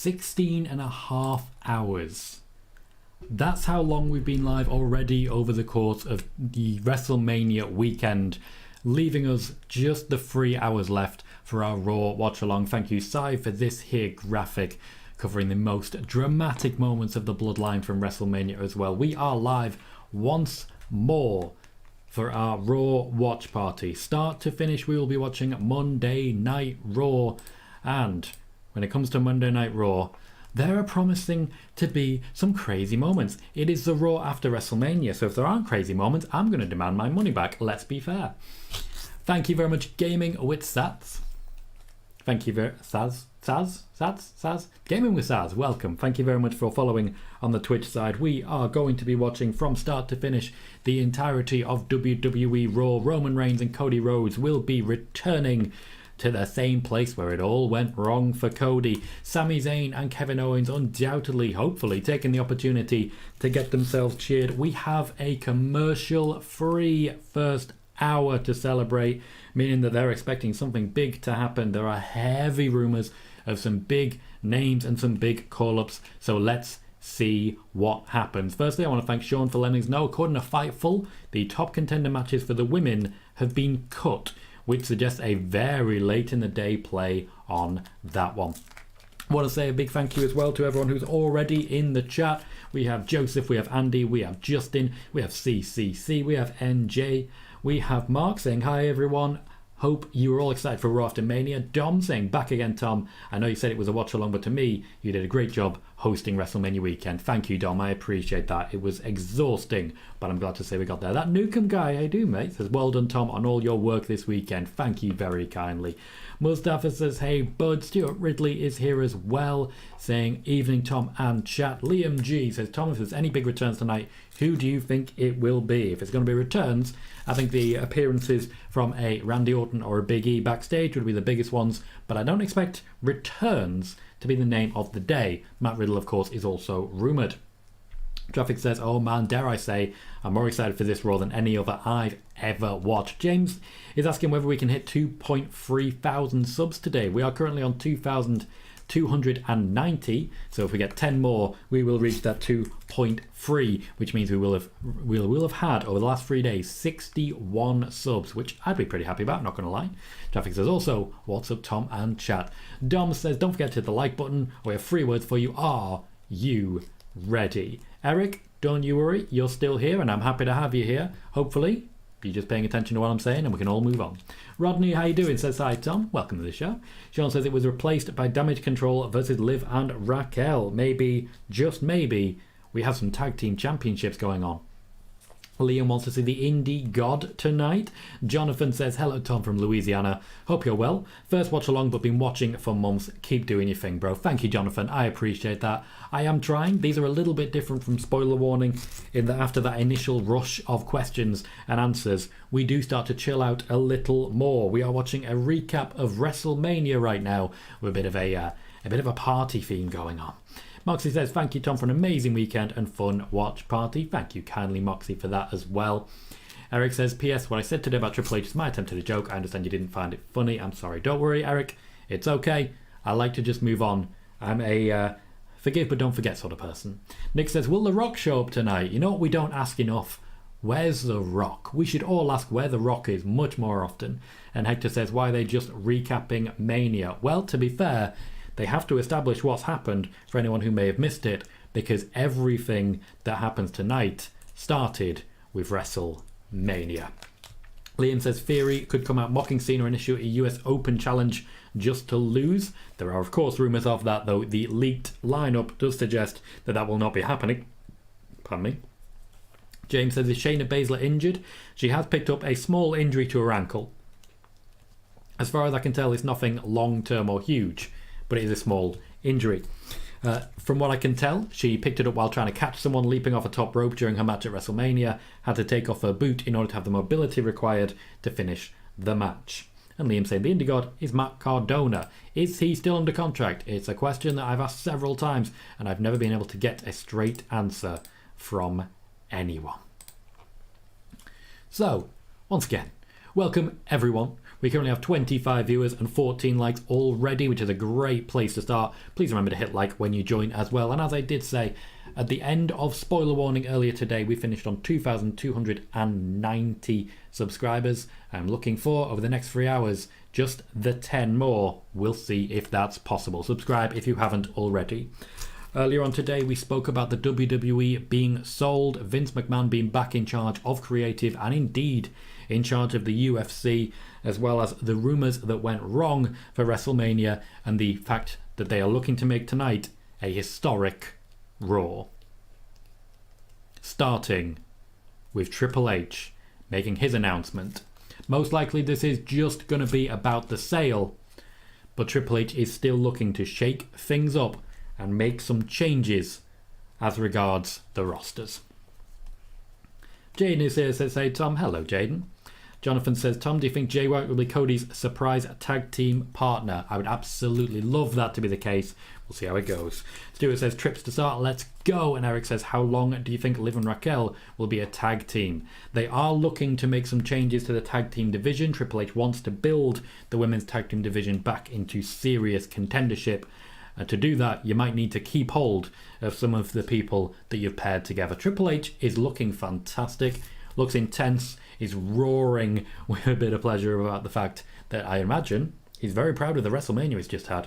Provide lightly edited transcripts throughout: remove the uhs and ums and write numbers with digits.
16 and a half hours. That's how long we've been live already over the course of the WrestleMania weekend, leaving us just the 3 hours left for our Raw watch along. Thank you, Sai, for this here graphic covering the most dramatic moments of the bloodline from WrestleMania as well. We are live once more for our Raw watch party. Start to finish, we will be watching Monday Night Raw. And when it comes to Monday Night Raw, there are promising to be some crazy moments. It is the Raw after WrestleMania, so if there aren't crazy moments, I'm going to demand my money back. Let's be fair. Thank you very much, Gaming with Sats. Thank you very Saz. Gaming with Saz, welcome. Thank you very much for following on the Twitch side. We are going to be watching from start to finish the entirety of WWE Raw. Roman Reigns and Cody Rhodes will be returning to the same place where it all went wrong for Cody. Sami Zayn and Kevin Owens undoubtedly, hopefully, taking the opportunity to get themselves cheered. We have a commercial-free first hour to celebrate, meaning that they're expecting something big to happen. There are heavy rumours of some big names and some big call-ups, so let's see what happens. Firstly, I want to thank Sean for letting us know, according to Fightful, the top contender matches for the women have been cut, which suggests a very late in the day play on that one. I want to say a big thank you as well to everyone who's already in the chat. We have Joseph, we have Andy, we have Justin, we have CCC, we have NJ, we have Mark saying hi everyone. Hope you were all excited for Raw after Mania. Dom saying, back again, Tom. I know you said it was a watch along, but to me, you did a great job hosting WrestleMania weekend. Thank you, Dom. I appreciate that. It was exhausting, but I'm glad to say we got there. That Newcomb guy, I do, mate, says, well done, Tom, on all your work this weekend. Thank you very kindly. Mustafa says, hey, bud. Stuart Ridley is here as well, saying, evening, Tom and chat. Liam G says, Tom, if there's any big returns tonight, who do you think it will be? If it's going to be returns, I think the appearances from a Randy Orton or a Big E backstage would be the biggest ones, but I don't expect returns to be the name of the day. Matt Riddle, of course, is also rumoured. Traffic says, oh man, dare I say, I'm more excited for this Raw than any other I've ever watched. James is asking whether we can hit 2.3 thousand subs today. We are currently on 2,290, so if we get 10 more, we will reach that 2.3, which means we will have had, over the last 3 days, 61 subs, which I'd be pretty happy about, not going to lie. Traffic says also, what's up, Tom and chat? Dom says, don't forget to hit the like button. We have 3 words for you. Are you ready? Eric, don't you worry, you're still here, and I'm happy to have you here. Hopefully, you're just paying attention to what I'm saying, and we can all move on. Rodney, how you doing? Says, hi, Tom. Welcome to the show. Sean says it was replaced by Damage Control versus Liv and Raquel. Maybe, just maybe, we have some tag team championships going on. Liam wants to see the Indie God tonight. Jonathan says, hello, Tom from Louisiana. Hope you're well. First watch along, but been watching for months. Keep doing your thing, bro. Thank you, Jonathan. I appreciate that. I am trying. These are a little bit different from spoiler warning in that after that initial rush of questions and answers, we do start to chill out a little more. We are watching a recap of WrestleMania right now with a bit of a party theme going on. Moxie says, thank you, Tom, for an amazing weekend and fun watch party. Thank you kindly, Moxie, for that as well. Eric says, P.S. What I said today about Triple H is my attempt at a joke. I understand you didn't find it funny. I'm sorry. Don't worry, Eric. It's okay. I like to just move on. I'm a forgive but don't forget sort of person. Nick says, will The Rock show up tonight? You know what we don't ask enough? Where's The Rock? We should all ask where The Rock is much more often. And Hector says, why are they just recapping Mania? Well, to be fair, they have to establish what's happened for anyone who may have missed it, because everything that happens tonight started with WrestleMania. Liam says Theory could come out mocking Cena and issue a US Open challenge just to lose. There are, of course, rumours of that, though the leaked lineup does suggest that that will not be happening. Pardon me. James says, is Shayna Baszler injured? She has picked up a small injury to her ankle. As far as I can tell, it's nothing long-term or huge, but it is a small injury. From what I can tell, she picked it up while trying to catch someone leaping off a top rope during her match at WrestleMania, had to take off her boot in order to have the mobility required to finish the match. And Liam saying the Indie God is Matt Cardona. Is he still under contract? It's a question that I've asked several times, and I've never been able to get a straight answer from anyone. So, once again, welcome everyone. We currently have 25 viewers and 14 likes already, which is a great place to start. Please remember to hit like when you join as well. And as I did say, at the end of spoiler warning earlier today, we finished on 2,290 subscribers. I'm looking for, over the next 3 hours, just the 10 more. We'll see if that's possible. Subscribe if you haven't already. Earlier on today, we spoke about the WWE being sold, Vince McMahon being back in charge of creative and indeed in charge of the UFC, as well as the rumours that went wrong for WrestleMania and the fact that they are looking to make tonight a historic Raw. Starting with Triple H making his announcement. Most likely this is just going to be about the sale, but Triple H is still looking to shake things up and make some changes as regards the rosters. Jaden is here to say, Tom, hello Jaden. Jonathan says, Tom, do you think Jay White will be Cody's surprise tag team partner? I would absolutely love that to be the case. We'll see how it goes. Stuart says, trips to start, let's go. And Eric says, how long do you think Liv and Raquel will be a tag team? They are looking to make some changes to the tag team division. Triple H wants to build the women's tag team division back into serious contendership. And to do that, you might need to keep hold of some of the people that you've paired together. Triple H is looking fantastic, looks intense, is roaring with a bit of pleasure about the fact that I imagine he's very proud of the WrestleMania he's just had.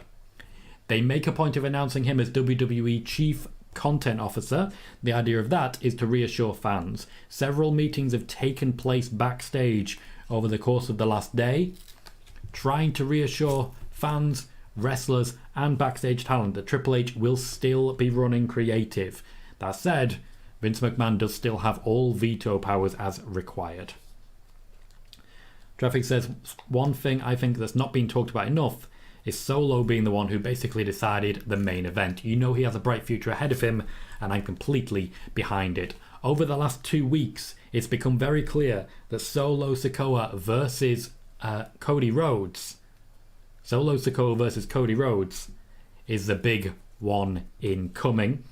They make a point of announcing him as WWE Chief Content Officer. The idea of that is to reassure fans. Several meetings have taken place backstage over the course of the last day, trying to reassure fans, wrestlers and backstage talent that Triple H will still be running creative. That said, Vince McMahon does still have all veto powers as required. Traffic says, one thing I think that's not been talked about enough is Solo being the one who basically decided the main event. You know he has a bright future ahead of him, and I'm completely behind it. Over the last 2 weeks, it's become very clear that Solo Sikoa versus Cody Rhodes, Solo Sikoa versus Cody Rhodes, is the big one incoming.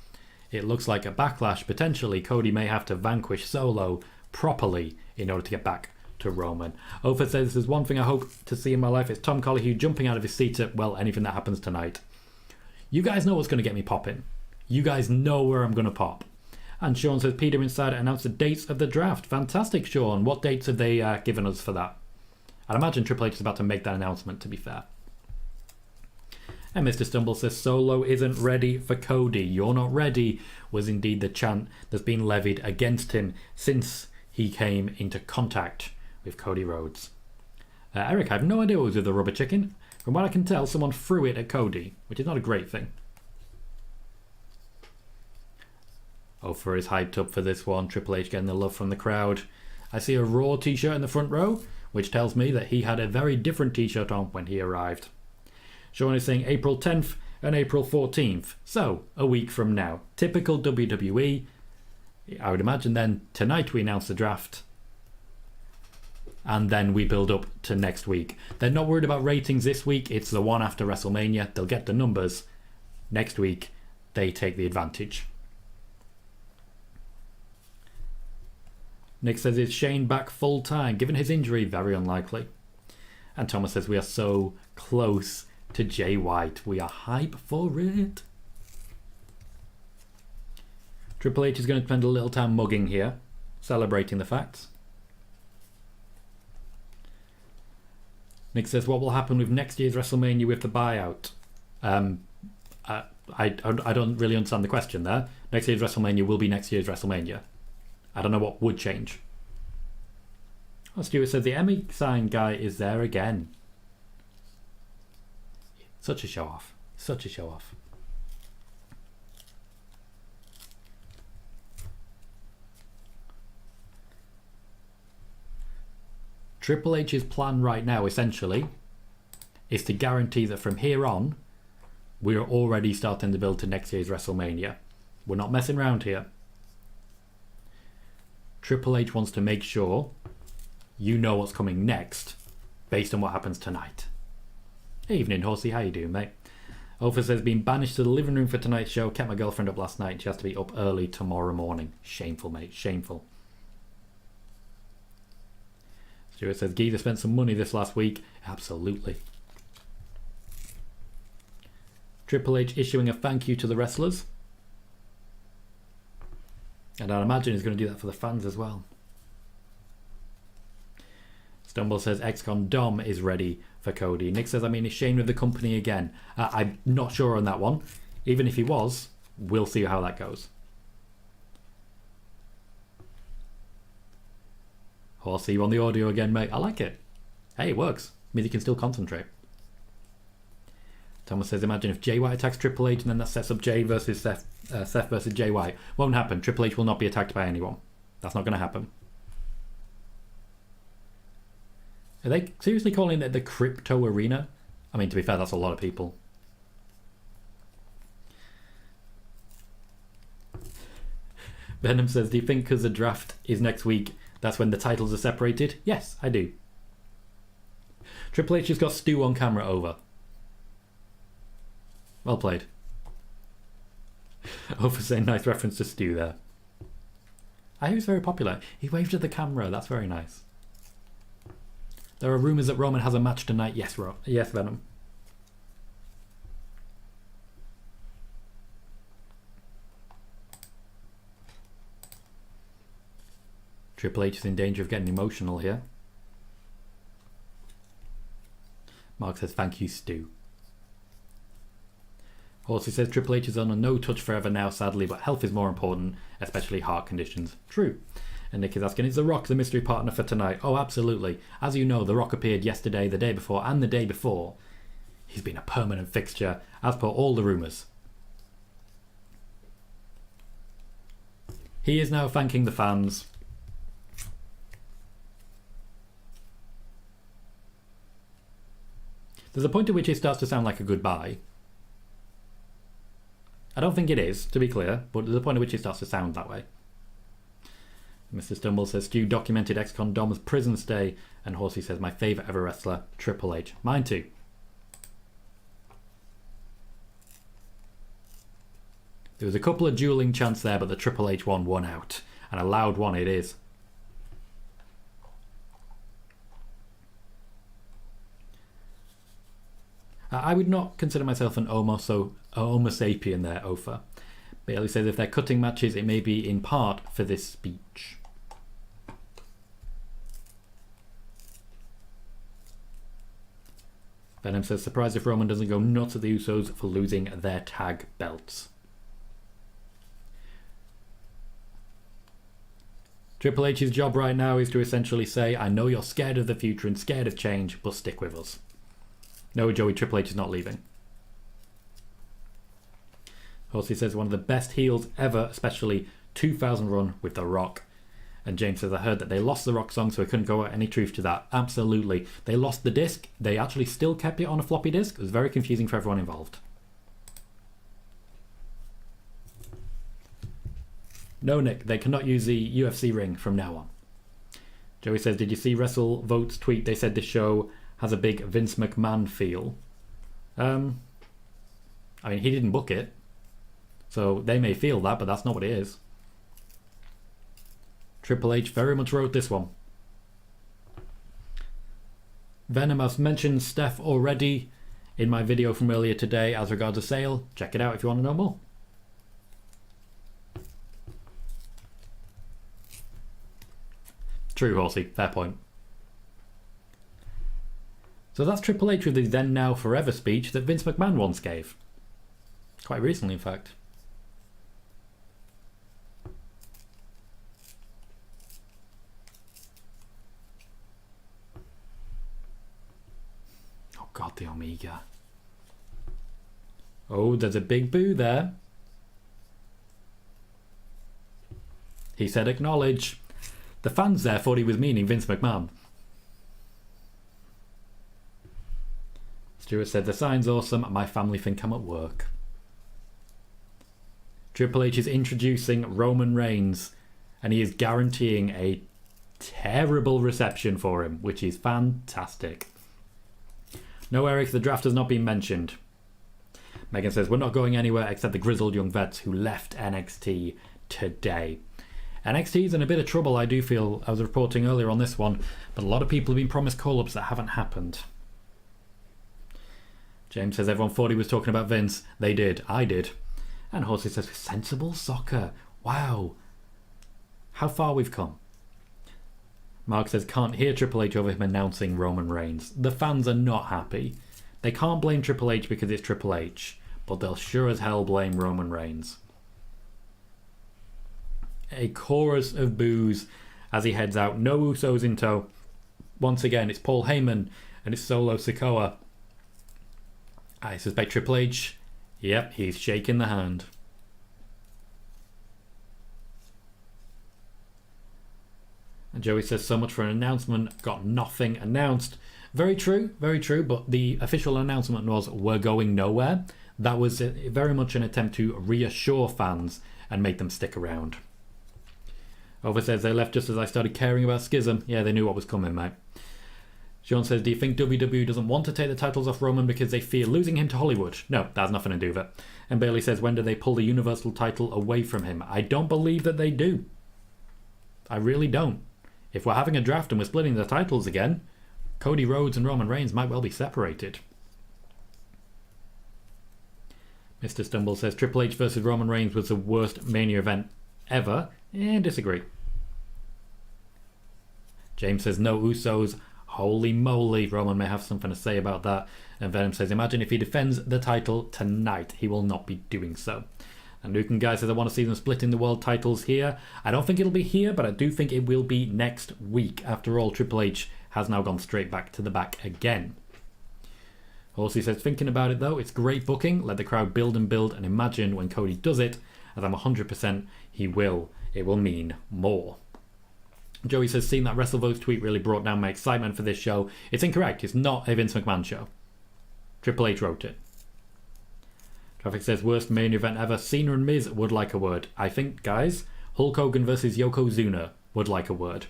It looks like a backlash. Potentially, Cody may have to vanquish Solo properly in order to get back to Roman. Ofa says, there's one thing I hope to see in my life. It's Tom Colohue jumping out of his seat at, well, anything that happens tonight. You guys know what's going to get me popping. You guys know where I'm going to pop. And Sean says, Peter Insider announced the dates of the draft. Fantastic, Sean. What dates have they given us for that? I'd imagine Triple H is about to make that announcement, to be fair. And Mr. Stumble says, Solo isn't ready for Cody. You're not ready was indeed the chant that's been levied against him since he came into contact with Cody Rhodes. Eric, I have no idea what was with the rubber chicken. From what I can tell, someone threw it at Cody, which is not a great thing. Ofer is hyped up for this one. Triple H getting the love from the crowd. I see a Raw t-shirt in the front row, which tells me that he had a very different t-shirt on when he arrived. Sean is saying April 10th and April 14th. So, a week from now. Typical WWE. I would imagine then tonight we announce the draft. And then we build up to next week. They're not worried about ratings this week. It's the one after WrestleMania. They'll get the numbers. Next week, they take the advantage. Nick says, is Shane back full time? Given his injury, very unlikely. And Thomas says, we are so close to Jay White. We are hype for it. Triple H is going to spend a little time mugging here, celebrating the facts. Nick says, what will happen with next year's WrestleMania with the buyout? I don't really understand the question there. Next year's WrestleMania will be next year's WrestleMania. I don't know what would change. Oh, Stuart says, the Emmy sign guy is there again. Such a show off. Such a show off. Triple H's plan right now, essentially, is to guarantee that from here on, we are already starting to build to next year's WrestleMania. We're not messing around here. Triple H wants to make sure you know what's coming next based on what happens tonight. Evening, Horsey. How you doing, mate? Ophis says, been banished to the living room for tonight's show. Kept my girlfriend up last night. She has to be up early tomorrow morning. Shameful, mate. Shameful. Stuart says, Geezer spent some money this last week. Absolutely. Triple H issuing a thank you to the wrestlers. And I'd imagine he's going to do that for the fans as well. Stumble says ex-con Dom is ready for Cody. Nick says, I mean, he's Shane with the company again. I'm not sure on that one. Even if he was, we'll see how that goes. Horsey, you on the audio again, mate. I like it. Hey, it works. Means you can still concentrate. Thomas says, imagine if Jay White attacks Triple H and then that sets up Jay versus Seth versus Jay White. Won't happen. Triple H will not be attacked by anyone. That's not going to happen. Are they seriously calling it the Crypto Arena? I mean, to be fair, that's a lot of people. Venom says, do you think because the draft is next week, that's when the titles are separated? Yes, I do. Triple H has got Stu on camera over. Well played. Over saying nice reference to Stu there. He was very popular. He waved at the camera. That's very nice. There are rumours that Roman has a match tonight. Yes, yes, Venom. Triple H is in danger of getting emotional here. Mark says, thank you, Stu. Horsey says, Triple H is on a no-touch forever now, sadly, but health is more important, especially heart conditions. True. And Nick is asking, is The Rock the mystery partner for tonight? Oh, absolutely. As you know, The Rock appeared yesterday, the day before, and the day before. He's been a permanent fixture, as per all the rumours. He is now thanking the fans. There's a point at which it starts to sound like a goodbye. I don't think it is, to be clear, but there's a point at which it starts to sound that way. Mr. Stumble says, Stu documented ex-con Dom's prison stay, and Horsey says, my favourite ever wrestler, Triple H. Mine too. There was a couple of dueling chants there, but the Triple H one won out. And a loud one it is. I would not consider myself an Homo sapien there, Ofa. Bailey says if they're cutting matches, it may be in part for this speech. Venom says, surprised if Roman doesn't go nuts at the Usos for losing their tag belts. Triple H's job right now is to essentially say, I know you're scared of the future and scared of change, but stick with us. No, Joey, Triple H is not leaving. Horsey says one of the best heels ever, especially 2000 run with The Rock. And James says, I heard that they lost the Rock song, so I couldn't go any truth to that. Absolutely. They lost the disc. They actually still kept it on a floppy disk. It was very confusing for everyone involved. No, Nick, they cannot use the UFC ring from now on. Joey says, did you see WrestleVote's tweet? They said this show has a big Vince McMahon feel. I mean, he didn't book it. So they may feel that, but that's not what it is. Triple H very much wrote this one. Venom, I've mentioned Steph already in my video from earlier today as regards a sale. Check it out if you want to know more. True, Horsey. Fair point. So that's Triple H with his then now forever speech that Vince McMahon once gave. Quite recently, in fact. Oh God, the Omega. Oh, there's a big boo there. He said acknowledge. The fans there thought he was meaning Vince McMahon. Stuart said, the sign's awesome, my family think I'm at work. Triple H is introducing Roman Reigns, and he is guaranteeing a terrible reception for him, which is fantastic. No, Eric, the draft has not been mentioned. Megan says, we're not going anywhere except the grizzled young vets who left NXT today. NXT's in a bit of trouble, I do feel. I was reporting earlier on this one, but a lot of people have been promised call-ups that haven't happened. James says everyone thought he was talking about Vince. They did. I did. And Horsey says sensible soccer. Wow. How far we've come. Mark says can't hear Triple H over him announcing Roman Reigns. The fans are not happy. They can't blame Triple H because it's Triple H, but they'll sure as hell blame Roman Reigns. A chorus of boos as he heads out. No Usos in tow. Once again, it's Paul Heyman and it's Solo Sikoa. I suspect Triple H, yep, he's shaking the hand. And Joey says so much for an announcement, got nothing announced. Very true, but the official announcement was we're going nowhere. That was very much an attempt to reassure fans and make them stick around. Over says they left just as I started caring about Schism. Yeah, they knew what was coming, mate. Sean says, do you think WWE doesn't want to take the titles off Roman because they fear losing him to Hollywood? No, that has nothing to do with it. And Bailey says, when do they pull the Universal title away from him? I don't believe that they do. I really don't. If we're having a draft and we're splitting the titles again, Cody Rhodes and Roman Reigns might well be separated. Mr. Stumble says, Triple H versus Roman Reigns was the worst Mania event ever. Disagree. James says, no Usos. Holy moly, Roman may have something to say about that. And Venom says, imagine if he defends the title tonight. He will not be doing so. And Nuken Guy says, I want to see them splitting the world titles here. I don't think it'll be here, but I do think it will be next week. After all, Triple H has now gone straight back to the back again. Horsey says, thinking about it though, it's great booking. Let the crowd build and imagine when Cody does it, as I'm 100% he will. It will mean more. Joey says, seeing that WrestleVotes tweet really brought down my excitement for this show. It's incorrect. It's not a Vince McMahon show. Triple H wrote it. Traffic says, worst main event ever. Cena and Miz would like a word. I think, guys, Hulk Hogan versus Yokozuna would like a word.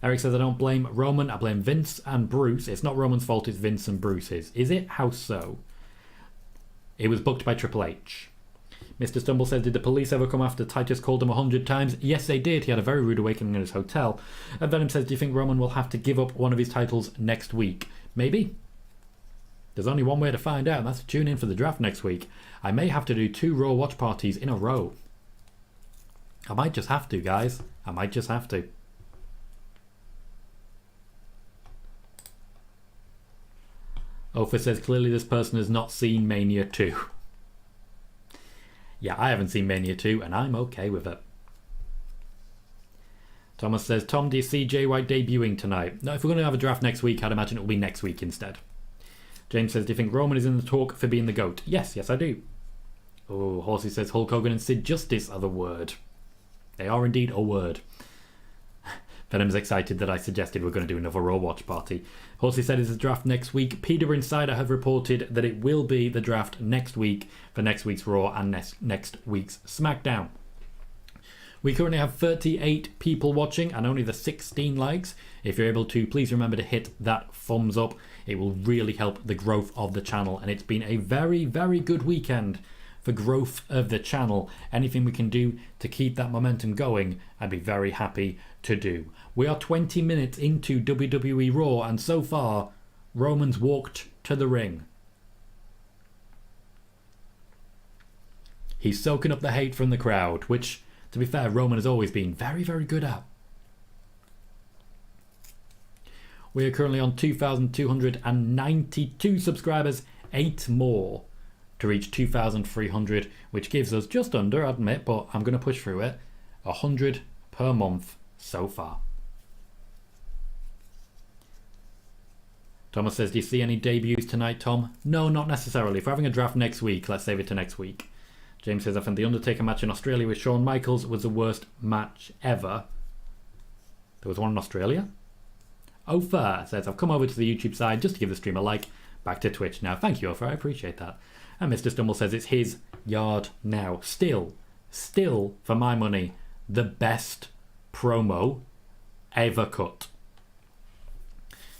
Eric says, I don't blame Roman. I blame Vince and Bruce. It's not Roman's fault. It's Vince and Bruce's. Is it? How so? It was booked by Triple H. Mr. Stumble says, did the police ever come after Titus called him 100 times? Yes, they did. He had a very rude awakening in his hotel. And Venom says, do you think Roman will have to give up one of his titles next week? Maybe. There's only one way to find out, and that's to tune in for the draft next week. I may have to do 2 Raw watch parties in a row. I might just have to, guys. I might just have to. Ophir says, clearly this person has not seen Mania 2. Yeah, I haven't seen Mania 2, and I'm okay with it. Thomas says, Tom, do you see Jay White debuting tonight? No, if we're going to have a draft next week, I'd imagine it will be next week instead. James says, do you think Roman is in the talk for being the GOAT? Yes, I do. Oh, Horsey says, Hulk Hogan and Sid Justice are the word. They are indeed a word. Venom's excited that I suggested we're going to do another Raw watch party. Horsey said it's a draft next week. Peter Insider have reported that it will be the draft next week for next week's Raw and next week's SmackDown. We currently have 38 people watching and only the 16 likes. If you're able to, please remember to hit that thumbs up. It will really help the growth of the channel, and it's been a very, very good weekend for growth of the channel. Anything we can do to keep that momentum going, I'd be very happy to do. We are 20 minutes into WWE Raw, and so far, Roman's walked to the ring. He's soaking up the hate from the crowd, which, to be fair, Roman has always been very, very good at. We are currently on 2,292 subscribers, 8 more to reach 2,300, which gives us just under, I admit, but I'm going to push through it, 100 per month so far. Thomas says, do you see any debuts tonight, Tom? No, not necessarily. If we're having a draft next week, let's save it to next week. James says, I think the Undertaker match in Australia with Shawn Michaels was the worst match ever. There was one in Australia? Ofer says, I've come over to the YouTube side just to give the stream a like. Back to Twitch now. Thank you, Ofer. I appreciate that. And Mr. Stumble says it's his yard now. Still, for my money, the best promo ever cut.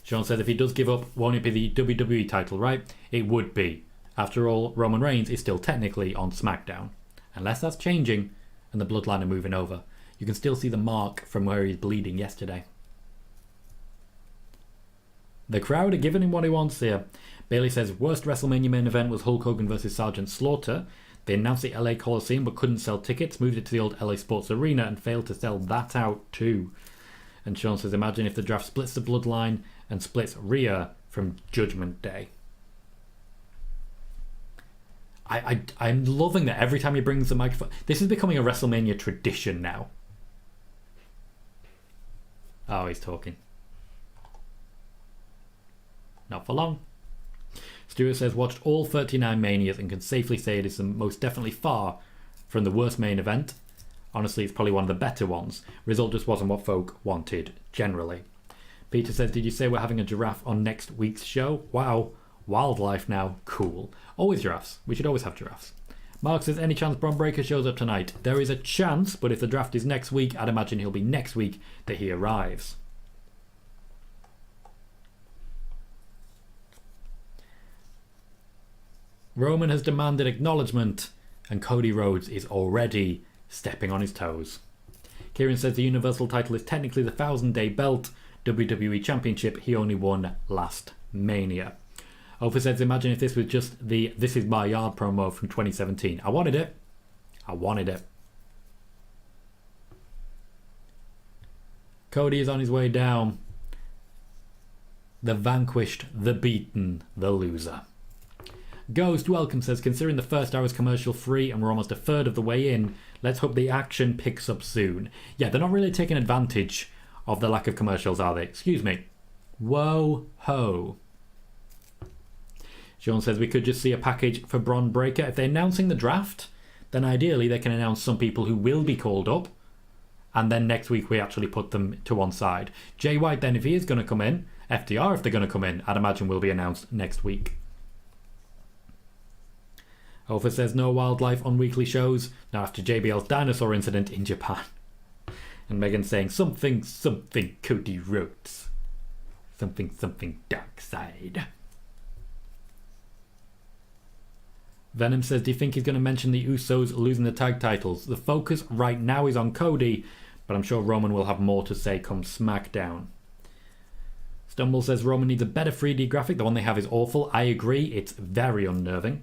Sean says if he does give up, won't it be the WWE title, right? It would be. After all, Roman Reigns is still technically on SmackDown. Unless that's changing and the Bloodline are moving over. You can still see the mark from where he's bleeding yesterday. The crowd are giving him what he wants here. Bailey says, worst WrestleMania main event was Hulk Hogan versus Sergeant Slaughter. They announced the LA Coliseum but couldn't sell tickets, moved it to the old LA Sports Arena and failed to sell that out too. And Sean says, imagine if the draft splits the bloodline and splits Rhea from Judgment Day. I'm loving that every time he brings the microphone. This is becoming a WrestleMania tradition now. Oh, he's talking. Not for long. Stewart says, watched all 39 Manias and can safely say it is most definitely far from the worst main event. Honestly, it's probably one of the better ones. Result just wasn't what folk wanted, generally. Peter says, did you say we're having a giraffe on next week's show? Wow. Wildlife now. Cool. Always giraffes. We should always have giraffes. Mark says, any chance Bron Breakker shows up tonight? There is a chance, but if the draft is next week, I'd imagine he'll be next week that he arrives. Roman has demanded acknowledgement, and Cody Rhodes is already stepping on his toes. Kieran says the Universal title is technically the 1,000-day belt. WWE Championship, he only won last Mania. Ofer says, imagine if this was just the This Is My Yard promo from 2017. I wanted it. I wanted it. Cody is on his way down. The vanquished, the beaten, the loser. Ghost Welcome says, considering the first hour is commercial free and we're almost a third of the way in, let's hope the action picks up soon. Yeah, they're not really taking advantage of the lack of commercials, are they? Excuse me. Whoa ho. Sean says we could just see a package for Bron Breakker. If they're announcing the draft, then ideally they can announce some people who will be called up, and then next week we actually put them to one side. Jay White then, if he is going to come in, FTR if they're going to come in, I'd imagine will be announced next week. Ofer says no wildlife on weekly shows, now after JBL's dinosaur incident in Japan. And Megan saying something Cody Rhodes. Something dark side. Venom says, do you think he's going to mention the Usos losing the tag titles? The focus right now is on Cody, but I'm sure Roman will have more to say come SmackDown. Stumble says Roman needs a better 3D graphic. The one they have is awful. I agree, it's very unnerving.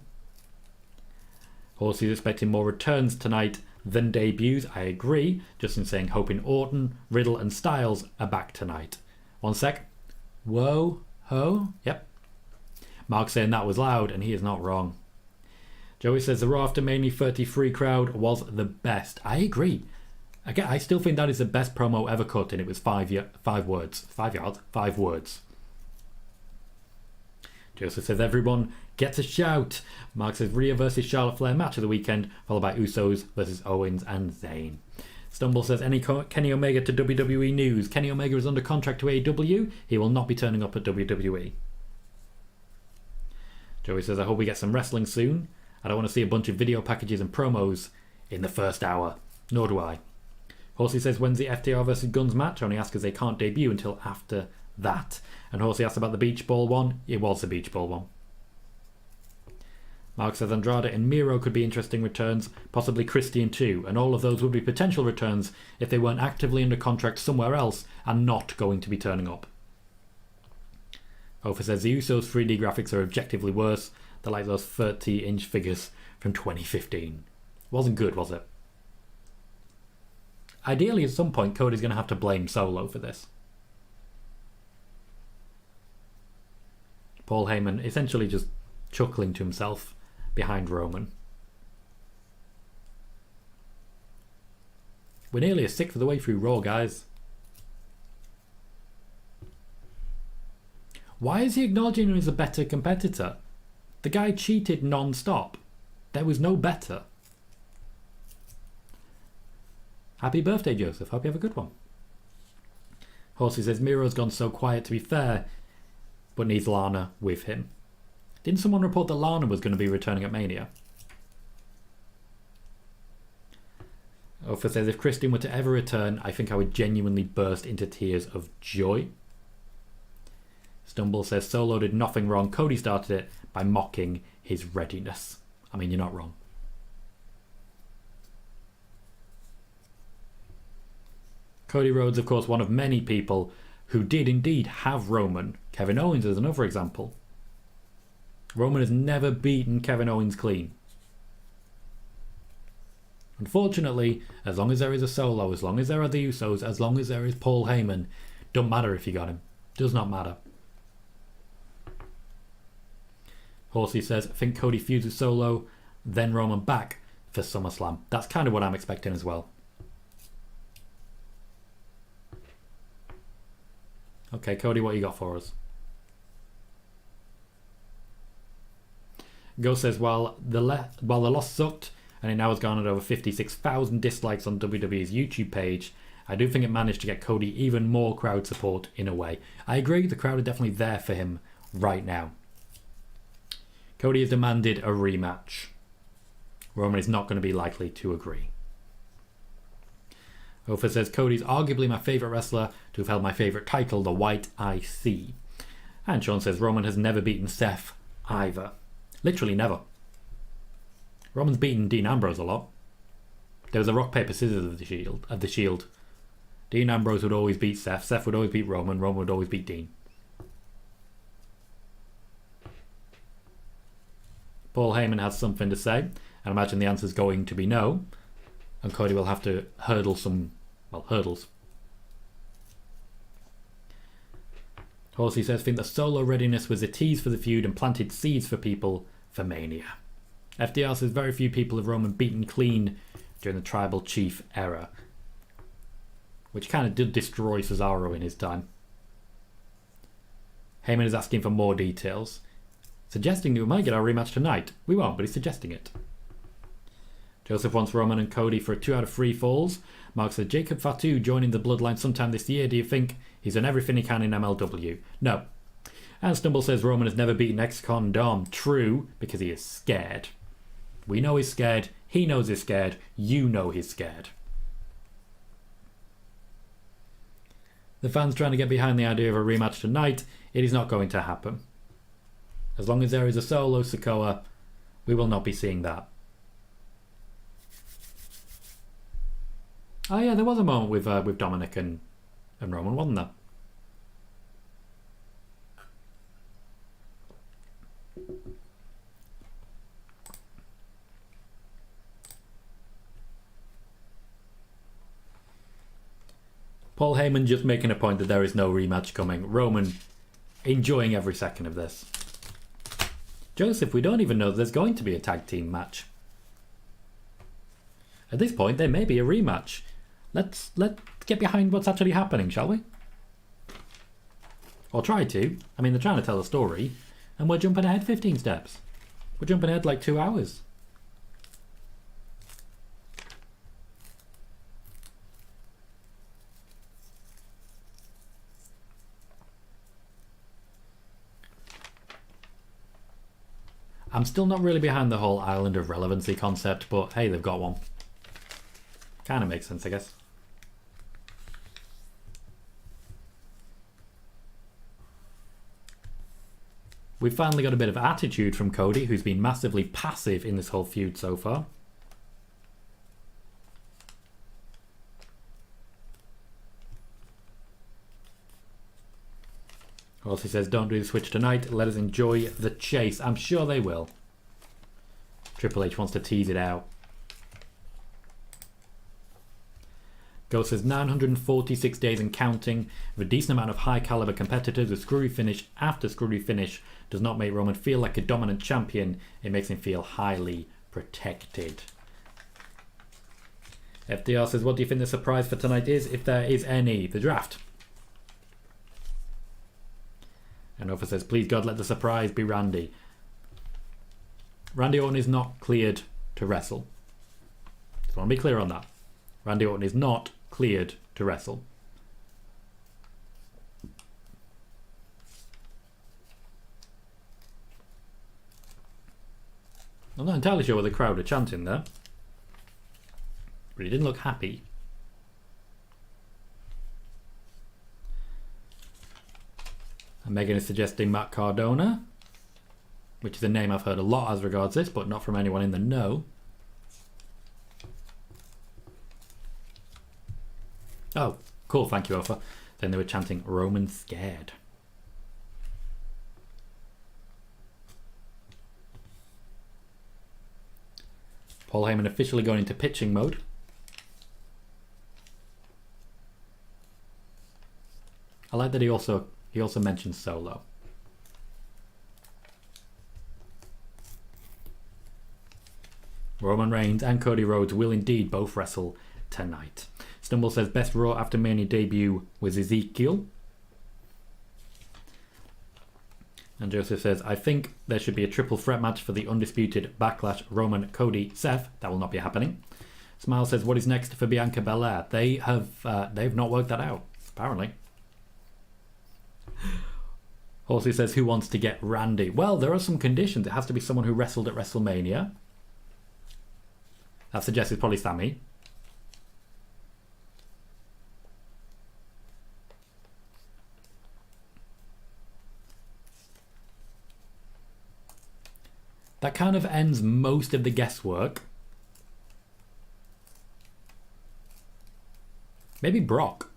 Horsey's expecting more returns tonight than debuts. I agree. Justin saying hoping Orton, Riddle and Styles are back tonight. One sec. Whoa, ho. Yep. Mark saying that was loud, and he is not wrong. Joey says the Raw after Mania 33 crowd was the best. I agree. Again, I still think that is the best promo ever cut, and it was 5 words. 5 yards? 5 words. Joseph says everyone gets a shout. Mark says Rhea versus Charlotte Flair match of the weekend, followed by Usos versus Owens and Zayn. Stumble says any Kenny Omega to WWE news. Kenny Omega is under contract to AEW. He will not be turning up at WWE. Joey says I hope we get some wrestling soon. I don't want to see a bunch of video packages and promos in the first hour. Nor do I. Horsey says when's the FTR versus Guns match? Only asks because they can't debut until after that. And Horsey asked about the beach ball one. It was the beach ball one. Mark says Andrade and Miro could be interesting returns, possibly Christian too, and all of those would be potential returns if they weren't actively under contract somewhere else and not going to be turning up. Hofer says the Usos 3D graphics are objectively worse. They're like those 30-inch figures from 2015. Wasn't good, was it? Ideally, at some point, Cody's going to have to blame Solo for this. Paul Heyman essentially just chuckling to himself behind Roman. We're nearly a sixth of the way through Raw, guys. Why is he acknowledging him as a better competitor? The guy cheated non-stop. There was no better. Happy birthday, Joseph. Hope you have a good one. Horsey says Miro's gone so quiet to be fair, but needs Lana with him. Didn't someone report that Lana was going to be returning at Mania? Ofer says if Christian were to ever return, I think I would genuinely burst into tears of joy. Stumble says Solo did nothing wrong. Cody started it by mocking his readiness. I mean, you're not wrong. Cody Rhodes, of course, one of many people who did indeed have Roman. Kevin Owens is another example. Roman has never beaten Kevin Owens clean. Unfortunately, as long as there is a Solo, as long as there are the Usos, as long as there is Paul Heyman, don't matter if you got him. Does not matter. Horsey says, I think Cody feuds with Solo, then Roman back for SummerSlam. That's kind of what I'm expecting as well. Okay, Cody, what you got for us? Go says, while the loss sucked, and it now has garnered over 56,000 dislikes on WWE's YouTube page, I do think it managed to get Cody even more crowd support in a way. I agree, the crowd are definitely there for him right now. Cody has demanded a rematch. Roman is not going to be likely to agree. Ofer says, Cody's arguably my favourite wrestler to have held my favourite title, the White IC. And Sean says, Roman has never beaten Seth either. Literally never. Roman's beaten Dean Ambrose a lot. There was a rock, paper, scissors of the Shield. Dean Ambrose would always beat Seth. Seth would always beat Roman. Roman would always beat Dean. Paul Heyman has something to say. I imagine the answer is going to be no. And Cody will have to hurdle some, hurdles. Horsey says, I think the Solo readiness was a tease for the feud and planted seeds for people for Mania. FDR says, very few people have Roman beaten clean during the Tribal Chief era, which kind of did destroy Cesaro in his time. Heyman is asking for more details, suggesting that we might get our rematch tonight. We won't, but he's suggesting it. Joseph wants Roman and Cody for a 2 out of 3 falls. Mark said, Jacob Fatu joining the Bloodline sometime this year. Do you think he's done everything he can in MLW? No. And Stumble says Roman has never beaten ex-con Dom. True, because he is scared. We know he's scared. He knows he's scared. You know he's scared. The fans trying to get behind the idea of a rematch tonight. It is not going to happen. As long as there is a Solo Sikoa, we will not be seeing that. Oh yeah, there was a moment with Dominic and Roman, wasn't there? Paul Heyman just making a point that there is no rematch coming. Roman enjoying every second of this. Joseph, we don't even know there's going to be a tag team match. At this point, there may be a rematch. Let's get behind what's actually happening, shall we? Or try to. I mean, they're trying to tell a story, and we're jumping ahead 15 steps. We're jumping ahead like 2 hours. I'm still not really behind the whole island of relevancy concept, but hey, they've got one. Kind of makes sense, I guess. We've finally got a bit of attitude from Cody, who's been massively passive in this whole feud so far. Also, he says, don't do the switch tonight. Let us enjoy the chase. I'm sure they will. Triple H wants to tease it out. Ghost says 946 days and counting, with a decent amount of high caliber competitors. A screwy finish after screwy finish does not make Roman feel like a dominant champion. It makes him feel highly protected. FDR says, what do you think the surprise for tonight is, if there is any? The draft. And Ofer says, please God, let the surprise be Randy. Randy Orton is not cleared to wrestle. Just want to be clear on that. Randy Orton is not cleared to wrestle. I'm not entirely sure what the crowd are chanting there, but he didn't look happy. And Megan is suggesting Matt Cardona, which is a name I've heard a lot as regards this, but not from anyone in the know. Oh, Cool, thank you, Ofa. Then they were chanting Roman scared. Paul Heyman officially going into pitching mode. I like that he also mentioned Solo. Roman Reigns and Cody Rhodes will indeed both wrestle tonight. Stumble says best Raw after Mania debut was Ezekiel. And Joseph says, I think there should be a triple threat match for the undisputed Backlash Roman, Cody, Seth. That will not be happening. Smile says, what is next for Bianca Belair? They've not worked that out, apparently. Horsey says, who wants to get Randy? Well, there are some conditions. It has to be someone who wrestled at WrestleMania. That suggests it's probably Sami. That kind of ends most of the guesswork. Maybe Brock.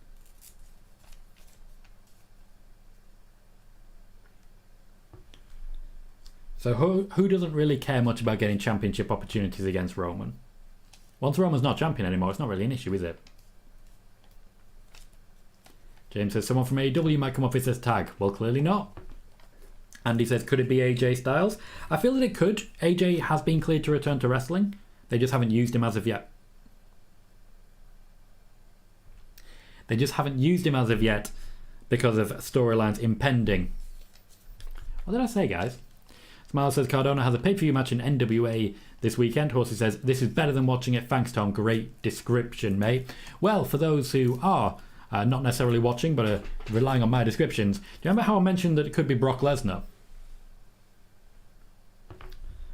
So who doesn't really care much about getting championship opportunities against Roman? Once Roman's not champion anymore, it's not really an issue, is it? James says, someone from AEW might come off as tag. Well, clearly not. Andy says, could it be AJ Styles? I feel that it could. AJ has been cleared to return to wrestling. They just haven't used him as of yet. Because of storylines impending. What did I say, guys? Smile says, Cardona has a pay-per-view match in NWA this weekend. Horsey says, this is better than watching it. Thanks, Tom. Great description, mate. Well, for those who are not necessarily watching, but are relying on my descriptions, do you remember how I mentioned that it could be Brock Lesnar?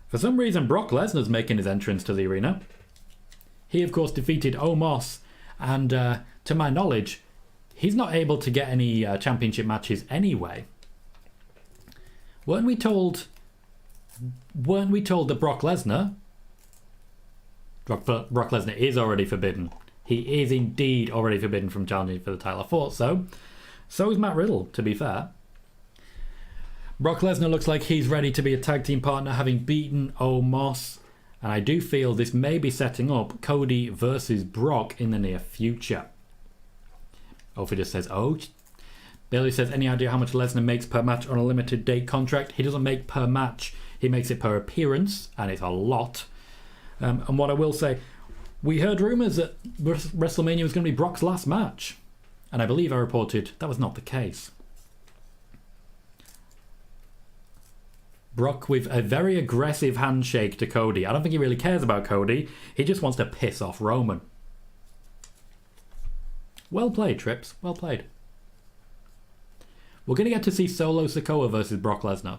For some reason, Brock Lesnar's making his entrance to the arena. He, of course, defeated Omos, and to my knowledge, he's not able to get any championship matches anyway. Weren't we told that Brock Lesnar is already forbidden? He is indeed already forbidden from challenging for the title. I thought so. So is Matt Riddle, to be fair. Brock Lesnar looks like he's ready to be a tag team partner, having beaten Omos. And I do feel this may be setting up Cody versus Brock in the near future. Ophi just says, oh. Bailey says, any idea how much Lesnar makes per match on a limited date contract? He doesn't make per match. He makes it per appearance, and it's a lot. And what I will say, we heard rumours that WrestleMania was going to be Brock's last match. And I believe I reported that was not the case. Brock with a very aggressive handshake to Cody. I don't think he really cares about Cody. He just wants to piss off Roman. Well played, Trips. Well played. We're going to get to see Solo Sikoa versus Brock Lesnar.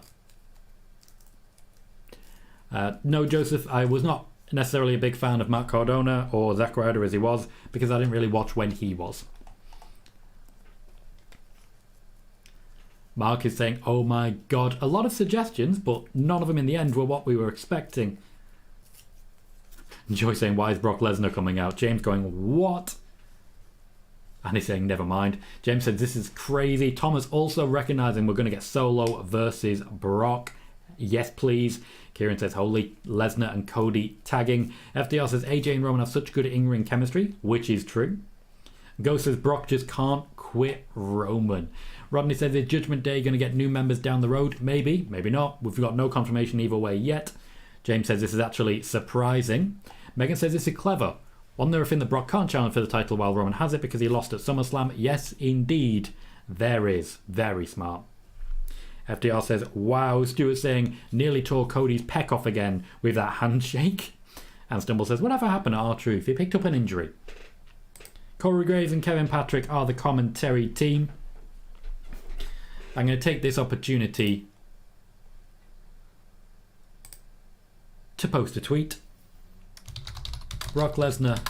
No, Joseph, I was not necessarily a big fan of Matt Cardona or Zack Ryder as he was, because I didn't really watch when he was. Mark is saying, oh my god, a lot of suggestions, but none of them in the end were what we were expecting. Joy saying, why is Brock Lesnar coming out? James going, what? And he's saying, never mind. James said, this is crazy. Thomas also recognising we're going to get Solo versus Brock. Yes, please. Kieran says, holy, Lesnar and Cody tagging. FDR says, AJ and Roman have such good in-ring chemistry, which is true. Ghost says, Brock just can't quit Roman. Rodney says, is Judgment Day going to get new members down the road? Maybe, maybe not. We've got no confirmation either way yet. James says, this is actually surprising. Megan says, this is clever. Wasn't there a thing that Brock can't challenge for the title while Roman has it because he lost at SummerSlam? Yes, indeed. There is. Very smart. FDR says, wow. Stuart saying, nearly tore Cody's pec off again with that handshake. And Stumble says, whatever happened to R-Truth? He picked up an injury. Corey Graves and Kevin Patrick are the commentary team. I'm going to take this opportunity to post a tweet. Brock Lesnar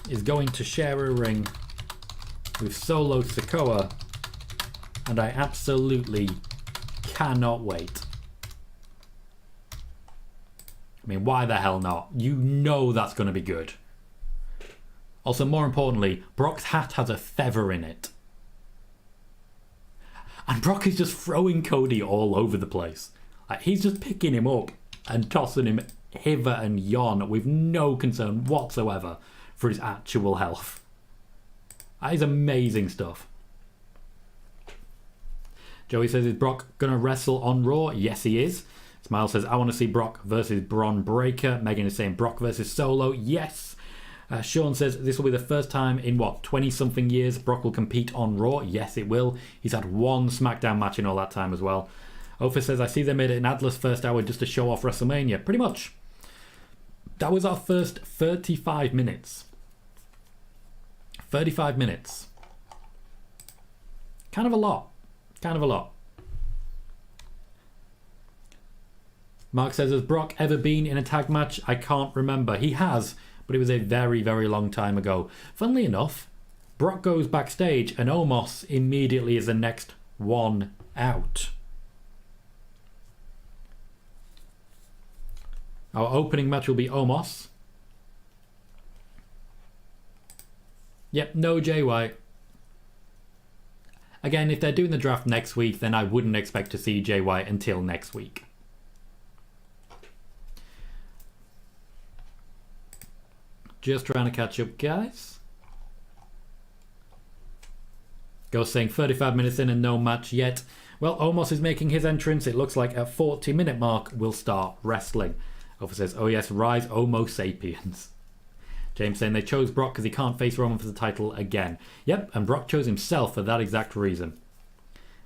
is going to share a ring with Solo Sikoa, and I absolutely cannot wait. I mean, why the hell not? You know that's going to be good. Also, more importantly, Brock's hat has a feather in it. And Brock is just throwing Cody all over the place. Like, he's just picking him up and tossing him hither and yon with no concern whatsoever for his actual health. That is amazing stuff. Joey says, is Brock going to wrestle on Raw? Yes, he is. Smile says, I want to see Brock versus Bron Breakker. Megan is saying Brock versus Solo. Yes. Sean says, this will be the first time in, 20-something years Brock will compete on Raw? Yes, it will. He's had one SmackDown match in all that time as well. Ophir says, I see they made it an Adler's first hour just to show off WrestleMania. Pretty much. That was our first 35 minutes. 35 minutes. Kind of a lot. Kind of a lot. Mark says, has Brock ever been in a tag match? I can't remember. He has, but it was a very, very long time ago. Funnily enough, Brock goes backstage and Omos immediately is the next one out. Our opening match will be Omos. Yep, no Jay White. Again, if they're doing the draft next week, then I wouldn't expect to see Jay White until next week. Just trying to catch up, guys. Ghost saying 35 minutes in and no match yet. Well, Omos is making his entrance. It looks like at 40-minute mark we'll start wrestling. Over says, oh yes, rise Homo sapiens. James saying they chose Brock because he can't face Roman for the title again. Yep, and Brock chose himself for that exact reason.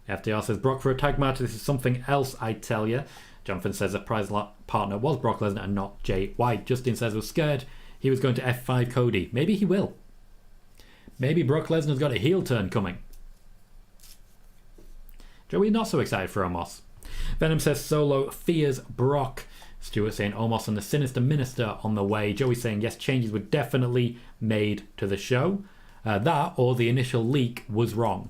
FDR says, Brock for a tag match. This is something else, I tell you. Jonathan says a prize partner was Brock Lesnar and not Jay White. Justin says was scared he was going to F5 Cody. Maybe he will. Maybe Brock Lesnar's got a heel turn coming. Joey not so excited for Omos. Venom says Solo fears Brock. Stuart saying Omos and the Sinister Minister on the way. Joey saying yes, changes were definitely made to the show. That or the initial leak was wrong.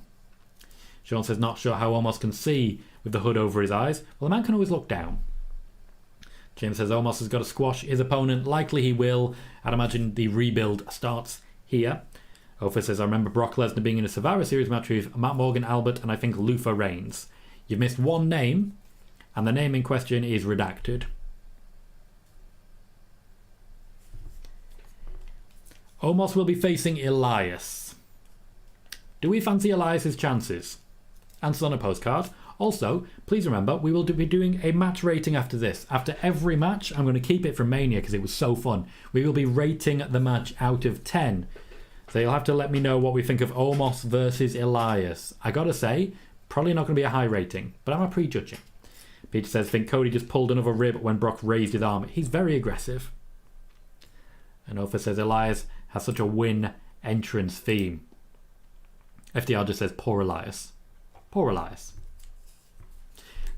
Sean says not sure how Omos can see with the hood over his eyes. Well, the man can always look down. James says Omos has got to squash his opponent. Likely he will. I'd imagine the rebuild starts here. Ophir says I remember Brock Lesnar being in a Survivor Series match with Matt Morgan, Albert, and I think Luther Reigns. You've missed one name, and the name in question is redacted. Omos will be facing Elias. Do we fancy Elias's chances? Answers on a postcard. Also, please remember, we will be doing a match rating after this. After every match, I'm going to keep it from Mania because it was so fun. We will be rating the match out of 10. So you'll have to let me know what we think of Omos versus Elias. I gotta say, probably not going to be a high rating, but I'm a prejudging. Peter says, think Cody just pulled another rib when Brock raised his arm. He's very aggressive. And Ophir says, Elias has such a win entrance theme. FDR just says, poor Elias. Poor Elias.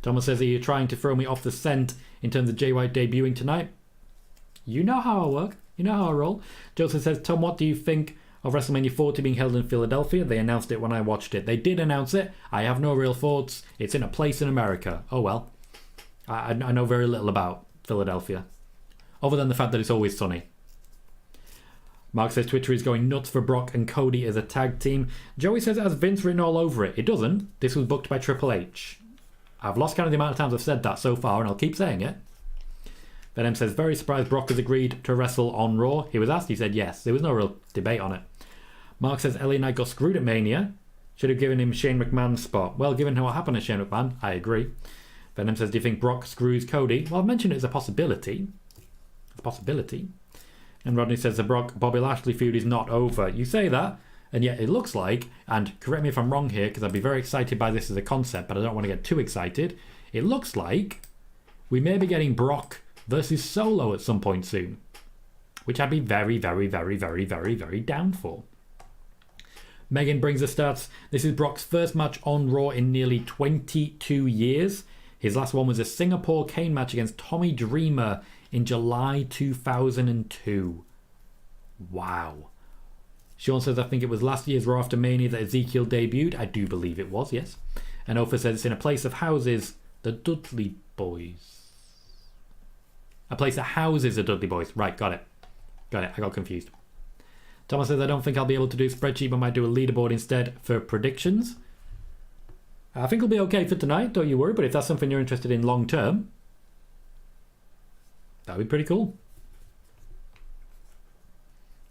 Thomas says, are you trying to throw me off the scent in terms of Jay White debuting tonight? You know how I work. You know how I roll. Joseph says, Tom, what do you think of WrestleMania 40 being held in Philadelphia? They announced it when I watched it. They did announce it. I have no real thoughts. It's in a place in America. Oh well. I know very little about Philadelphia. Other than the fact that it's always sunny. Mark says Twitter is going nuts for Brock and Cody as a tag team. Joey says it has Vince written all over it. It doesn't. This was booked by Triple H. I've lost count of the amount of times I've said that so far, and I'll keep saying it. Venom says, very surprised Brock has agreed to wrestle on Raw. He was asked, he said yes. There was no real debate on it. Mark says, Ellie Knight got screwed at Mania. Should have given him Shane McMahon's spot. Well, given what happened to Shane McMahon, I agree. Venom says, do you think Brock screws Cody? Well, I've mentioned it as a possibility. It's a possibility. And Rodney says, the Brock-Bobby Lashley feud is not over. You say that, and yet it looks like, and correct me if I'm wrong here, because I'd be very excited by this as a concept, but I don't want to get too excited. It looks like we may be getting Brock versus Solo at some point soon, which I'd be very, very, very, very, very, very down for. Megan brings the stats. This is Brock's first match on Raw in nearly 22 years. His last one was a Singapore cane match against Tommy Dreamer in July 2002. Wow. Sean says, I think it was last year's Raw after Mania that Ezekiel debuted. I do believe it was, yes. And Ophir says it's in a place of houses, the Dudley Boys. A place that houses the Dudley Boys. Right, got it. Got it, I got confused. Thomas says, I don't think I'll be able to do a spreadsheet, but might do a leaderboard instead for predictions. I think it'll be okay for tonight, don't you worry, but if that's something you're interested in long term, that'd be pretty cool.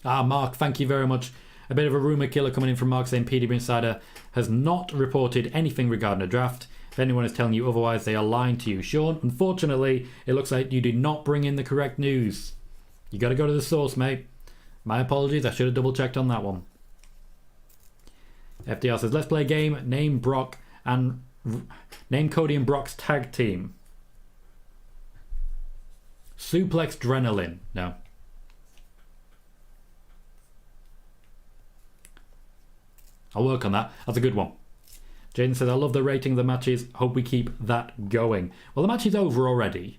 Mark, thank you very much. A bit of a rumour killer coming in from Mark saying PDB Insider has not reported anything regarding a draft. If anyone is telling you otherwise, they are lying to you. Sean, unfortunately, it looks like you did not bring in the correct news. You got to go to the source, mate. My apologies, I should have double checked on that one. FDR says, let's play a game. Name Cody and Brock's tag team. Suplex Adrenaline. No. I'll work on that. That's a good one. Jaden says, I love the rating of the matches. Hope we keep that going. Well, the match is over already.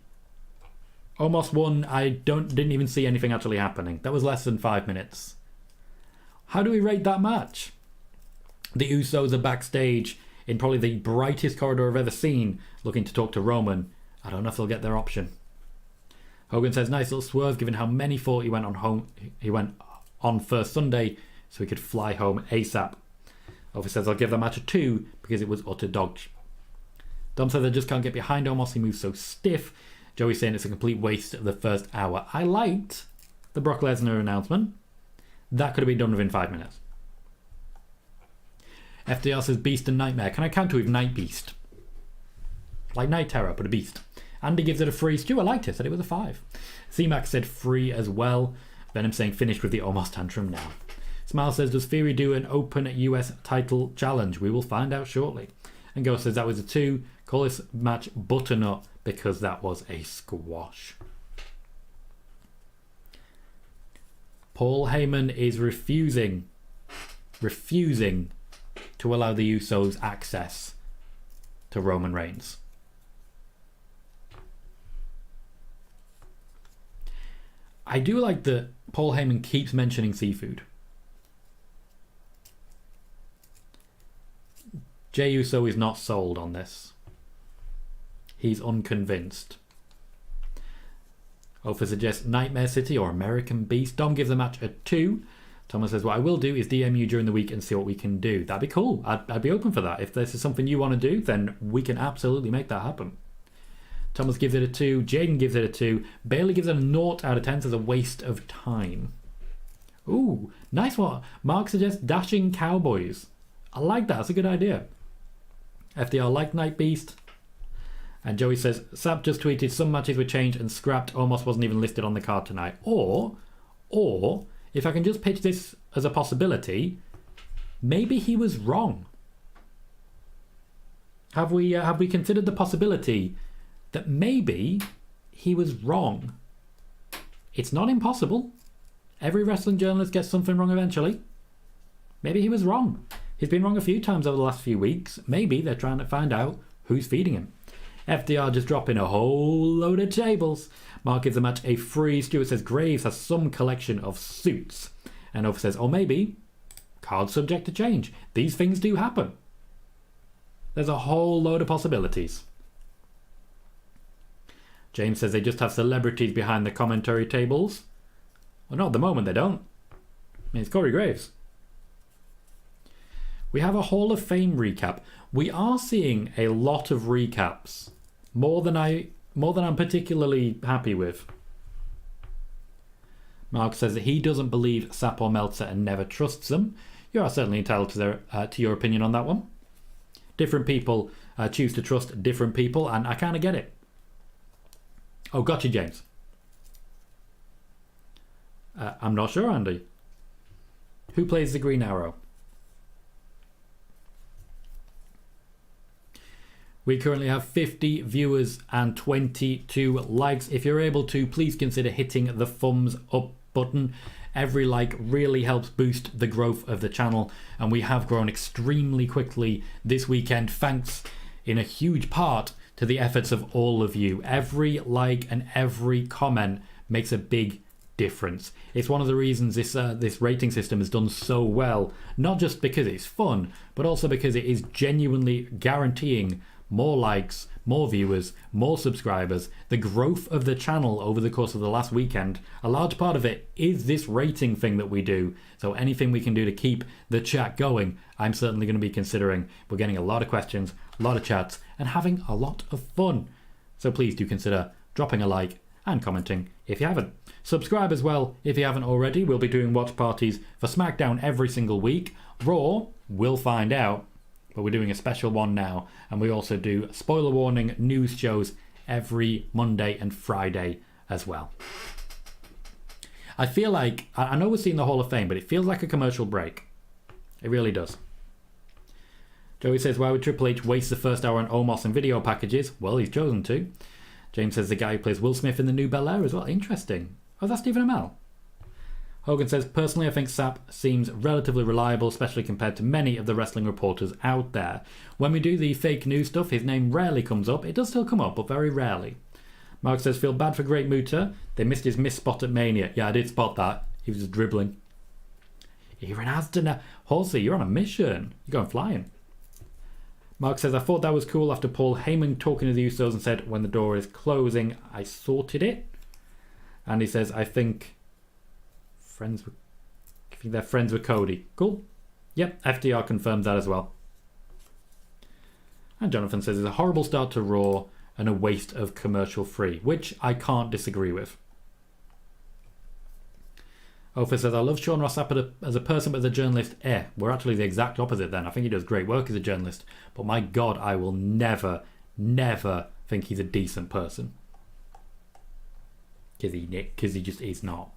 Almost won. I didn't even see anything actually happening. That was less than 5 minutes. How do we rate that match? The Usos are backstage in probably the brightest corridor I've ever seen, looking to talk to Roman. I don't know if they'll get their option. Hogan says, nice little swerve given how many thought he went on first Sunday so he could fly home ASAP. Obviously says, I'll give the match a 2 because it was utter dog. Dom says, I just can't get behind Omos. He moves so stiff. Joey saying it's a complete waste of the first hour. I liked the Brock Lesnar announcement. That could have been done within 5 minutes. FDR says, Beast and Nightmare. Can I counter with Night Beast? Like Night Terror, but a beast. Andy gives it a 3. Stu, I liked it. Said it was a 5. C-Max said 3 as well. Venom saying finished with the Omos tantrum now. Smile says, does Theory do an open US title challenge? We will find out shortly. And Ghost says that was a 2. Call this match Butternut because that was a squash. Paul Heyman is refusing to allow the Usos access to Roman Reigns. I do like that Paul Heyman keeps mentioning seafood. Jey Uso is not sold on this. He's unconvinced. Ofa suggests Nightmare City or American Beast. Dom gives the match a 2. Thomas says, what I will do is DM you during the week and see what we can do. That'd be cool. I'd be open for that. If this is something you want to do, then we can absolutely make that happen. Thomas gives it a 2. Jaden gives it a 2. Bailey gives it a 0 out of 10. Says a waste of time. Ooh, nice one. Mark suggests Dashing Cowboys. I like that. That's a good idea. FDR like Night Beast. And Joey says, Sap just tweeted some matches were changed and scrapped. Almost wasn't even listed on the card tonight. Or, if I can just pitch this as a possibility, maybe he was wrong. Have we considered the possibility that maybe he was wrong? It's not impossible. Every wrestling journalist gets something wrong eventually. Maybe he was wrong. He's been wrong a few times over the last few weeks. Maybe they're trying to find out who's feeding him. FDR just dropping a whole load of tables. Mark gives the match a 3. Stuart says Graves has some collection of suits. And Over says, maybe card subject to change. These things do happen. There's a whole load of possibilities. James says they just have celebrities behind the commentary tables. Well, not at the moment they don't. I mean, it's Corey Graves. We have a Hall of Fame recap. We are seeing a lot of recaps. More than I'm particularly happy with. Mark says that he doesn't believe Sapp or Meltzer and never trusts them. You are certainly entitled to your opinion on that one. Different people choose to trust different people, and I kind of get it. Oh, gotcha, James. I'm not sure, Andy. Who plays the Green Arrow? We currently have 50 viewers and 22 likes. If you're able to, please consider hitting the thumbs up button. Every like really helps boost the growth of the channel, and we have grown extremely quickly this weekend, thanks in a huge part to the efforts of all of you. Every like and every comment makes a big difference. It's one of the reasons this rating system has done so well, not just because it's fun, but also because it is genuinely guaranteeing more likes, more viewers, more subscribers, the growth of the channel over the course of the last weekend. A large part of it is this rating thing that we do. So anything we can do to keep the chat going, I'm certainly going to be considering. We're getting a lot of questions, a lot of chats, and having a lot of fun. So please do consider dropping a like and commenting if you haven't. Subscribe as well if you haven't already. We'll be doing watch parties for SmackDown every single week. Raw, we'll find out, but we're doing a special one now. And we also do spoiler warning news shows every Monday and Friday as well. I feel like, I know we're seeing the Hall of Fame, but it feels like a commercial break. It really does. Joey says, why would Triple H waste the first hour on Omos and video packages? Well, he's chosen to. James says the guy who plays Will Smith in the new Bel-Air as well. Interesting. Oh, that's Stephen Amell. Hogan says, personally, I think Sapp seems relatively reliable, especially compared to many of the wrestling reporters out there. When we do the fake news stuff, his name rarely comes up. It does still come up, but very rarely. Mark says, feel bad for Great Muta. They missed his miss spot at Mania. Yeah, I did spot that. He was just dribbling. You're in Aston now. Horsey, you're on a mission. You're going flying. Mark says, I thought that was cool after Paul Heyman talking to the Usos and said, when the door is closing, I sorted it. And he says, I think they're friends with Cody. Cool. Yep, FDR confirms that as well. And Jonathan says, it's a horrible start to Raw and a waste of commercial free, which I can't disagree with. Ophir says, I love Sean Ross Sapp as a person, but as a journalist, we're actually the exact opposite then. I think he does great work as a journalist, but my God, I will never, never think he's a decent person. Because he just is not.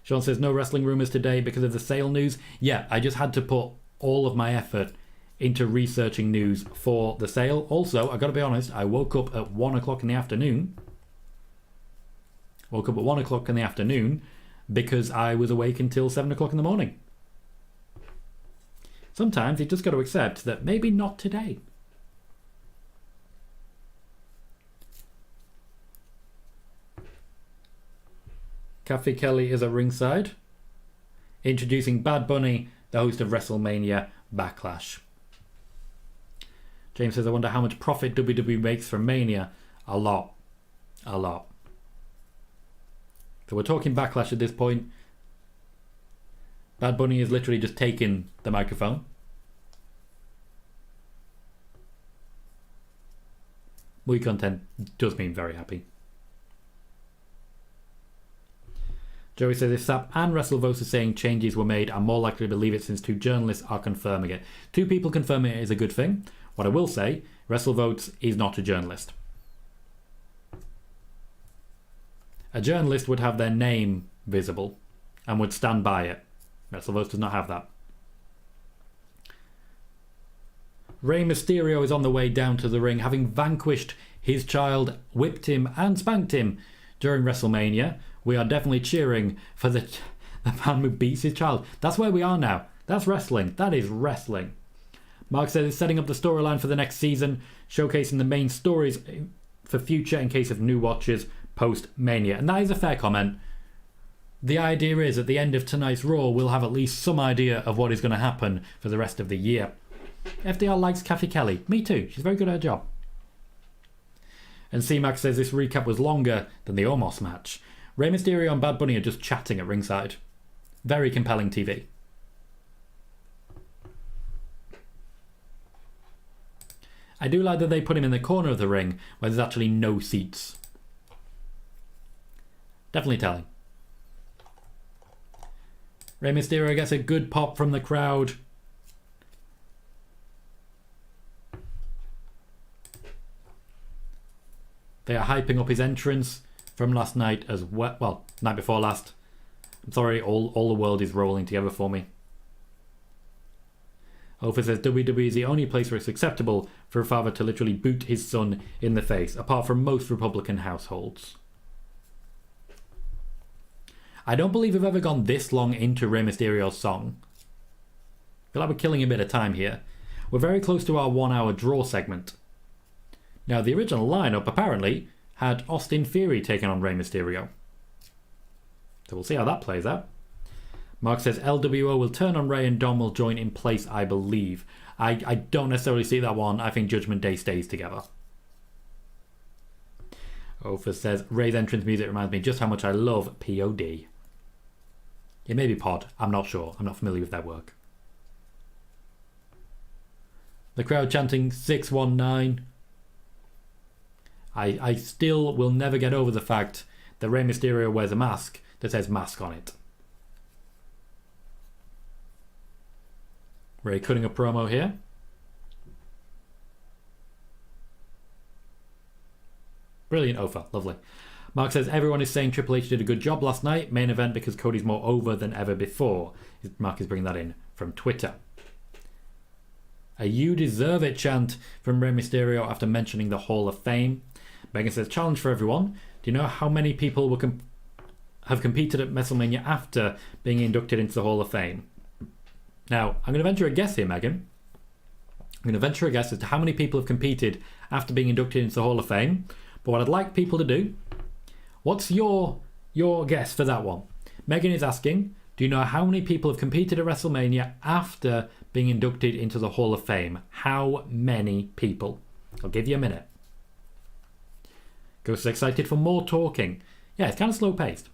Sean says, no wrestling rumours today because of the sale news. Yeah, I just had to put all of my effort into researching news for the sale. Also, I got to be honest, I woke up at 1 o'clock in the afternoon. Because I was awake until 7 o'clock in the morning. Sometimes you just got to accept that maybe not today. Kathy Kelly is at ringside, introducing Bad Bunny, the host of WrestleMania Backlash. James says, I wonder how much profit WWE makes from Mania. A lot. A lot. So we're talking Backlash at this point. Bad Bunny is literally just taking the microphone. Movie content does mean very happy. Joey says, if Sapp and WrestleVotes are saying changes were made, I'm more likely to believe it since two journalists are confirming it. Two people confirming it is a good thing. What I will say, WrestleVotes is not a journalist. A journalist would have their name visible and would stand by it. WrestleVotes does not have that. Rey Mysterio is on the way down to the ring, having vanquished his child, whipped him and spanked him during WrestleMania. We are definitely cheering for the man who beats his child. That's where we are now. That's wrestling. That is wrestling. Mark says it's setting up the storyline for the next season, showcasing the main stories for future in case of new watchers post-Mania. And that is a fair comment. The idea is at the end of tonight's Raw, we'll have at least some idea of what is going to happen for the rest of the year. FDR likes Kathy Kelly. Me too. She's very good at her job. And C-Max says this recap was longer than the Omos match. Rey Mysterio and Bad Bunny are just chatting at ringside. Very compelling TV. I do like that they put him in the corner of the ring where there's actually no seats. Definitely telling. Rey Mysterio gets a good pop from the crowd. They are hyping up his entrance from last night as well. Well, night before last. I'm sorry, all the world is rolling together for me. Ophir says WWE is the only place where it's acceptable for a father to literally boot his son in the face, apart from most Republican households. I don't believe we've ever gone this long into Rey Mysterio's song. I feel like we're killing a bit of time here. We're very close to our 1 hour draw segment. Now, the original lineup apparently had Austin Theory taking on Rey Mysterio. So we'll see how that plays out. Mark says LWO will turn on Ray and Dom will join in place, I believe. I don't necessarily see that one. I think Judgment Day stays together. Ophir says Ray's entrance music reminds me just how much I love POD. It may be Pod. I'm not sure. I'm not familiar with their work. The crowd chanting 619. I still will never get over the fact that Rey Mysterio wears a mask that says mask on it. Ray cutting a promo here. Brilliant, Ofa. Lovely. Mark says everyone is saying Triple H did a good job last night. Main event because Cody's more over than ever before. Mark is bringing that in from Twitter. A "You deserve it" chant from Rey Mysterio after mentioning the Hall of Fame. Megan says challenge for everyone. Do you know how many people will have competed at WrestleMania after being inducted into the Hall of Fame? Now, I'm going to venture a guess here, Megan. I'm going to venture a guess as to how many people have competed after being inducted into the Hall of Fame. But what I'd like people to do, what's your guess for that one? Megan is asking, do you know how many people have competed at WrestleMania after being inducted into the Hall of Fame? How many people? I'll give you a minute. Ghost is excited for more talking. Yeah, it's kind of slow paced.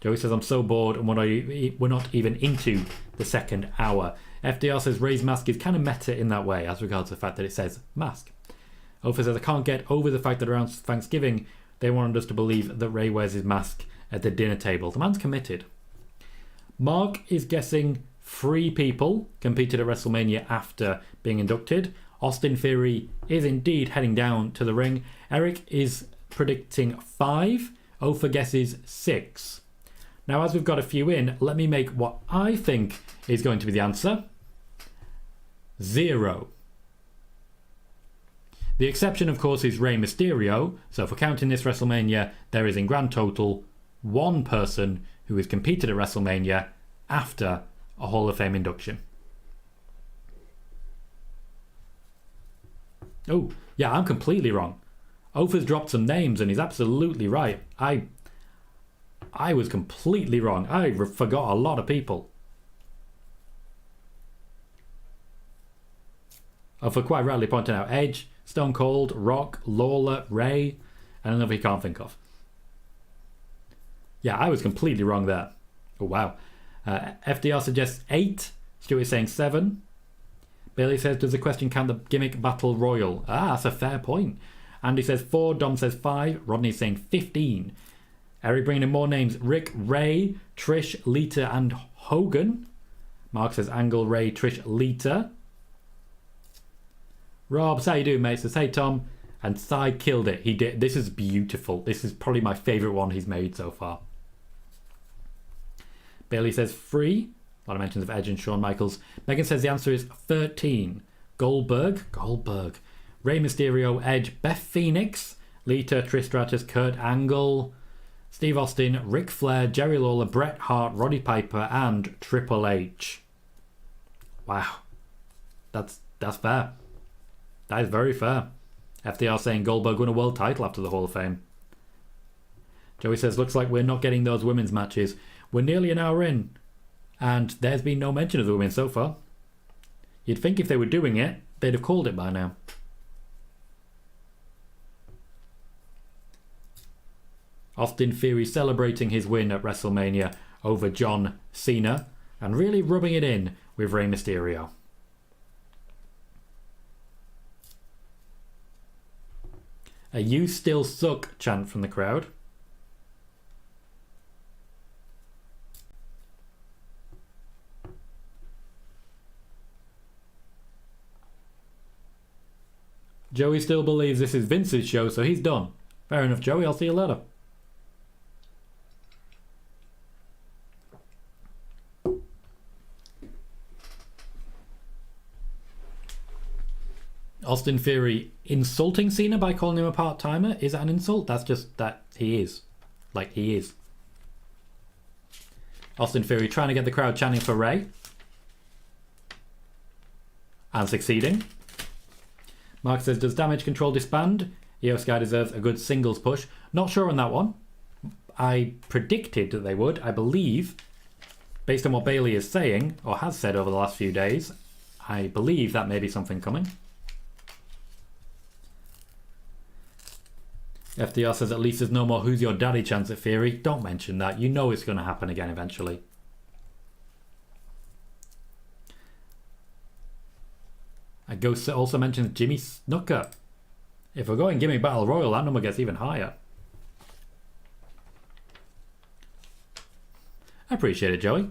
Joey says, I'm so bored and we're not even into the second hour. FDR says Ray's mask is kind of meta in that way as regards to the fact that it says mask. Ophir says, I can't get over the fact that around Thanksgiving they wanted us to believe that Ray wears his mask at the dinner table. The man's committed. Mark is guessing 3 people competed at WrestleMania after being inducted. Austin Theory is indeed heading down to the ring. Eric is predicting 5. Ophir guesses 6. Now, as we've got a few in, let me make what I think is going to be the answer. 0. The exception, of course, is Rey Mysterio. So for counting this WrestleMania, there is in grand total 1 person who has competed at WrestleMania after a Hall of Fame induction. Oh, yeah, I'm completely wrong. Ophir's dropped some names and he's absolutely right. I was completely wrong. I forgot a lot of people. Ophir quite rightly pointing out Edge, Stone Cold, Rock, Lawler, Ray, and another he can't think of. Yeah, I was completely wrong there. Oh, wow. FDR suggests 8. Stuart is saying 7. Bailey says, does the question count the gimmick battle royal? Ah, that's a fair point. Andy says 4. Dom says 5. Rodney's saying 15. Eric bringing in more names. Rick, Ray, Trish, Lita, and Hogan. Mark says Angle, Ray, Trish, Lita. Rob, how you doing, mate? Says, hey, Tom. And Sai killed it. He did. This is beautiful. This is probably my favourite one he's made so far. Bailey says 3. A lot of mentions of Edge and Shawn Michaels. Megan says the answer is 13. Goldberg. Rey Mysterio, Edge, Beth Phoenix, Lita, Trish Stratus, Kurt Angle, Steve Austin, Ric Flair, Jerry Lawler, Bret Hart, Roddy Piper, and Triple H. Wow. That's fair. That is very fair. FDR saying Goldberg won a world title after the Hall of Fame. Joey says, looks like we're not getting those women's matches. We're nearly an hour in, and there's been no mention of the women so far. You'd think if they were doing it, they'd have called it by now. Austin Theory celebrating his win at WrestleMania over John Cena and really rubbing it in with Rey Mysterio. A "You still suck" chant from the crowd. Joey still believes this is Vince's show, so he's done. Fair enough, Joey. I'll see you later. Austin Theory insulting Cena by calling him a part-timer? Is that an insult? That's just that he is. Like, he is. Austin Theory trying to get the crowd chanting for Ray. And succeeding. Mark says, does Damage Control disband? Io Sky deserves a good singles push. Not sure on that one. I predicted that they would. I believe based on what Bailey is saying, or has said over the last few days, I believe that may be something coming. FDR says at least there's no more who's your daddy chance at Theory. Don't mention that. You know it's going to happen again eventually. And Ghost also mentions Jimmy Snuka. If we're going Gimme Battle Royal, that number gets even higher. I appreciate it, Joey.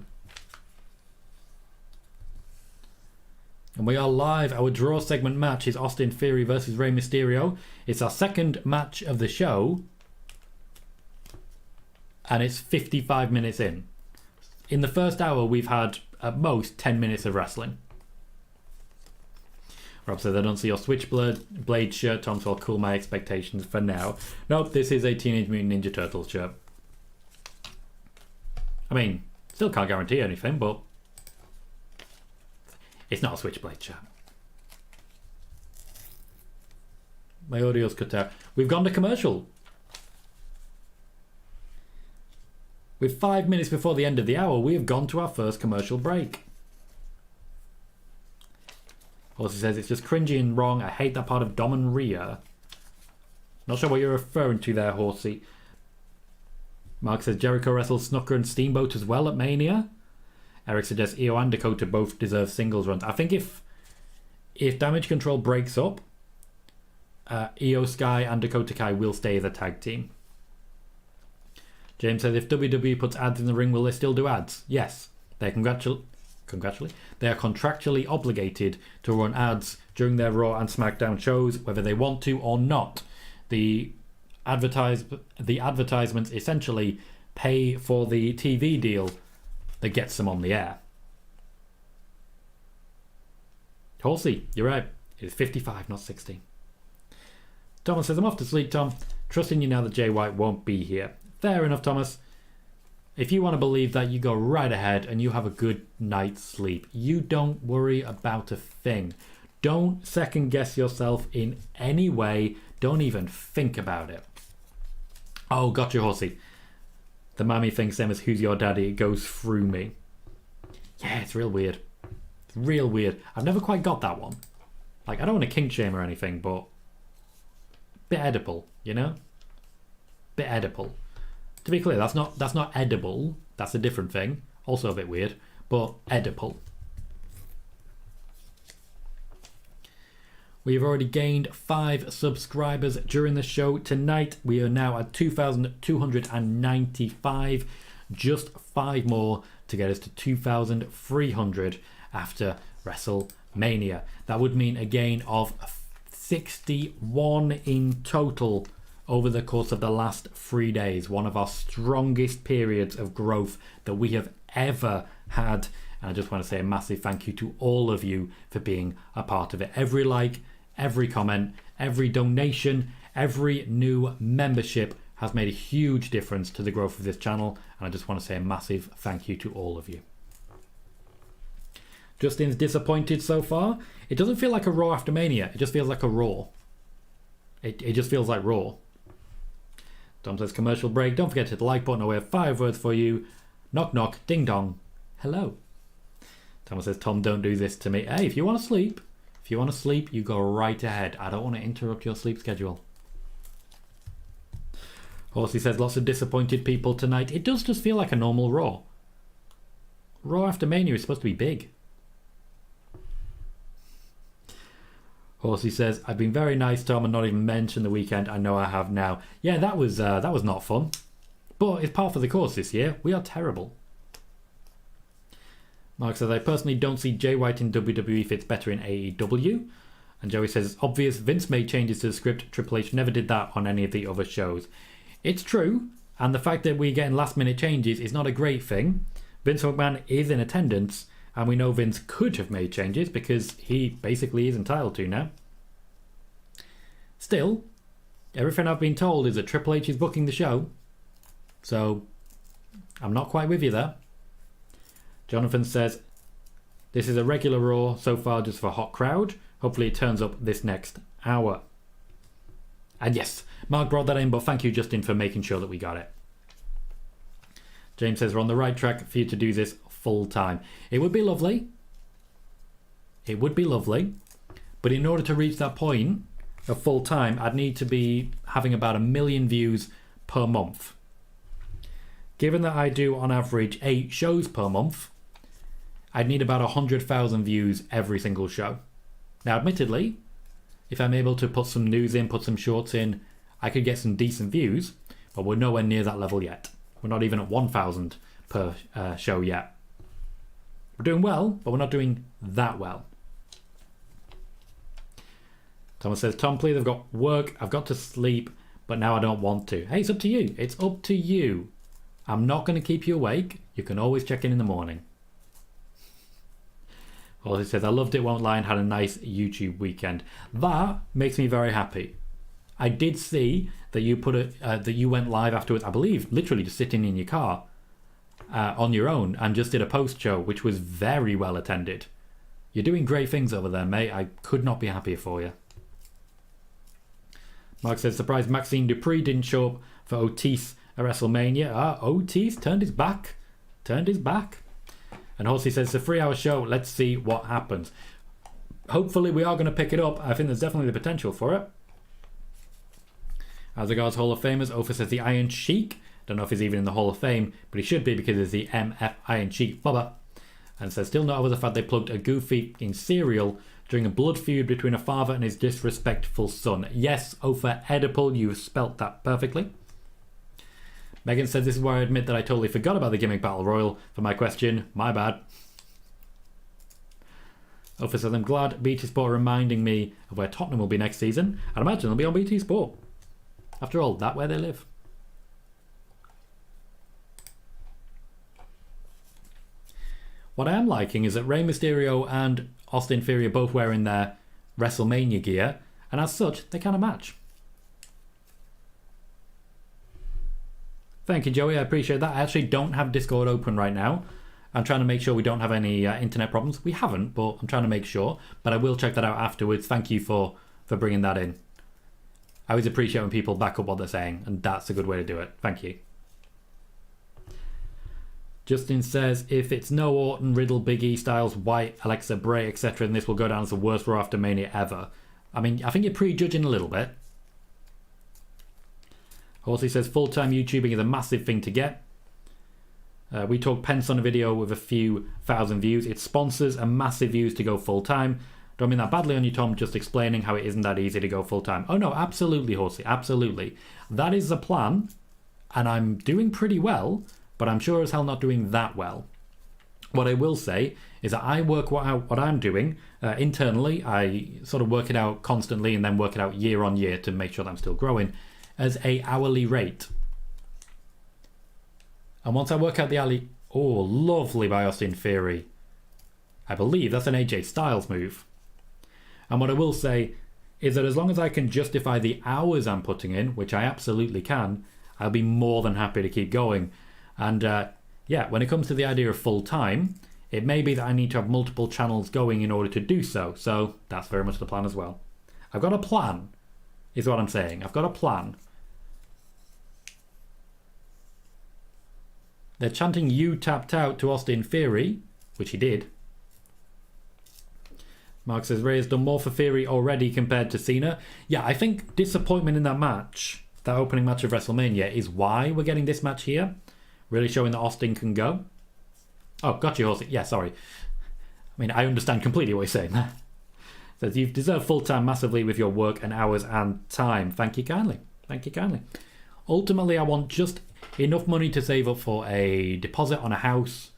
And we are live. Our draw segment match is Austin Theory versus Rey Mysterio. It's our second match of the show. And it's 55 minutes in. In the first hour, we've had at most 10 minutes of wrestling. Rob says, I don't see your Switchblade shirt, Tom, so I'll cool my expectations for now. Nope, this is a Teenage Mutant Ninja Turtles shirt. I mean, still can't guarantee anything, but it's not a Switchblade shirt. My audio's cut out. We've gone to commercial. With 5 minutes before the end of the hour, we have gone to our first commercial break. Also says, it's just cringy and wrong. I hate that part of Dom and Rhea. Not sure what you're referring to there, Horsey. Mark says, Jericho wrestled Snooker and Steamboat as well at Mania. Eric suggests Io and Dakota both deserve singles runs. I think if Damage Control breaks up, Io Sky and Dakota Kai will stay as a tag team. James says, if WWE puts ads in the ring, will they still do ads? Yes. They are contractually obligated to run ads during their Raw and SmackDown shows, whether they want to or not. The advertisements essentially pay for the TV deal that gets them on the air. Horsey, you're right. It's 55, not 60. Thomas says, I'm off to sleep, Tom. Trusting you now that Jay White won't be here. Fair enough, Thomas. If you want to believe that, you go right ahead and you have a good night's sleep. You don't worry about a thing. Don't second guess yourself in any way. Don't even think about it. Oh, gotcha, Horsey. The mammy thing, same as who's your daddy, it goes through me. Yeah, it's real weird. It's real weird. I've never quite got that one. Like, I don't want to kink shame or anything, but bit Oedipal, you know? Bit Oedipal. To be clear, that's not edible. That's a different thing. Also a bit weird, but Oedipal. We've already gained 5 subscribers during the show tonight. We are now at 2,295. Just 5 more to get us to 2,300 after WrestleMania. That would mean a gain of 61 in total over the course of the last 3 days. One of our strongest periods of growth that we have ever had. And I just want to say a massive thank you to all of you for being a part of it. Every like, every comment, every donation, every new membership has made a huge difference to the growth of this channel. And I just want to say a massive thank you to all of you. Justin's disappointed so far. It doesn't feel like a Raw after Mania. It just feels like a Raw. It just feels like Raw. Tom says, commercial break. Don't forget to hit the like button. We have 5 words for you. Knock, knock, ding dong. Hello. Thomas says, Tom, don't do this to me. Hey, if you want to sleep, you go right ahead. I don't want to interrupt your sleep schedule. Horsey says, lots of disappointed people tonight. It does just feel like a normal Raw. Raw after Mania is supposed to be big. Horsey says, I've been very nice, Tom, and not even mentioned the weekend. I know I have now. Yeah, that was not fun. But it's par for the course this year. We are terrible. Mark says, I personally don't see Jay White in WWE fits better in AEW. And Joey says, it's obvious Vince made changes to the script. Triple H never did that on any of the other shows. It's true. And the fact that we're getting last minute changes is not a great thing. Vince McMahon is in attendance. And we know Vince could have made changes because he basically is entitled to now. Still, everything I've been told is that Triple H is booking the show. So, I'm not quite with you there. Jonathan says, this is a regular Raw so far just for a hot crowd. Hopefully it turns up this next hour. And yes, Mark brought that in, but thank you, Justin, for making sure that we got it. James says, we're on the right track for you to do this full time. It would be lovely. It would be lovely. But in order to reach that point of full time, I'd need to be having about 1 million views per month. Given that I do on average 8 shows per month, I'd need about 100,000 views every single show. Now, admittedly, if I'm able to put some news in, put some shorts in, I could get some decent views, but we're nowhere near that level yet. We're not even at 1,000 per show yet. We're doing well, but we're not doing that well. Thomas says, Tom, please, I've got work, I've got to sleep, but now I don't want to. Hey, it's up to you. It's up to you. I'm not going to keep you awake. You can always check in the morning. Well, he says, I loved it, won't lie, and had a nice YouTube weekend. That makes me very happy. I did see that you that you went live afterwards, I believe, literally just sitting in your car on your own and just did a post show, which was very well attended. You're doing great things over there, mate. I could not be happier for you. Mark says, surprised Maxime Dupree didn't show up for Otis at WrestleMania. Otis turned his back. And Horsey says, it's a 3-hour show. Let's see what happens. Hopefully we are going to pick it up. I think there's definitely the potential for it. As regards Hall of Famers, Ophir says the Iron Sheik. Don't know if he's even in the Hall of Fame, but he should be because it's the MF Iron Sheik Bubba. And says, still not over the fact they plugged a Goofy in Serial during a blood feud between a father and his disrespectful son. Yes, Ophir Oedipal, you spelt that perfectly. Megan says, this is where I admit that I totally forgot about the gimmick battle royal for my question. My bad. Ophir says, I'm glad BT Sport reminding me of where Tottenham will be next season. I'd imagine they'll be on BT Sport. After all, that's where they live. What I am liking is that Rey Mysterio and Austin Theory are both wearing their WrestleMania gear, and as such, they kind of match. Thank you, Joey. I appreciate that. I actually don't have Discord open right now. I'm trying to make sure we don't have any internet problems. We haven't, but I'm trying to make sure. But I will check that out afterwards. Thank you for bringing that in. I always appreciate when people back up what they're saying, and that's a good way to do it. Thank you. Justin says, if it's no Orton, Riddle, Big E, Styles, White, Alexa, Bray, etc., then this will go down as the worst Raw after Mania ever. I mean, I think you're prejudging a little bit. Horsey says, full-time YouTubing is a massive thing to get. We talk pence on a video with a few thousand views. It sponsors a massive views to go full-time. Don't mean that badly on you, Tom, just explaining how it isn't that easy to go full-time. Oh no, absolutely, Horsey, absolutely. That is the plan, and I'm doing pretty well, but I'm sure as hell not doing that well. What I will say is that I work out what I'm doing internally. I sort of work it out constantly and then work it out year on year to make sure that I'm still growing as a hourly rate. And once I work out the hourly... Oh, lovely by Austin Theory. I believe that's an AJ Styles move. And what I will say is that as long as I can justify the hours I'm putting in, which I absolutely can, I'll be more than happy to keep going. And yeah, when it comes to the idea of full time, it may be that I need to have multiple channels going in order to do so. So that's very much the plan as well. I've got a plan, is what I'm saying. I've got a plan. They're chanting "you tapped out" to Austin Theory, which he did. Mark says Rey has done more for Theory already compared to Cena. Yeah, I think disappointment in that match, that opening match of WrestleMania, is why we're getting this match here. Really showing that Austin can go. Oh, got you, Horsey. Yeah, sorry. I mean, I understand completely what you're saying there. Says, you've deserved full-time massively with your work and hours and time. Thank you kindly. Thank you kindly. Ultimately, I want just enough money to save up for a deposit on a house,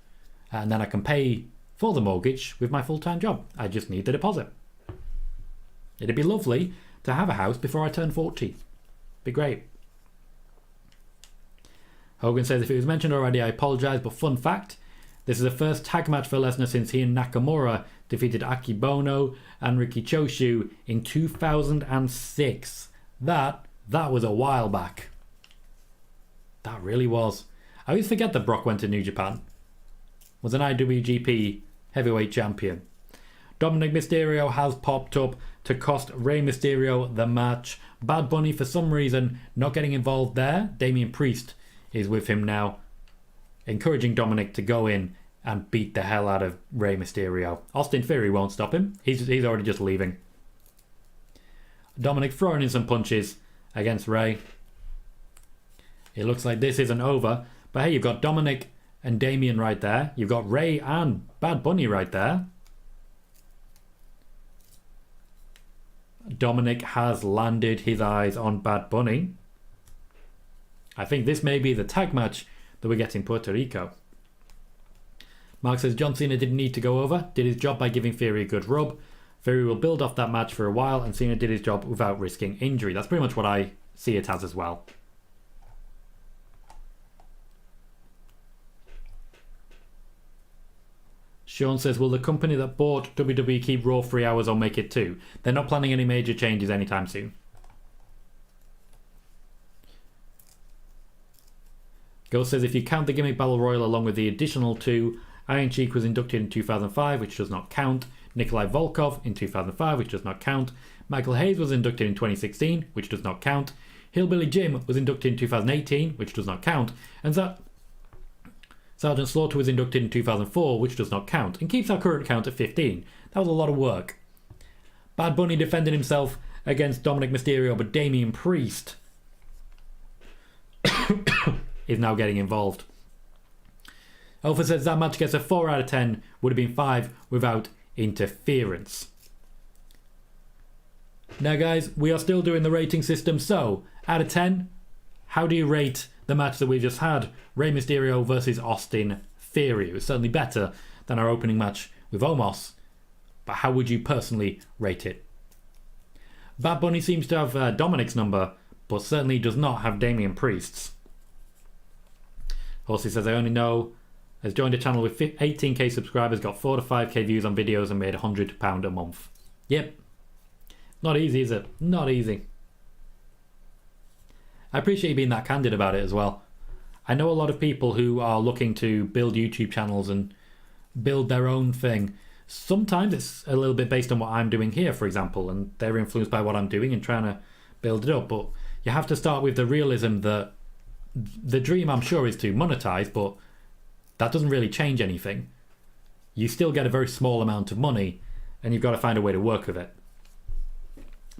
and then I can pay for the mortgage with my full-time job. I just need the deposit. It'd be lovely to have a house before I turn 40. Be great. Hogan says, if it was mentioned already, I apologise, but fun fact, this is the first tag match for Lesnar since he and Nakamura defeated Akibono and Riki Choshu in 2006. That was a while back. That really was. I always forget that Brock went to New Japan. Was an IWGP heavyweight champion. Dominic Mysterio has popped up to cost Rey Mysterio the match. Bad Bunny, for some reason, not getting involved there. Damian Priest is with him now, encouraging Dominic to go in and beat the hell out of Rey Mysterio. Austin Theory won't stop him. He's already just leaving. Dominic throwing in some punches against Rey. It looks like this isn't over. But hey, you've got Dominic and Damien right there. You've got Rey and Bad Bunny right there. Dominic has landed his eyes on Bad Bunny. I think this may be the tag match that we get in Puerto Rico. Mark says John Cena didn't need to go over. Did his job by giving Theory a good rub. Theory will build off that match for a while, and Cena did his job without risking injury. That's pretty much what I see it as well. Sean says, will the company that bought WWE keep Raw 3 hours or make it 2? They're not planning any major changes anytime soon. Ghost says, if you count the gimmick Battle Royal along with the additional 2, Iron Sheik was inducted in 2005, which does not count. Nikolai Volkov in 2005, which does not count. Michael Hayes was inducted in 2016, which does not count. Hillbilly Jim was inducted in 2018, which does not count. And Sergeant Slaughter was inducted in 2004, which does not count, and keeps our current count at 15. That was a lot of work. Bad Bunny defended himself against Dominic Mysterio, but Damian Priest is now getting involved. Alpha says that match gets a 4 out of 10, would have been 5 without interference. Now guys, we are still doing the rating system, so out of 10, how do you rate the match that we just had? Rey Mysterio versus Austin Theory. It was certainly better than our opening match with Omos, but how would you personally rate it? Bad Bunny seems to have Dominic's number, but certainly does not have Damian Priest's. Horsey says, I only know has joined a channel with 18k subscribers, got 4 to 5k views on videos and made £100 a month. Yep. Not easy, is it? Not easy. I appreciate you being that candid about it as well. I know a lot of people who are looking to build YouTube channels and build their own thing. Sometimes it's a little bit based on what I'm doing here, for example, and they're influenced by what I'm doing and trying to build it up. But you have to start with the realism that the dream, I'm sure, is to monetize, but that doesn't really change anything. You still get a very small amount of money, and you've got to find a way to work with it.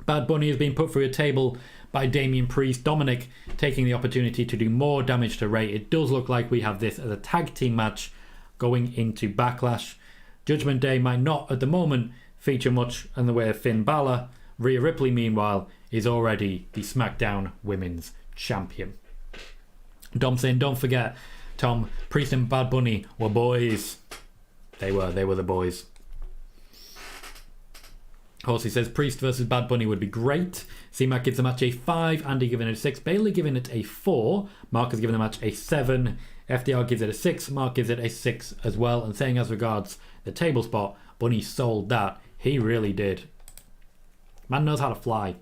Bad Bunny has been put through a table by Damian Priest. Dominic taking the opportunity to do more damage to Rey. It does look like we have this as a tag team match going into Backlash. Judgment Day might not, at the moment, feature much in the way of Finn Balor. Rhea Ripley, meanwhile, is already the SmackDown Women's Champion. Dom saying, don't forget, Tom, Priest and Bad Bunny were boys. They were the boys. Horsey says Priest versus Bad Bunny would be great. C-Mac gives the match a 5, Andy giving it a 6, Bailey giving it a 4, Mark has given the match a 7, FDR gives it a 6, Mark gives it a 6 as well, and saying as regards the table spot, Bunny sold that. He really did. Man knows how to fly.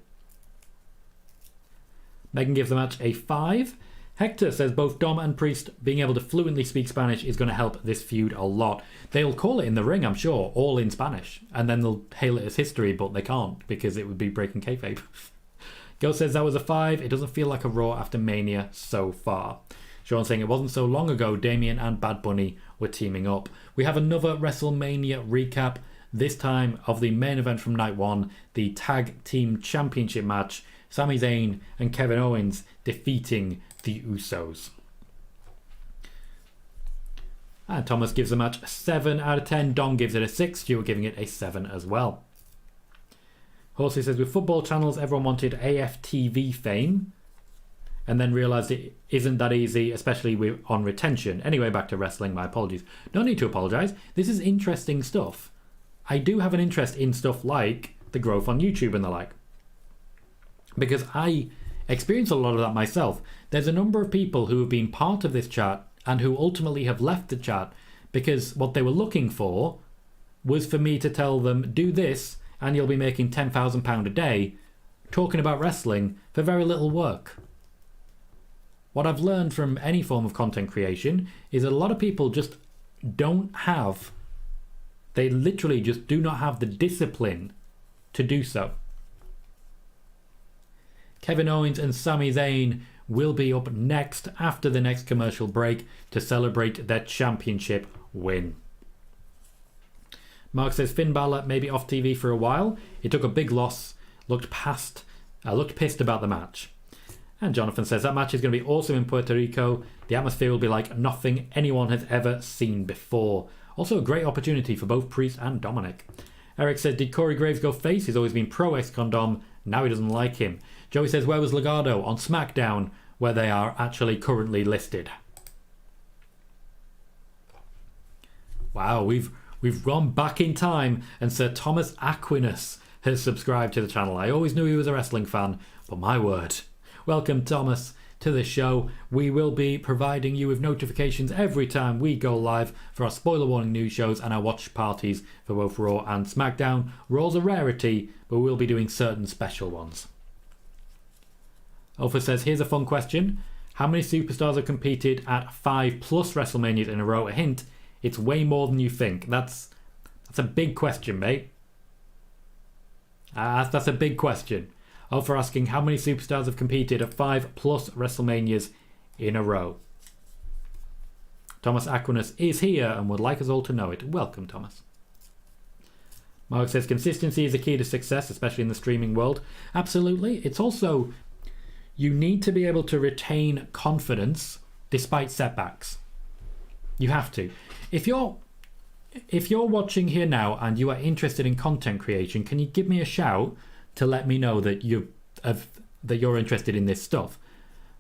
Megan gives the match a 5. Hector says both Dom and Priest being able to fluently speak Spanish is going to help this feud a lot. They'll call it in the ring, I'm sure, all in Spanish, and then they'll hail it as history, but they can't because it would be breaking kayfabe. Gil says that was a 5. It doesn't feel like a Raw after Mania so far. Sean saying it wasn't so long ago Damien and Bad Bunny were teaming up. We have another WrestleMania recap, this time of the main event from night 1, the Tag Team Championship match. Sami Zayn and Kevin Owens defeating the Usos. And Thomas gives the match a 7 out of 10. Dom gives it a 6. Stuart giving it a 7 as well. Horsey says with football channels everyone wanted AFTV fame and then realised it isn't that easy, especially on retention. Anyway, back to wrestling. My apologies. No need to apologise. This is interesting stuff. I do have an interest in stuff like the growth on YouTube and the like, because I experience a lot of that myself. There's a number of people who have been part of this chat and who ultimately have left the chat because what they were looking for was for me to tell them, do this and you'll be making £10,000 a day talking about wrestling for very little work. What I've learned from any form of content creation is that a lot of people just don't have, they literally just do not have the discipline to do so. Kevin Owens and Sami Zayn will be up next after the next commercial break to celebrate their championship win. Mark says Finn Balor may be off TV for a while. He took a big loss, looked pissed about the match. And Jonathan says that match is going to be awesome in Puerto Rico. The atmosphere will be like nothing anyone has ever seen before. Also a great opportunity for both Priest and Dominic. Eric says, did Corey Graves go face? He's always been pro ex-Condom. Now he doesn't like him. Joey says, where was Legado? On SmackDown, where they are actually currently listed. Wow, we've gone back in time, and Sir Thomas Aquinas has subscribed to the channel. I always knew he was a wrestling fan, but my word. Welcome, Thomas, to the show. We will be providing you with notifications every time we go live for our spoiler warning news shows and our watch parties for both Raw and SmackDown. Raw's a rarity, but we'll be doing certain special ones. Alpha says, here's a fun question. How many superstars have competed at 5+ WrestleManias in a row? A hint, it's way more than you think. That's a big question, mate. That's a big question. Alpha asking, how many superstars have competed at 5+ WrestleManias in a row? Thomas Aquinas is here and would like us all to know it. Welcome, Thomas. Mark says, consistency is the key to success, especially in the streaming world. Absolutely. It's also, you need to be able to retain confidence despite setbacks. You have to. If you're watching here now and you are interested in content creation, can you give me a shout to let me know that you're interested in this stuff?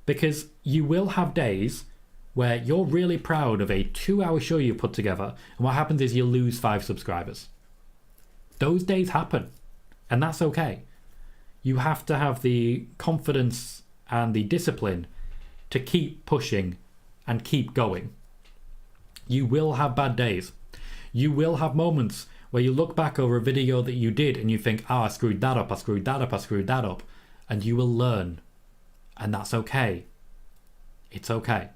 Because you will have days where you're really proud of a 2-hour show you put together, and what happens is you lose 5 subscribers. Those days happen, and that's okay. You have to have the confidence and the discipline to keep pushing and keep going. You will have bad days. You will have moments where you look back over a video that you did and you think, I screwed that up, I screwed that up, and you will learn. And that's okay. It's okay.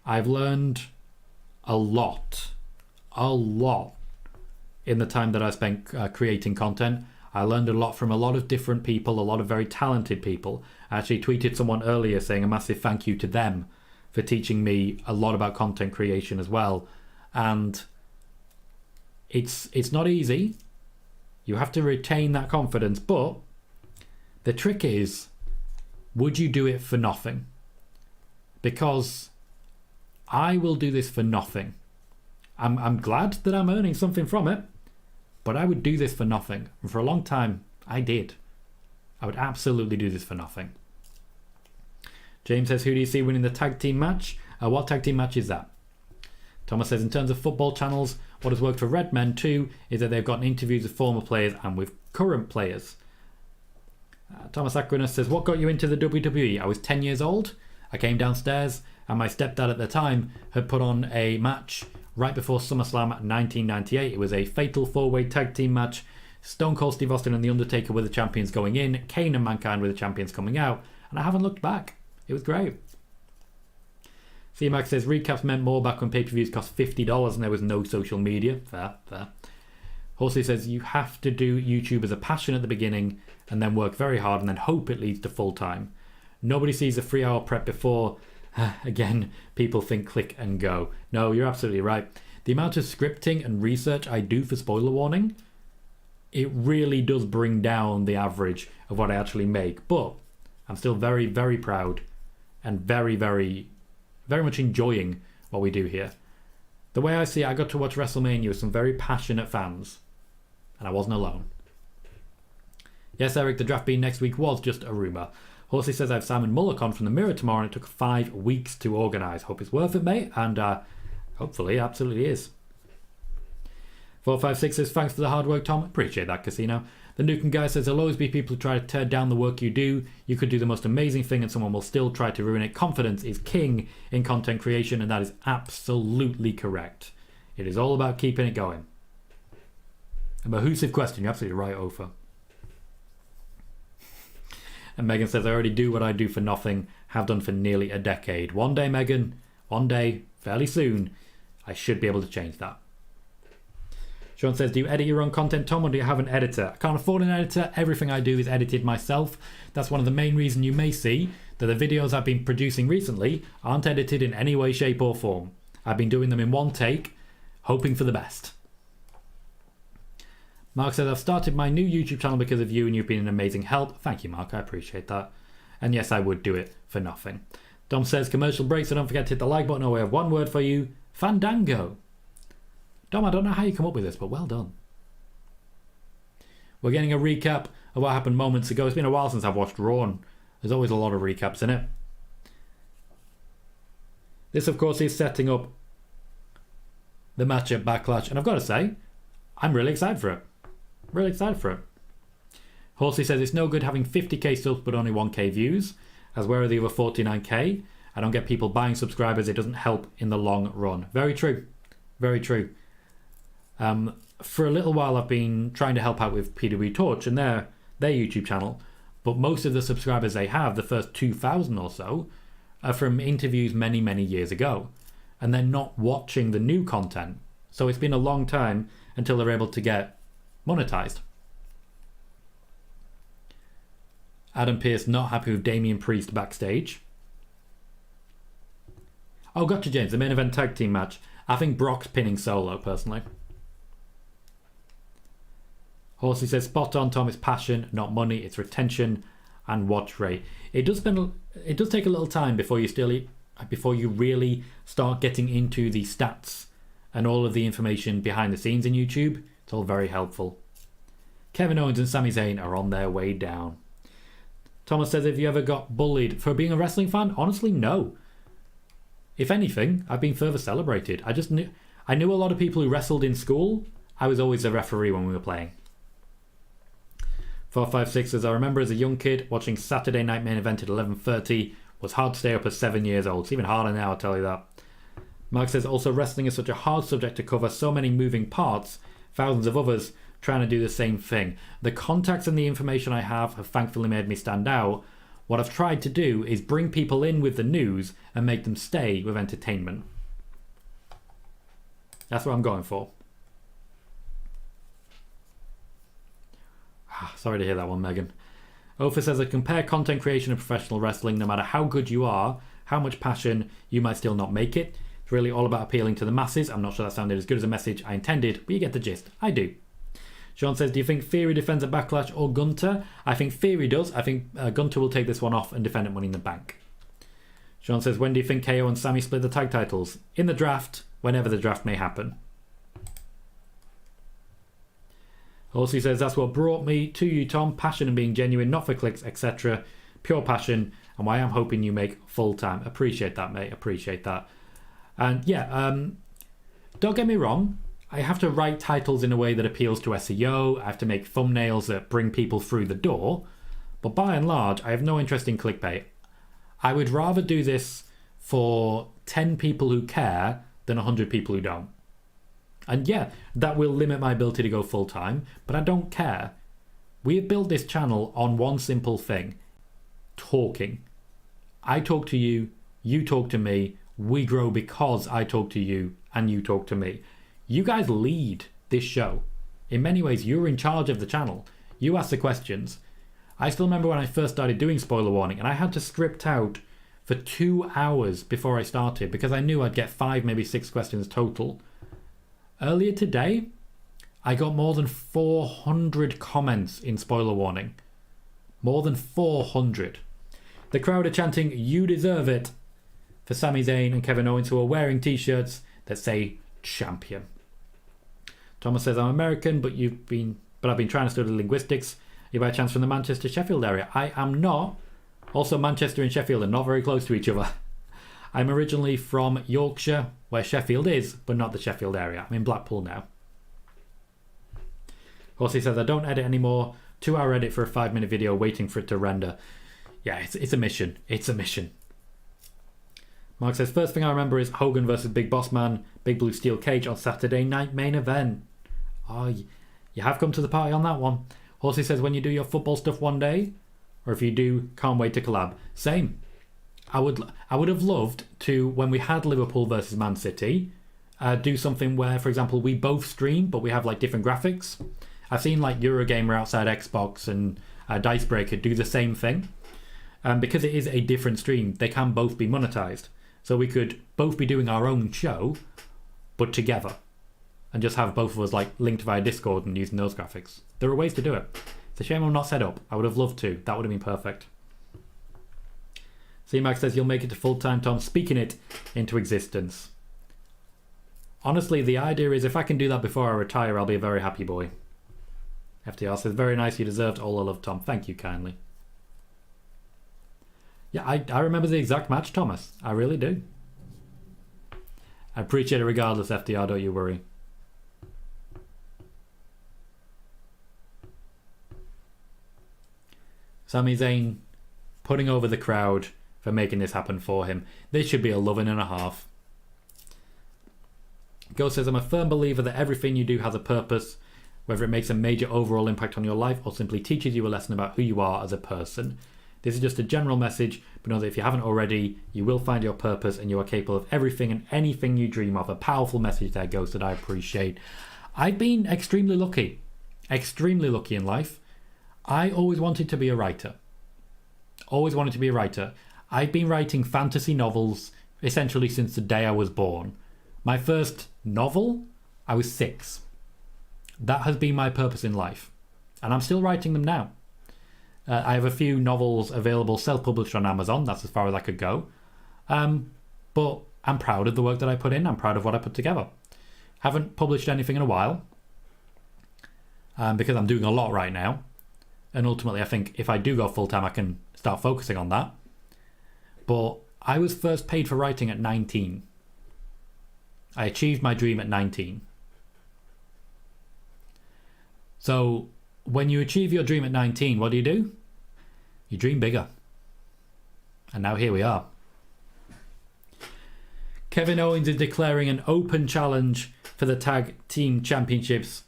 I've learned a lot in the time that I spent creating content. I learned a lot from a lot of different people, a lot of very talented people. I actually tweeted someone earlier saying a massive thank you to them for teaching me a lot about content creation as well. And it's not easy. You have to retain that confidence, but the trick is, would you do it for nothing? Because I will do this for nothing. I'm glad that I'm earning something from it, but I would do this for nothing. And for a long time, I did. I would absolutely do this for nothing. James says, who do you see winning the tag team match? What tag team match is that? Thomas says, in terms of football channels, what has worked for Red Men too is that they've gotten interviews with former players and with current players. Thomas Aquinas says, what got you into the WWE? I was 10 years old. I came downstairs and my stepdad at the time had put on a match right before SummerSlam 1998. It was a fatal 4-way tag team match. Stone Cold Steve Austin and The Undertaker were the champions going in. Kane and Mankind were the champions coming out. And I haven't looked back. It was great. C-Max says, recaps meant more back when pay-per-views cost $50 and there was no social media. Fair. Horsey says, you have to do YouTube as a passion at the beginning and then work very hard and then hope it leads to full-time. Nobody sees a 3-hour prep before. Again, people think click and go. No, you're absolutely right. The amount of scripting and research I do for spoiler warning, it really does bring down the average of what I actually make. But I'm still very, very proud and very, very, very much enjoying what we do here. The way I see it, I got to watch WrestleMania with some very passionate fans, and I wasn't alone. Yes, Eric, the draft being next week was just a rumour. Horsey says I have Simon Mullicon from the Mirror tomorrow and it took 5 weeks to organise. Hope it's worth it, mate, and hopefully it absolutely is. 456 says, thanks for the hard work, Tom. Appreciate that, Casino. The Nukem guy says, there'll always be people who try to tear down the work you do. You could do the most amazing thing and someone will still try to ruin it. Confidence is king in content creation, and that is absolutely correct. It is all about keeping it going. A behoosive question. You're absolutely right, Ofa. And Megan says, I already do what I do for nothing, have done for nearly a decade. One day, Megan, one day, fairly soon, I should be able to change that. Sean says, do you edit your own content, Tom, or do you have an editor? I can't afford an editor. Everything I do is edited myself. That's one of the main reasons you may see that the videos I've been producing recently aren't edited in any way, shape or form. I've been doing them in one take, hoping for the best. Mark says, I've started my new YouTube channel because of you and you've been an amazing help. Thank you, Mark. I appreciate that. And yes, I would do it for nothing. Dom says, commercial break, so don't forget to hit the like button. Oh, we have one word for you. Fandango. Dom, I don't know how you come up with this, but well done. We're getting a recap of what happened moments ago. It's been a while since I've watched Raw, and there's always a lot of recaps in it. This, of course, is setting up the match at Backlash, and I've got to say, I'm really excited for it. Really excited for it. Horsey says, it's no good having 50k subs but only 1k views, as where are the other 49k? I don't get people buying subscribers. It doesn't help in the long run. Very true. Very true. For a little while, I've been trying to help out with PW Torch and their YouTube channel, but most of the subscribers they have, the first 2,000 or so, are from interviews many, many years ago, and they're not watching the new content. So it's been a long time until they're able to get monetized. Adam Pearce not happy with Damian Priest backstage. Oh, gotcha, James. The main event tag team match. I think Brock's pinning Solo, personally. Horsey says, spot on, Tom. It's passion, not money. It's retention and watch rate. It does take a little time before you really start getting into the stats and all of the information behind the scenes in YouTube. It's all very helpful. Kevin Owens and Sami Zayn are on their way down. Thomas says, have you ever got bullied for being a wrestling fan? Honestly, no. If anything, I've been further celebrated. I knew a lot of people who wrestled in school. I was always a referee when we were playing. 456 says, I remember as a young kid watching Saturday Night Main Event at 11:30. Was hard to stay up at 7 years old. It's even harder now, I'll tell you that. Mark says, also wrestling is such a hard subject to cover. So many moving parts. Thousands of others trying to do the same thing. The contacts and the information I have thankfully made me stand out. What I've tried to do is bring people in with the news and make them stay with entertainment. That's what I'm going for. Sorry to hear that one, Megan. Ophir says, I compare content creation and professional wrestling. No matter how good you are, how much passion, you might still not make it. It's really all about appealing to the masses. I'm not sure that sounded as good as a message I intended, but you get the gist. I do. Sean says, do you think Theory defends at Backlash or Gunter? I think Theory does. I think Gunter will take this one off and defend it Money in the Bank. Sean says, when do you think KO and Sammy split the tag titles? In the draft, whenever the draft may happen. Also says, that's what brought me to you, Tom. Passion and being genuine, not for clicks, etc. Pure passion, and why I'm hoping you make full time. Appreciate that, mate. Appreciate that. And yeah, don't get me wrong. I have to write titles in a way that appeals to SEO. I have to make thumbnails that bring people through the door. But by and large, I have no interest in clickbait. I would rather do this for 10 people who care than 100 people who don't. And yeah, that will limit my ability to go full time, but I don't care. We have built this channel on one simple thing. Talking. I talk to you, you talk to me, we grow because I talk to you and you talk to me. You guys lead this show. In many ways, you're in charge of the channel. You ask the questions. I still remember when I first started doing spoiler warning and I had to script out for 2 hours before I started because I knew I'd get 5, maybe 6 questions total. Earlier today, I got more than 400 comments in spoiler warning. More than 400. The crowd are chanting, you deserve it, for Sami Zayn and Kevin Owens, who are wearing t-shirts that say champion. Thomas says, I'm American, but I've been trying to study linguistics. You by chance from the Manchester Sheffield area? I am not. Also, Manchester and Sheffield are not very close to each other. I'm originally from Yorkshire, where Sheffield is, but not the Sheffield area. I'm in Blackpool now. Horsey says, I don't edit anymore. 2-hour edit for a 5-minute video, waiting for it to render. Yeah, it's a mission. It's a mission. Mark says, first thing I remember is Hogan versus Big Boss Man, Big Blue Steel Cage on Saturday Night Main Event. Oh, you have come to the party on that one. Horsey says, when you do your football stuff one day, or if you do, can't wait to collab. Same. I would have loved to, when we had Liverpool versus Man City, do something where, for example, we both stream, but we have like different graphics. I've seen like Eurogamer outside Xbox and Dicebreaker do the same thing. Because it is a different stream, they can both be monetized. So we could both be doing our own show, but together. and just have both of us like linked via Discord and using those graphics. There are ways to do it. It's a shame I'm not set up. I would have loved to. That would have been perfect. C-Max says you'll make it to full-time, Tom, speaking it into existence. Honestly, the idea is if I can do that before I retire, I'll be a very happy boy. FTR says, very nice, you deserved all the love, Tom. Thank you kindly. Yeah, I remember the exact match, Thomas. I really do. I appreciate it regardless, FTR, don't you worry. Sami Zayn putting over the crowd for making this happen for him. This should be a loving and a half. Ghost says, I'm a firm believer that everything you do has a purpose, whether it makes a major overall impact on your life or simply teaches you a lesson about who you are as a person. This is just a general message, but know that if you haven't already, you will find your purpose and you are capable of everything and anything you dream of. A powerful message there, Ghost, that I appreciate. I've been extremely lucky in life. I always wanted to be a writer. I've been writing fantasy novels essentially since the day I was born. My first novel, I was 6. That has been my purpose in life. And I'm still writing them now. I have a few novels available self-published on Amazon. That's as far as I could go. But I'm proud of the work that I put in. I'm proud of what I put together. Haven't published anything in a while. Because I'm doing a lot right now. And ultimately, I think if I do go full-time, I can start focusing on that. But I was first paid for writing at 19. I achieved my dream at 19. So when you achieve your dream at 19, what do? You dream bigger. And now here we are. Kevin Owens is declaring an open challenge for the Tag Team Championships.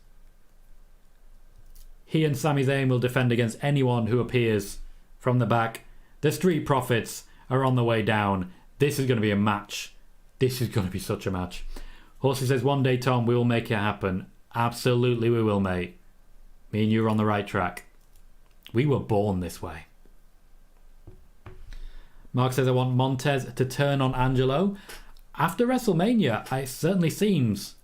He and Sami Zayn will defend against anyone who appears from the back. The Street Profits are on the way down. This is going to be a match. This is going to be such a match. Horsey says, one day, Tom, we will make it happen. Absolutely we will, mate. Me and you are on the right track. We were born this way. Mark says, I want Montez to turn on Angelo. After WrestleMania, it certainly seems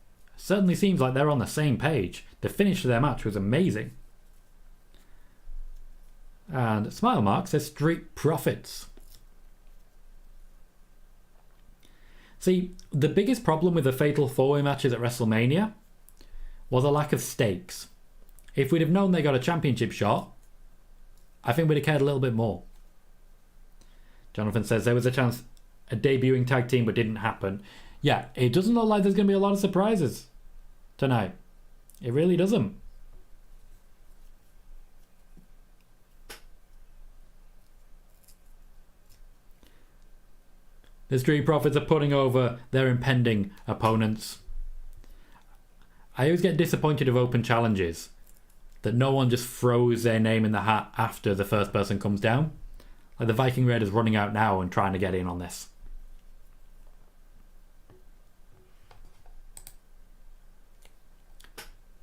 like they're on the same page. The finish of their match was amazing. And Smile Mark says, Street Profits. See, the biggest problem with the Fatal 4-Way matches at WrestleMania was a lack of stakes. If we'd have known they got a championship shot, I think we'd have cared a little bit more. Jonathan says there was a chance a debuting tag team but didn't happen. Yeah, it doesn't look like there's going to be a lot of surprises tonight. It really doesn't. The Street Profits are putting over their impending opponents. I always get disappointed of open challenges. That no one just throws their name in the hat after the first person comes down. Like the Viking Raiders running out now and trying to get in on this.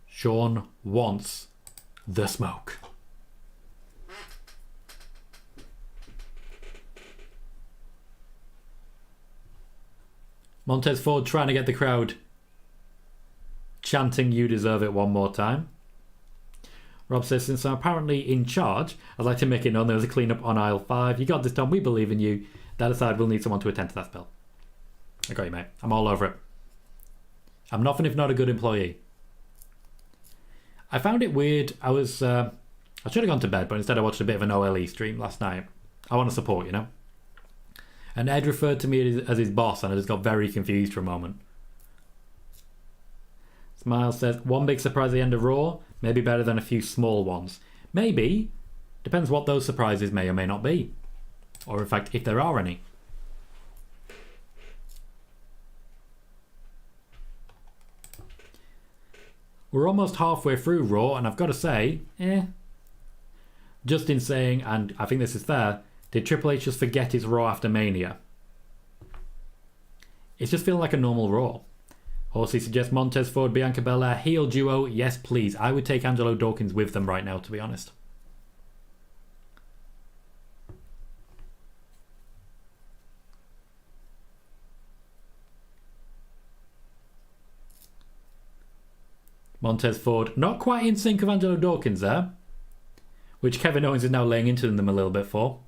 Sean wants the smoke. Montez Ford trying to get the crowd chanting "You deserve it" one more time. Rob says, since I'm apparently in charge, I'd like to make it known there was a clean-up on aisle 5. You got this, Tom. We believe in you. That aside, we'll need someone to attend to that spell. I got you, mate. I'm all over it. I'm nothing if not a good employee. I found it weird. I should have gone to bed, but instead I watched a bit of an OLE stream last night. I want to support, you know? And Ed referred to me as his boss, and I just got very confused for a moment. Smile says, one big surprise at the end of Raw, maybe better than a few small ones. Maybe. Depends what those surprises may or may not be. Or in fact, if there are any. We're almost halfway through Raw, and I've got to say, just in saying, and I think this is fair, did Triple H just forget it's Raw after Mania? It's just feeling like a normal Raw. Horsey suggests Montez Ford, Bianca Belair, heel duo. Yes, please. I would take Angelo Dawkins with them right now, to be honest. Montez Ford, not quite in sync of Angelo Dawkins there, which Kevin Owens is now laying into them a little bit for.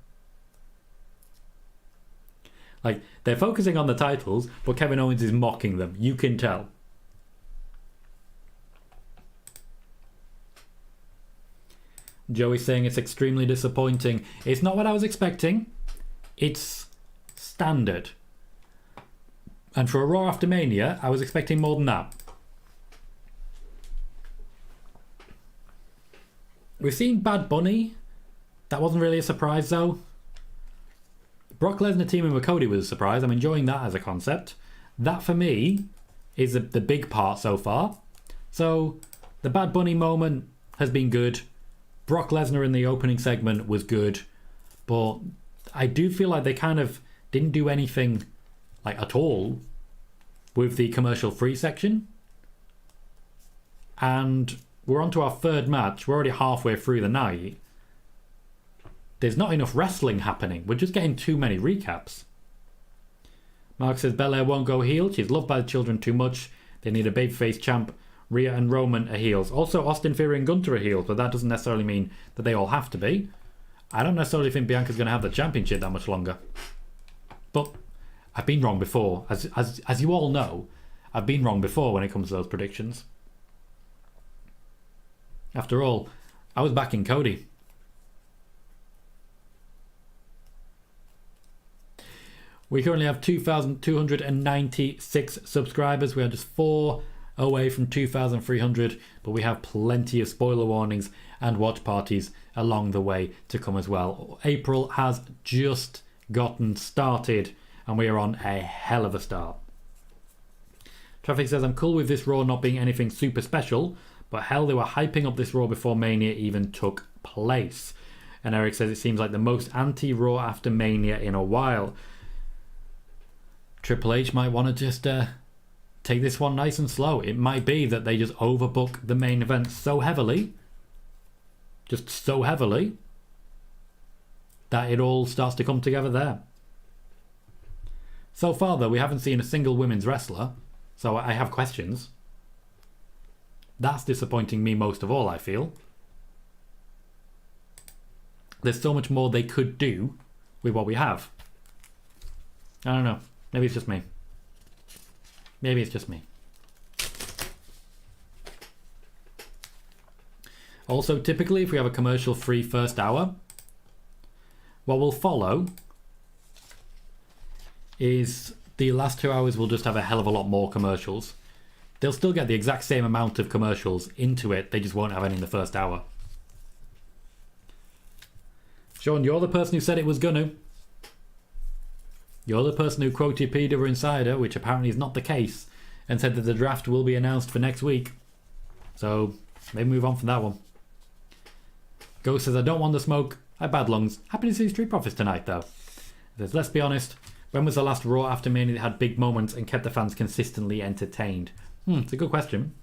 Like, they're focusing on the titles, but Kevin Owens is mocking them. You can tell. Joey's saying it's extremely disappointing. It's not what I was expecting. It's standard. And for a Raw after Mania, I was expecting more than that. We've seen Bad Bunny. That wasn't really a surprise though. Brock Lesnar teaming with Cody was a surprise. I'm enjoying that as a concept. That for me is the big part so far. So the Bad Bunny moment has been good. Brock Lesnar in the opening segment was good. But I do feel like they kind of didn't do anything like at all with the commercial free section. And we're on to our third match. We're already halfway through the night. There's not enough wrestling happening. We're just getting too many recaps. Mark says Belair won't go heel. She's loved by the children too much. They need a babyface champ. Rhea and Roman are heels. Also, Austin Theory and Gunther are heels, but that doesn't necessarily mean that they all have to be. I don't necessarily think Bianca's going to have the championship that much longer. But I've been wrong before. As you all know, I've been wrong before when it comes to those predictions. After all, I was backing Cody. We currently have 2,296 subscribers. We are just 4 away from 2,300, but we have plenty of spoiler warnings and watch parties along the way to come as well. April has just gotten started, and we are on a hell of a start. Traffic says, I'm cool with this Raw not being anything super special, but hell, they were hyping up this Raw before Mania even took place. And Eric says, it seems like the most anti-Raw after Mania in a while. Triple H might want to just take this one nice and slow. It might be that they just overbook the main event so heavily, just so heavily, that it all starts to come together there. So far, though, we haven't seen a single women's wrestler, so I have questions. That's disappointing me most of all, I feel. There's so much more they could do with what we have. I don't know. Maybe it's just me. Maybe it's just me. Also, typically, if we have a commercial-free first hour, what will follow is the last 2 hours will just have a hell of a lot more commercials. They'll still get the exact same amount of commercials into it, they just won't have any in the first hour. Sean, you're the person who said it was gonna. You're the person who quoted Peter Insider, which apparently is not the case, and said that the draft will be announced for next week. So, maybe move on from that one. Ghost says, I don't want the smoke. I have bad lungs. Happy to see Street Profits tonight, though. Says, let's be honest. When was the last Raw after Mania that had big moments and kept the fans consistently entertained? It's a good question.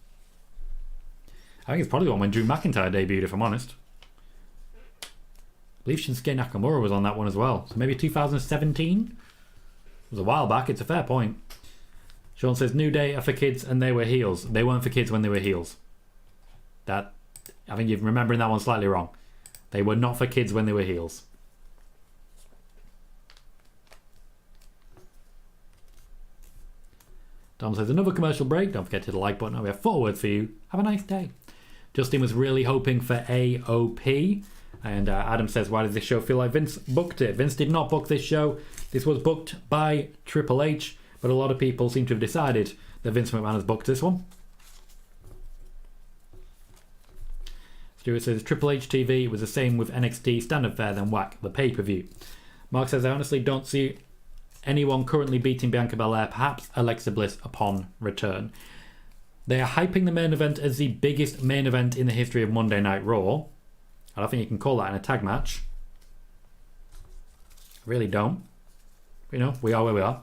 I think it's probably one when Drew McIntyre debuted, if I'm honest. I believe Shinsuke Nakamura was on that one as well. So maybe 2017? It was a while back, it's a fair point. Sean says, New Day are for kids and they were heels. They weren't for kids when they were heels. I think you're remembering that one slightly wrong. They were not for kids when they were heels. Tom says, another commercial break. Don't forget to hit the like button. We have 4 words for you. Have a nice day. Justin was really hoping for AOP. And Adam says, why does this show feel like Vince booked it? Vince did not book this show. This was booked by Triple H. But a lot of people seem to have decided that Vince McMahon has booked this one. Stuart says, Triple H TV was the same with NXT Standard Fare than Whack, the pay-per-view. Mark says, I honestly don't see anyone currently beating Bianca Belair, perhaps Alexa Bliss upon return. They are hyping the main event as the biggest main event in the history of Monday Night Raw. I don't think you can call that in a tag match. I really don't. You know, we are where we are.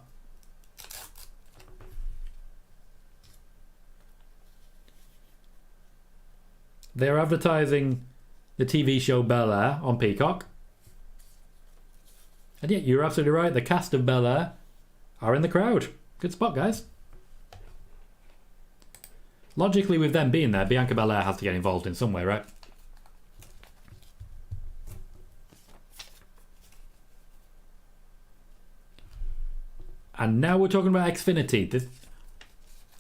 They're advertising the TV show Bel-Air on Peacock. And yeah, you're absolutely right. The cast of Bel-Air are in the crowd. Good spot, guys. Logically, with them being there, Bianca Belair has to get involved in some way, right? And now we're talking about Xfinity.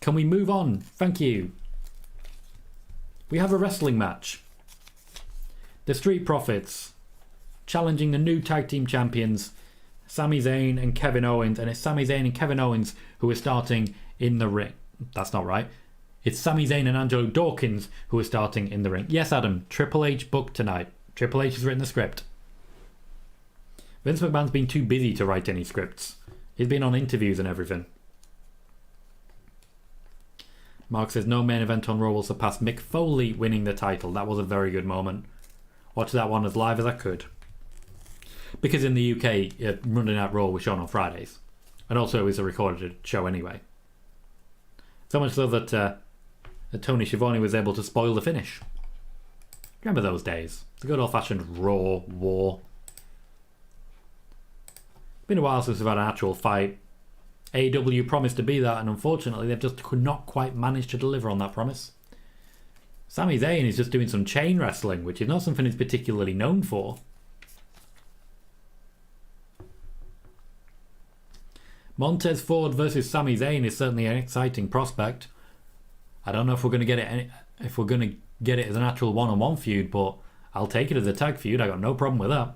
Can we move on? Thank you. We have a wrestling match. The Street Profits challenging the new tag team champions, Sami Zayn and Kevin Owens. And it's Sami Zayn and Kevin Owens who are starting in the ring. That's not right. It's Sami Zayn and Angelo Dawkins who are starting in the ring. Yes, Adam. Triple H booked tonight. Triple H has written the script. Vince McMahon's been too busy to write any scripts. He's been on interviews and everything. Mark says no main event on Raw will surpass Mick Foley winning the title. That was a very good moment. Watched that one as live as I could. Because in the UK, Monday Night Raw was shown on Fridays. And also it was a recorded show anyway. So much so that Tony Schiavone was able to spoil the finish. Remember those days? The good old-fashioned Raw war. Been a while since we've had an actual fight. AEW promised to be that, and unfortunately they've just could not quite manage to deliver on that promise. Sami Zayn is just doing some chain wrestling, which is not something he's particularly known for. Montez Ford versus Sami Zayn is certainly an exciting prospect. I don't know if we're going to get it as an actual one-on-one feud, but I'll take it as a tag feud. I got no problem with that.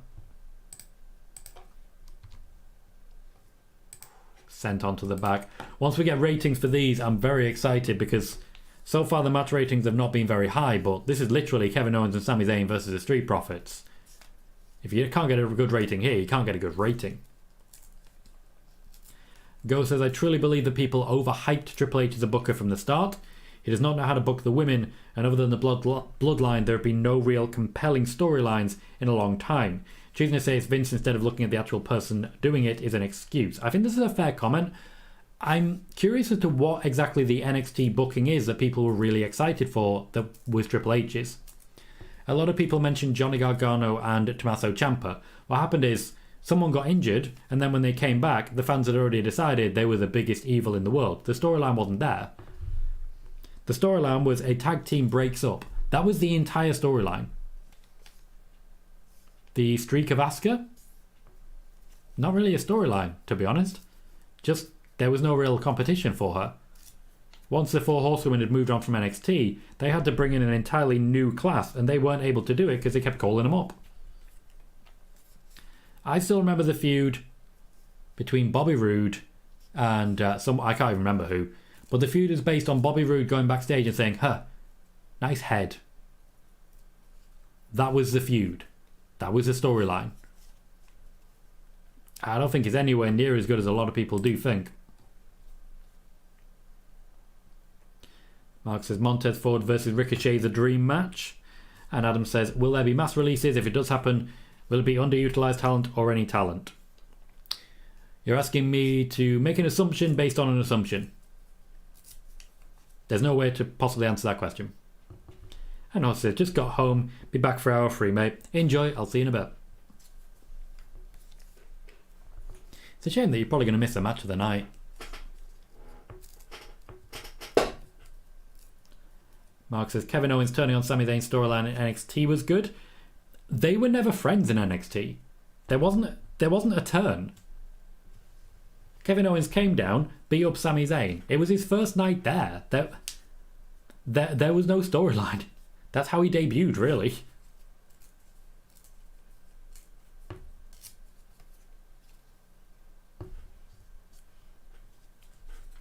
Sent onto the back. Once we get ratings for these, I'm very excited because so far the match ratings have not been very high, but this is literally Kevin Owens and Sami Zayn versus the Street Profits. If you can't get a good rating here, you can't get a good rating. Go says, I truly believe that people overhyped Triple H as a booker from the start. He does not know how to book the women, and other than the bloodline, there have been no real compelling storylines in a long time. Choosing to say it's Vince instead of looking at the actual person doing it is an excuse. I think this is a fair comment. I'm curious as to what exactly the NXT booking is that people were really excited for that was Triple H's. A lot of people mentioned Johnny Gargano and Tommaso Ciampa. What happened is someone got injured, and then when they came back, the fans had already decided they were the biggest evil in the world. The storyline wasn't there. The storyline was a tag team breaks up. That was the entire storyline. The streak of Asuka? Not really a storyline, to be honest. Just, there was no real competition for her. Once the Four Horsewomen had moved on from NXT, they had to bring in an entirely new class, and they weren't able to do it because they kept calling them up. I still remember the feud between Bobby Roode and I can't even remember who, but the feud is based on Bobby Roode going backstage and saying, nice head. That was the feud. That was the storyline. I don't think it's anywhere near as good as a lot of people do think. Mark says Montez Ford versus Ricochet is a dream match. And Adam says, will there be mass releases? If it does happen, will it be underutilized talent or any talent? You're asking me to make an assumption based on an assumption. There's no way to possibly answer that question. And also, just got home. Be back for hour 3, mate. Enjoy. I'll see you in a bit. It's a shame that you're probably going to miss a match of the night. Mark says, Kevin Owens turning on Sami Zayn's storyline in NXT was good. They were never friends in NXT. There wasn't a turn. Kevin Owens came down, beat up Sami Zayn. It was his first night there. There was no storyline. That's how he debuted, really.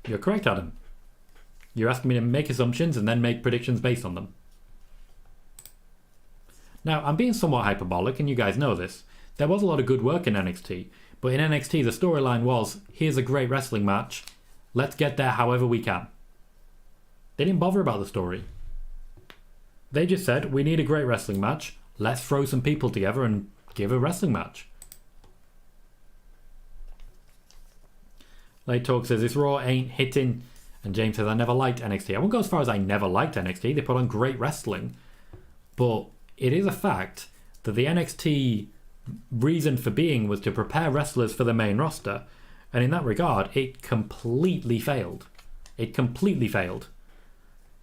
You're correct, Adam. You're asking me to make assumptions and then make predictions based on them. Now, I'm being somewhat hyperbolic, and you guys know this. There was a lot of good work in NXT, but in NXT the storyline was, here's a great wrestling match, let's get there however we can. They didn't bother about the story. They just said, we need a great wrestling match, let's throw some people together and give a wrestling match. Late Talk says, this Raw ain't hitting. And James says, I never liked NXT. I won't go as far as I never liked NXT. They put on great wrestling. But it is a fact that the NXT reason for being was to prepare wrestlers for the main roster. And in that regard, it completely failed. It completely failed.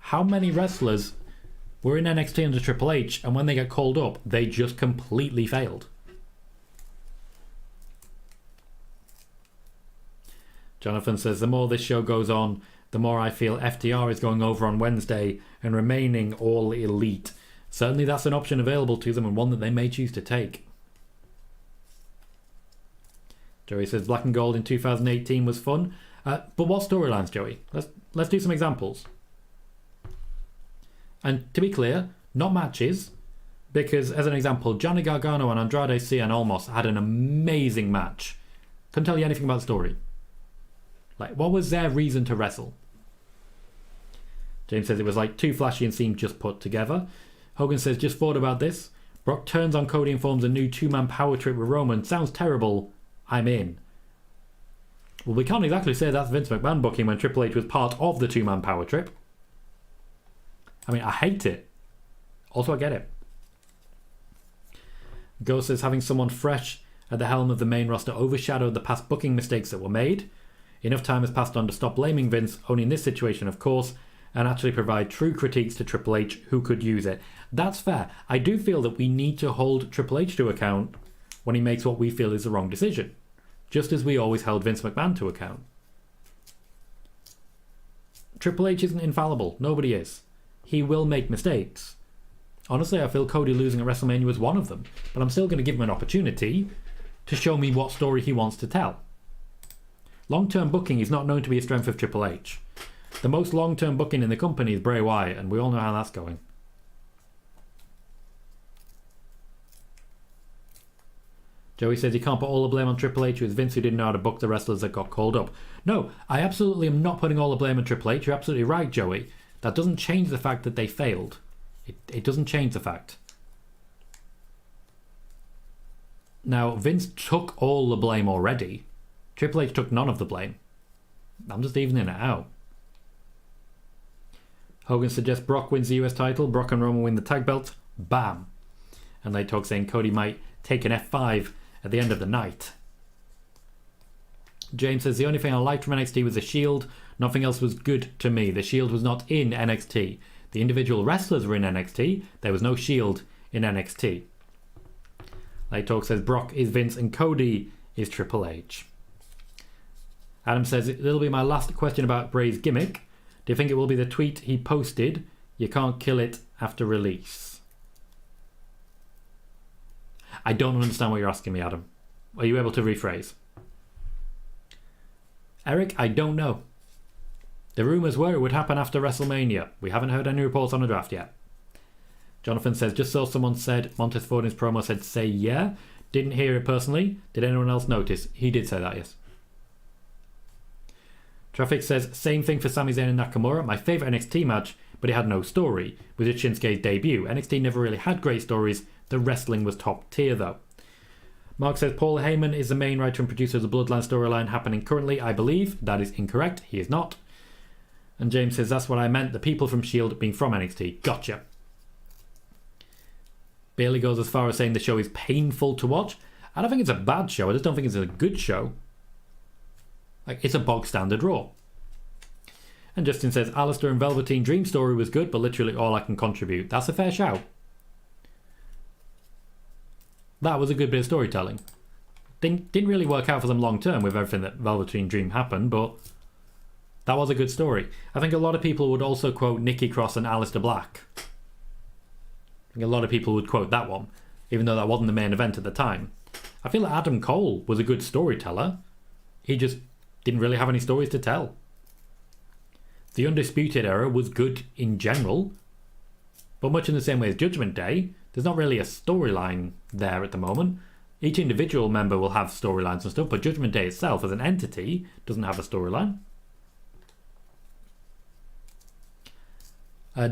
How many wrestlers were in NXT under Triple H, and when they get called up, they just completely failed? Jonathan says, the more this show goes on, the more I feel FTR is going over on Wednesday and remaining all elite. Certainly that's an option available to them and one that they may choose to take. Joey says, Black and Gold in 2018 was fun. But what storylines, Joey? Let's do some examples. And to be clear, not matches, because as an example, Johnny Gargano and Andrade Cien Almas had an amazing match. Couldn't tell you anything about the story. Like, what was their reason to wrestle? James says it was like too flashy and seemed just put together. Hogan says, just thought about this. Brock turns on Cody and forms a new two-man power trip with Roman. Sounds terrible. I'm in. Well, we can't exactly say that's Vince McMahon booking when Triple H was part of the two-man power trip. I mean, I hate it. Also, I get it. Ghost says, having someone fresh at the helm of the main roster overshadowed the past booking mistakes that were made. Enough time has passed on to stop blaming Vince, only in this situation, of course, and actually provide true critiques to Triple H who could use it. That's fair. I do feel that we need to hold Triple H to account when he makes what we feel is the wrong decision, just as we always held Vince McMahon to account. Triple H isn't infallible. Nobody is. He will make mistakes. Honestly, I feel Cody losing at WrestleMania was one of them, but I'm still going to give him an opportunity to show me what story he wants to tell. Long-term booking is not known to be a strength of Triple H. The most long-term booking in the company is Bray Wyatt, and we all know how that's going. Joey says he can't put all the blame on Triple H. It was Vince who didn't know how to book the wrestlers that got called up. No, I absolutely am not putting all the blame on Triple H. You're absolutely right, Joey. That doesn't change the fact that they failed. It doesn't change the fact. Now, Vince took all the blame already. Triple H took none of the blame. I'm just evening it out. Hogan suggests Brock wins the US title, Brock and Roman win the tag belt. Bam. And they talk saying Cody might take an F5 at the end of the night. James says the only thing I liked from NXT was the Shield. Nothing else was good to me. The Shield was not in NXT. The individual wrestlers were in NXT. There was no Shield in NXT. Light Talk says Brock is Vince and Cody is Triple H. Adam says it'll be my last question about Bray's gimmick. Do you think it will be the tweet he posted? You can't kill it after release. I don't understand what you're asking me, Adam. Are you able to rephrase? Eric, I don't know. The rumours were it would happen after WrestleMania. We haven't heard any reports on the draft yet. Jonathan says, just saw someone said, Montez Ford in his promo said, say yeah. Didn't hear it personally. Did anyone else notice? He did say that, yes. Traffic says, same thing for Sami Zayn and Nakamura. My favourite NXT match, but it had no story. With Shinsuke's debut. NXT never really had great stories. The wrestling was top tier though. Mark says, Paul Heyman is the main writer and producer of the Bloodline storyline happening currently, I believe. That is incorrect. He is not. And James says, that's what I meant. The people from S.H.I.E.L.D. being from NXT. Gotcha. Bailey goes as far as saying the show is painful to watch. I don't think it's a bad show. I just don't think it's a good show. Like, it's a bog standard Raw. And Justin says, Alistair and Velveteen Dream story was good, but literally all I can contribute. That's a fair shout. That was a good bit of storytelling. Didn't really work out for them long term with everything that Velveteen Dream happened, but that was a good story. I think a lot of people would also quote Nikki Cross and Alistair Black. I think a lot of people would quote that one, even though that wasn't the main event at the time. I feel like Adam Cole was a good storyteller. He just didn't really have any stories to tell. The Undisputed Era was good in general, but much in the same way as Judgment Day, there's not really a storyline there at the moment. Each individual member will have storylines and stuff, but Judgment Day itself as an entity doesn't have a storyline.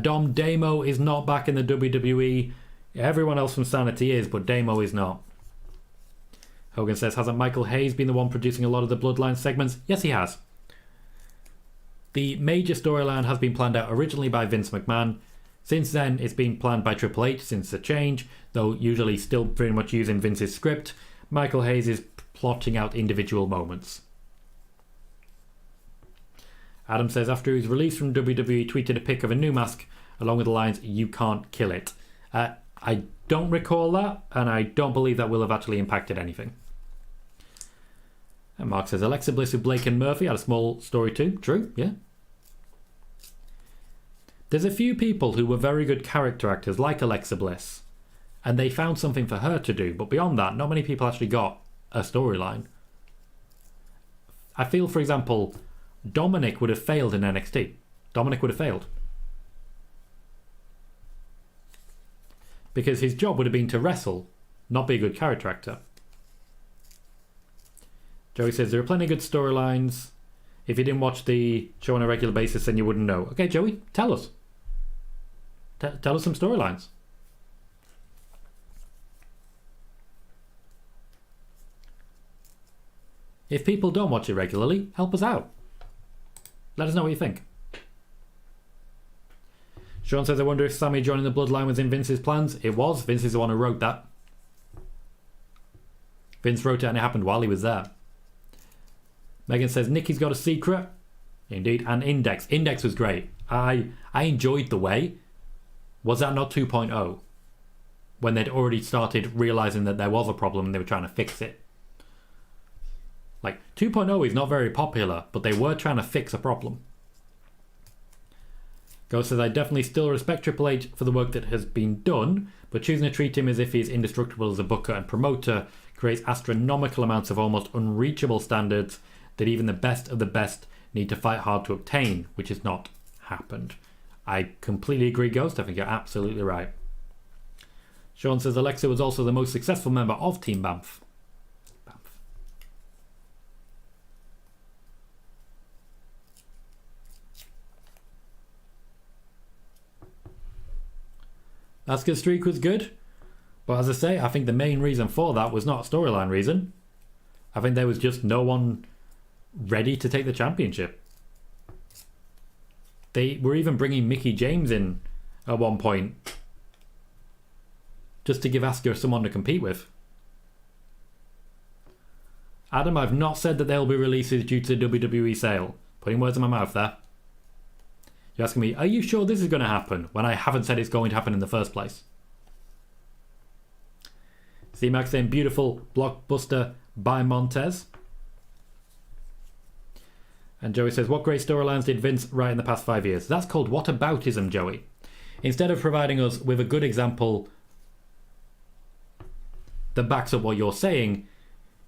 Dom Damo is not back in the WWE. Everyone else from Sanity is, but Damo is not. Hogan says, hasn't Michael Hayes been the one producing a lot of the Bloodline segments? Yes, he has. The major storyline has been planned out originally by Vince McMahon. Since then, it's been planned by Triple H since the change, though usually still pretty much using Vince's script. Michael Hayes is plotting out individual moments. Adam says, after he was released from WWE, tweeted a pic of a new mask along with the lines, "You can't kill it." I don't recall that, and I don't believe that will have actually impacted anything. And Mark says, Alexa Bliss with Blake and Murphy had a small story too. True, yeah. There's a few people who were very good character actors, like Alexa Bliss, and they found something for her to do, but beyond that, not many people actually got a storyline. I feel, for example, Dominic would have failed in NXT. Dominic would have failed. Because his job would have been to wrestle, not be a good character actor. Joey says, there are plenty of good storylines. If you didn't watch the show on a regular basis, then you wouldn't know. Okay, Joey, tell us. Tell us some storylines. If people don't watch it regularly, help us out. Let us know what you think. Sean says, I wonder if Sammy joining the Bloodline was in Vince's plans. It was. Vince is the one who wrote that. Vince wrote it and it happened while he was there. Megan says, Nikki's got a secret. Indeed. And Index. Index was great. I enjoyed the way. Was that not 2.0? When they'd already started realising that there was a problem and they were trying to fix it. Like, 2.0 is not very popular, but they were trying to fix a problem. Ghost says, I definitely still respect Triple H for the work that has been done, but choosing to treat him as if he is indestructible as a booker and promoter creates astronomical amounts of almost unreachable standards that even the best of the best need to fight hard to obtain, which has not happened. I completely agree, Ghost. I think you're absolutely right. Sean says, Alexa was also the most successful member of Team Banff. Asuka's streak was good, but as I say, I think the main reason for that was not a storyline reason. I think there was just no one ready to take the championship. They were even bringing Mickie James in at one point just to give Asuka someone to compete with. Adam, I've not said that there will be releases due to the WWE sale. Putting words in my mouth there. You're asking me, are you sure this is going to happen? When I haven't said it's going to happen in the first place. C-Max saying, beautiful blockbuster by Montez. And Joey says, what great storylines did Vince write in the past 5 years? That's called whataboutism, Joey. Instead of providing us with a good example that backs up what you're saying,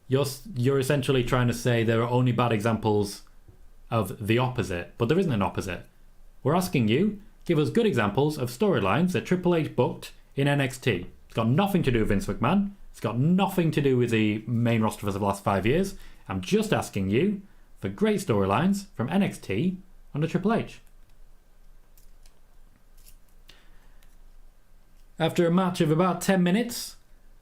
you're essentially trying to say there are only bad examples of the opposite. But there isn't an opposite. We're asking you, give us good examples of storylines that Triple H booked in NXT. It's got nothing to do with Vince McMahon. It's got nothing to do with the main roster for the last 5 years. I'm just asking you for great storylines from NXT under Triple H. After a match of about 10 minutes,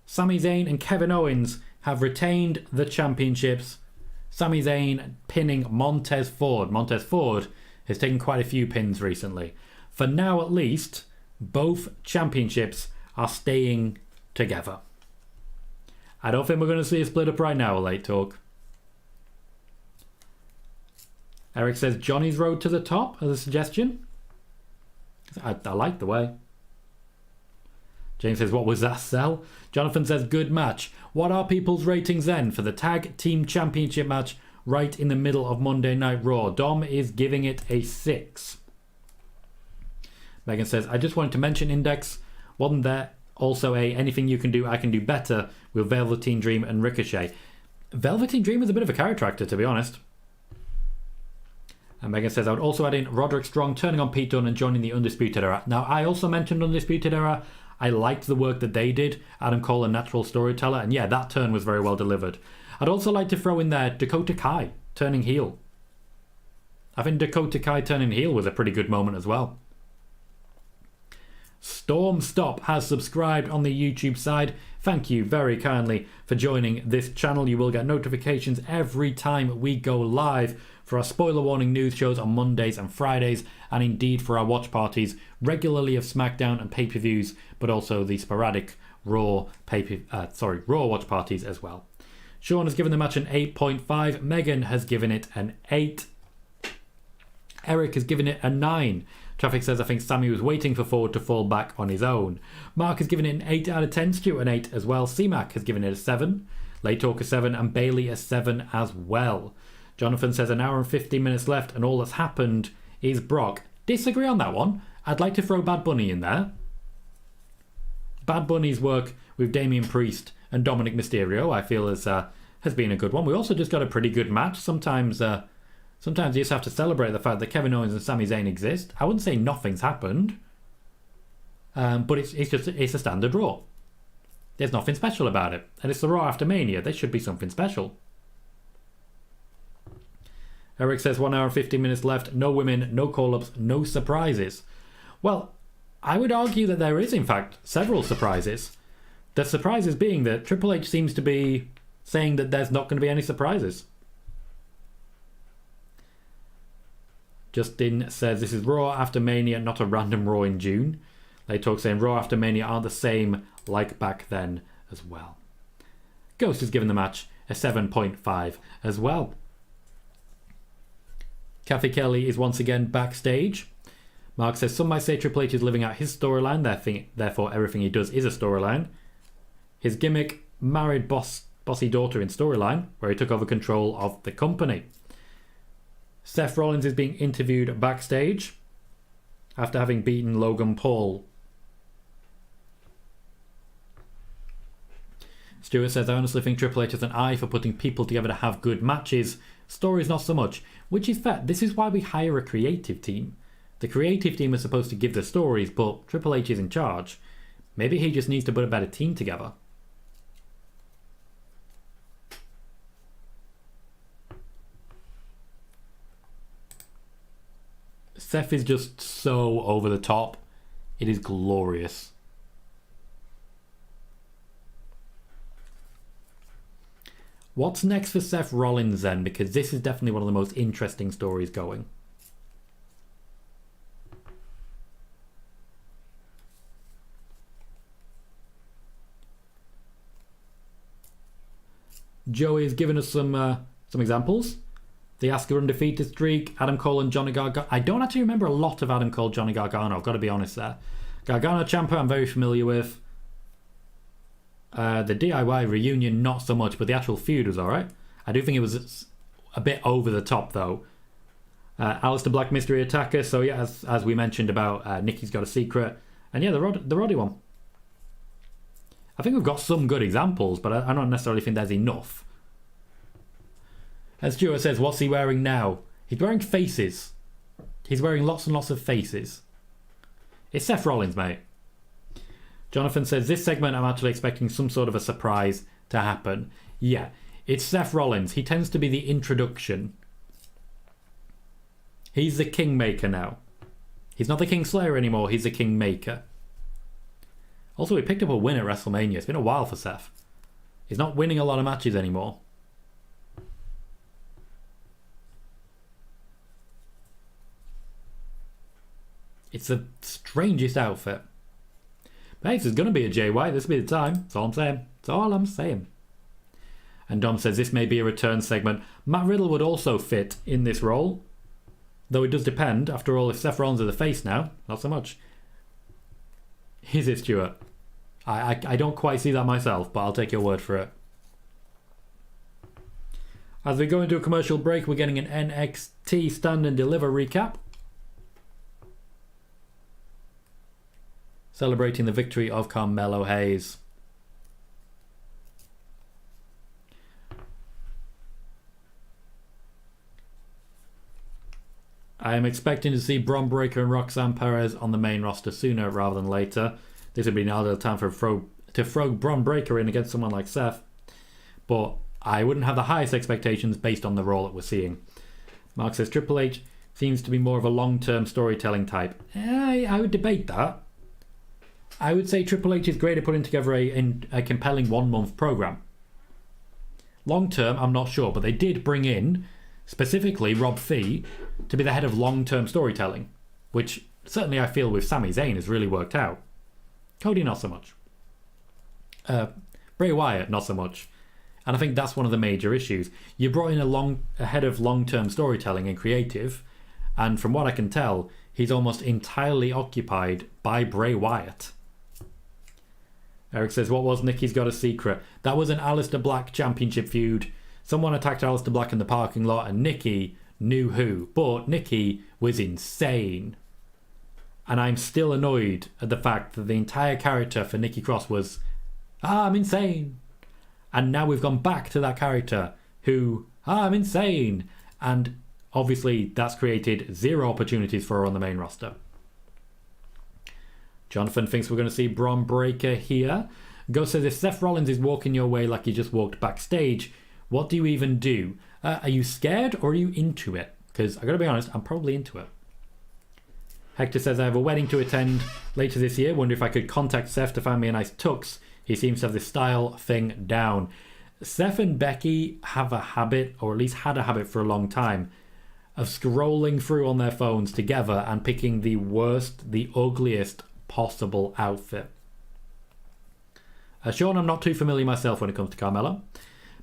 Sami Zayn and Kevin Owens have retained the championships. Sami Zayn pinning Montez Ford. Montez Ford has taken quite a few pins recently. For now, at least, both championships are staying together. I don't think we're going to see a split up right now, Late Talk. Eric says Johnny's Road to the Top as a suggestion. I like the way. James says, what was that, Cell? Jonathan says, good match. What are people's ratings then for the Tag Team Championship match right in the middle of Monday Night Raw? Dom is giving it a 6. Megan says, I just wanted to mention Index. Wasn't there also a anything you can do, I can do better with Velveteen Dream and Ricochet? Velveteen Dream is a bit of a character actor, to be honest. And Megan says, I would also add in Roderick Strong turning on Pete Dunne and joining the Undisputed Era. Now, I also mentioned Undisputed Era. I liked the work that they did. Adam Cole, a natural storyteller. And yeah, that turn was very well delivered. I'd also like to throw in there Dakota Kai turning heel. I think Dakota Kai turning heel was a pretty good moment as well. Storm Stop has subscribed on the YouTube side. Thank you very kindly for joining this channel. You will get notifications every time we go live for our spoiler warning news shows on Mondays and Fridays, and indeed for our watch parties regularly of SmackDown and pay-per-views, but also the sporadic Raw Raw watch parties as well. Sean has given the match an 8.5. Megan has given it an 8. Eric has given it a 9. Traffic says, I think Sammy was waiting for Ford to fall back on his own. Mark has given it an 8 out of 10. Stuart an 8 as well. C-Mac has given it a 7. Late Talk a 7 and Bailey a 7 as well. Jonathan says an hour and 15 minutes left and all that's happened is Brock. Disagree on that one. I'd like to throw Bad Bunny in there. Bad Bunny's work with Damian Priest and Dominic Mysterio, I feel, has been a good one. We also just got a pretty good match. Sometimes you just have to celebrate the fact that Kevin Owens and Sami Zayn exist. I wouldn't say nothing's happened, but it's a standard Raw. There's nothing special about it, and it's the Raw after Mania. There should be something special. Eric says 1 hour and 15 minutes left. No women, no call-ups, no surprises. Well, I would argue that there is, in fact, several surprises. The surprises being that Triple H seems to be saying that there's not going to be any surprises. Justin says this is Raw after Mania, not a random Raw in June. They talk saying Raw after Mania aren't the same like back then as well. Ghost has given the match a 7.5 as well. Kathy Kelly is once again backstage. Mark says some might say Triple H is living out his storyline, therefore everything he does is a storyline. His gimmick, married bossy daughter in storyline, where he took over control of the company. Seth Rollins is being interviewed backstage after having beaten Logan Paul. Stuart says, I honestly think Triple H has an eye for putting people together to have good matches. Stories not so much, which is fair. This is why we hire a creative team. The creative team is supposed to give the stories, but Triple H is in charge. Maybe he just needs to put a better team together. Seth is just so over the top. It is glorious. What's next for Seth Rollins then? Because this is definitely one of the most interesting stories going. Joey has given us some examples. The Asuka undefeated streak, Adam Cole and Johnny Gargano. I don't actually remember a lot of Adam Cole, Johnny Gargano, I've got to be honest there. Gargano Ciampa I'm very familiar with. The DIY reunion not so much, but the actual feud was alright. I do think it was a bit over the top though. Aleister Black Mystery Attacker, so yeah, as we mentioned about Nikki's Got a Secret. And yeah, the Roddy one. I think we've got some good examples, but I don't necessarily think there's enough. As Stuart says, what's he wearing now? He's wearing faces. He's wearing lots and lots of faces. It's Seth Rollins, mate. Jonathan says, this segment I'm actually expecting some sort of a surprise to happen. Yeah, it's Seth Rollins. He tends to be the introduction. He's the Kingmaker now. He's not the Kingslayer anymore, he's the Kingmaker. Also, he picked up a win at WrestleMania. It's been a while for Seth. He's not winning a lot of matches anymore. It's the strangest outfit. But hey, if there's going to be a JY, this will be the time. That's all I'm saying. That's all I'm saying. And Dom says this may be a return segment. Matt Riddle would also fit in this role. Though it does depend. After all, if Seth Rollins is the face now, not so much. Is it, Stuart? I don't quite see that myself, but I'll take your word for it. As we go into a commercial break, we're getting an NXT Stand and Deliver recap. Celebrating the victory of Carmelo Hayes. I am expecting to see Bron Breakker and Roxanne Perez on the main roster sooner rather than later. This would be an ideal time to throw Bron Breakker in against someone like Seth. But I wouldn't have the highest expectations based on the role that we're seeing. Mark says Triple H seems to be more of a long-term storytelling type. I would debate that. I would say Triple H is great at putting together a compelling one-month program. Long-term, I'm not sure, but they did bring in, specifically Rob Fee, to be the head of long-term storytelling, which certainly I feel with Sami Zayn has really worked out. Cody, not so much. Bray Wyatt, not so much. And I think that's one of the major issues. You brought in a head of long-term storytelling and creative, And from what I can tell, he's almost entirely occupied by Bray Wyatt. Eric says, what was Nikki's Got a Secret? That was an Aleister Black championship feud. Someone attacked Aleister Black in the parking lot and Nikki knew who. But Nikki was insane. And I'm still annoyed at the fact that the entire character for Nikki Cross was, I'm insane. And now we've gone back to that character who, I'm insane. And obviously that's created zero opportunities for her on the main roster. Jonathan thinks we're going to see Braun Breaker here. Ghost says, if Seth Rollins is walking your way like he just walked backstage, what do you even do? Are you scared or are you into it? Because I've got to be honest, I'm probably into it. Hector says, I have a wedding to attend later this year. Wonder if I could contact Seth to find me a nice tux. He seems to have this style thing down. Seth and Becky have a habit, or at least had a habit for a long time, of scrolling through on their phones together and picking the worst, the ugliest possible outfit. Sean, I'm not too familiar myself when it comes to Carmella.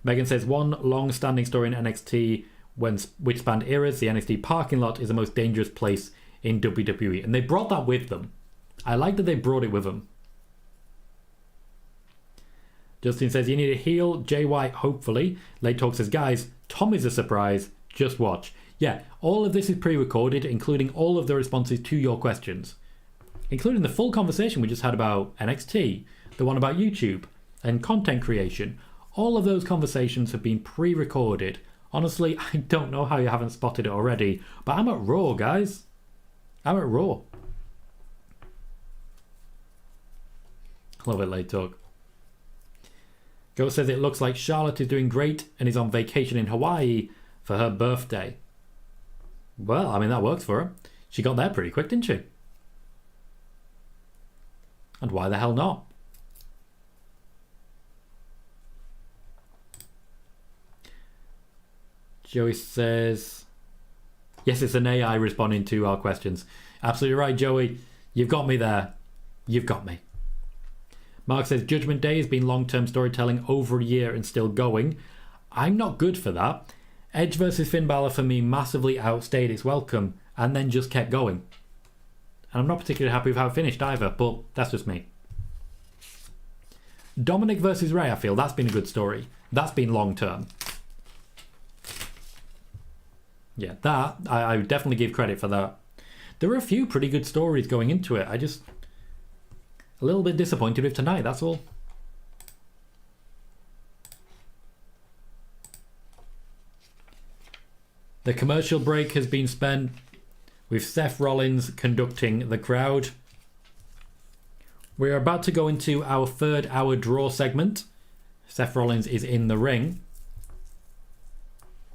Megan says, one long-standing story in NXT which spanned eras, the NXT parking lot is the most dangerous place in WWE. And they brought that with them. I like that they brought it with them. Justin says, you need a heel, Jay White, hopefully. Late Talk says, guys, Tom is a surprise. Just watch. Yeah, all of this is pre-recorded, including all of the responses to your questions. Including the full conversation we just had about NXT, the one about YouTube, and content creation. All of those conversations have been pre-recorded. Honestly, I don't know how you haven't spotted it already, but I'm at Raw, guys. I'm at Raw. Love it, Late Talk. Ghost says it looks like Charlotte is doing great and is on vacation in Hawaii for her birthday. Well, I mean, that works for her. She got there pretty quick, didn't she? And why the hell not? Joey says, yes, it's an AI responding to our questions. Absolutely right, Joey. You've got me there. You've got me. Mark says, Judgment Day has been long-term storytelling over a year and still going. I'm not good for that. Edge versus Finn Balor for me massively outstayed its welcome and then just kept going. And I'm not particularly happy with how it finished either, but that's just me. Dominic versus Ray, I feel that's been a good story. That's been long-term. Yeah, that, I would definitely give credit for that. There were a few pretty good stories going into it. I just, a little bit disappointed with tonight, that's all. The commercial break has been spent with Seth Rollins conducting the crowd. We're about to go into our third hour draw segment. Seth Rollins is in the ring.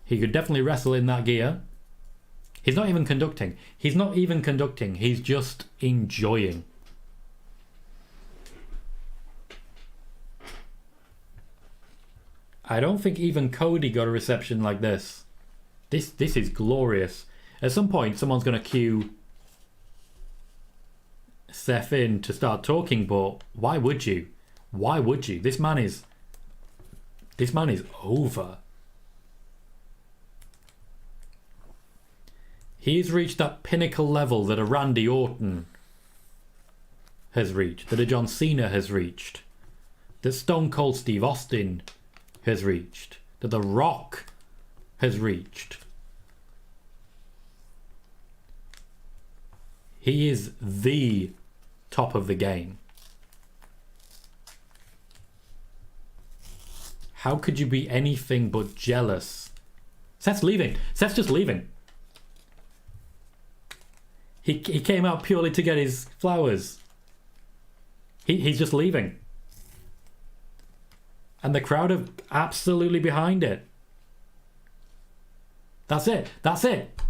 He could definitely wrestle in that gear. He's not even conducting. He's not even conducting. He's just enjoying. I don't think even Cody got a reception like this. This is glorious. At some point, someone's going to cue Seth in to start talking, but why would you? Why would you? This man is over. He's reached that pinnacle level that a Randy Orton has reached, that a John Cena has reached, that Stone Cold Steve Austin has reached, that The Rock has reached. He is the top of the game. How could you be anything but jealous? Seth's leaving. Seth's just leaving. He came out purely to get his flowers. He's just leaving. And the crowd are absolutely behind it. That's it. That's it.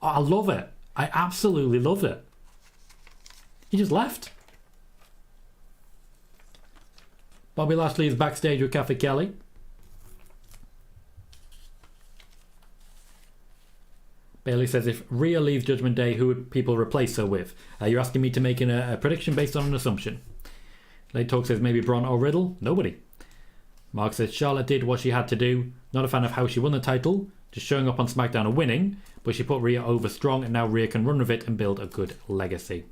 I love it. I absolutely love it. He just left. Bobby Lashley is backstage with Kathy Kelly. Bailey says, if Rhea leaves Judgment Day, who would people replace her with? You're asking me to make a prediction based on an assumption. Late Talk says, maybe Braun or Riddle? Nobody. Mark says, Charlotte did what she had to do. Not a fan of how she won the title, just showing up on SmackDown and winning, but she put Rhea over strong, and now Rhea can run with it and build a good legacy.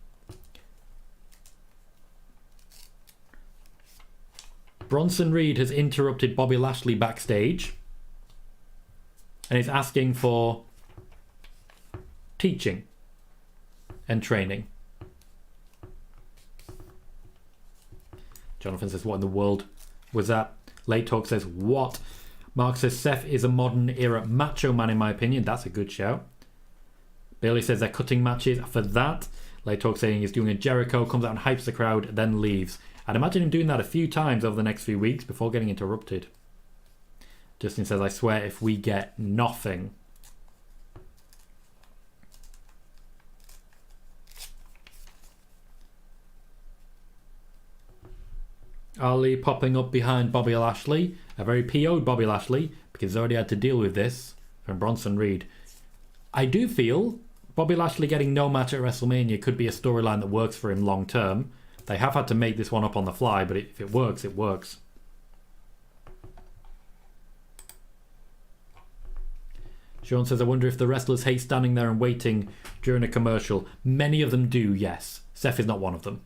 Bronson Reed has interrupted Bobby Lashley backstage and is asking for teaching and training. Jonathan says, what in the world was that? Late Talk says, what? Mark says, Seth is a modern era macho man in my opinion. That's a good shout. Bailey says they're cutting matches for that. Late Talk saying he's doing a Jericho, comes out and hypes the crowd, then leaves. I'd imagine him doing that a few times over the next few weeks before getting interrupted. Justin says, I swear if we get nothing. Ali popping up behind Bobby Lashley. A very PO'd Bobby Lashley, because he's already had to deal with this from Bronson Reed. I do feel Bobby Lashley getting no match at WrestleMania could be a storyline that works for him long term. They have had to make this one up on the fly, but if it works, it works. Sean says, I wonder if the wrestlers hate standing there and waiting during a commercial. Many of them do, yes. Seth is not one of them.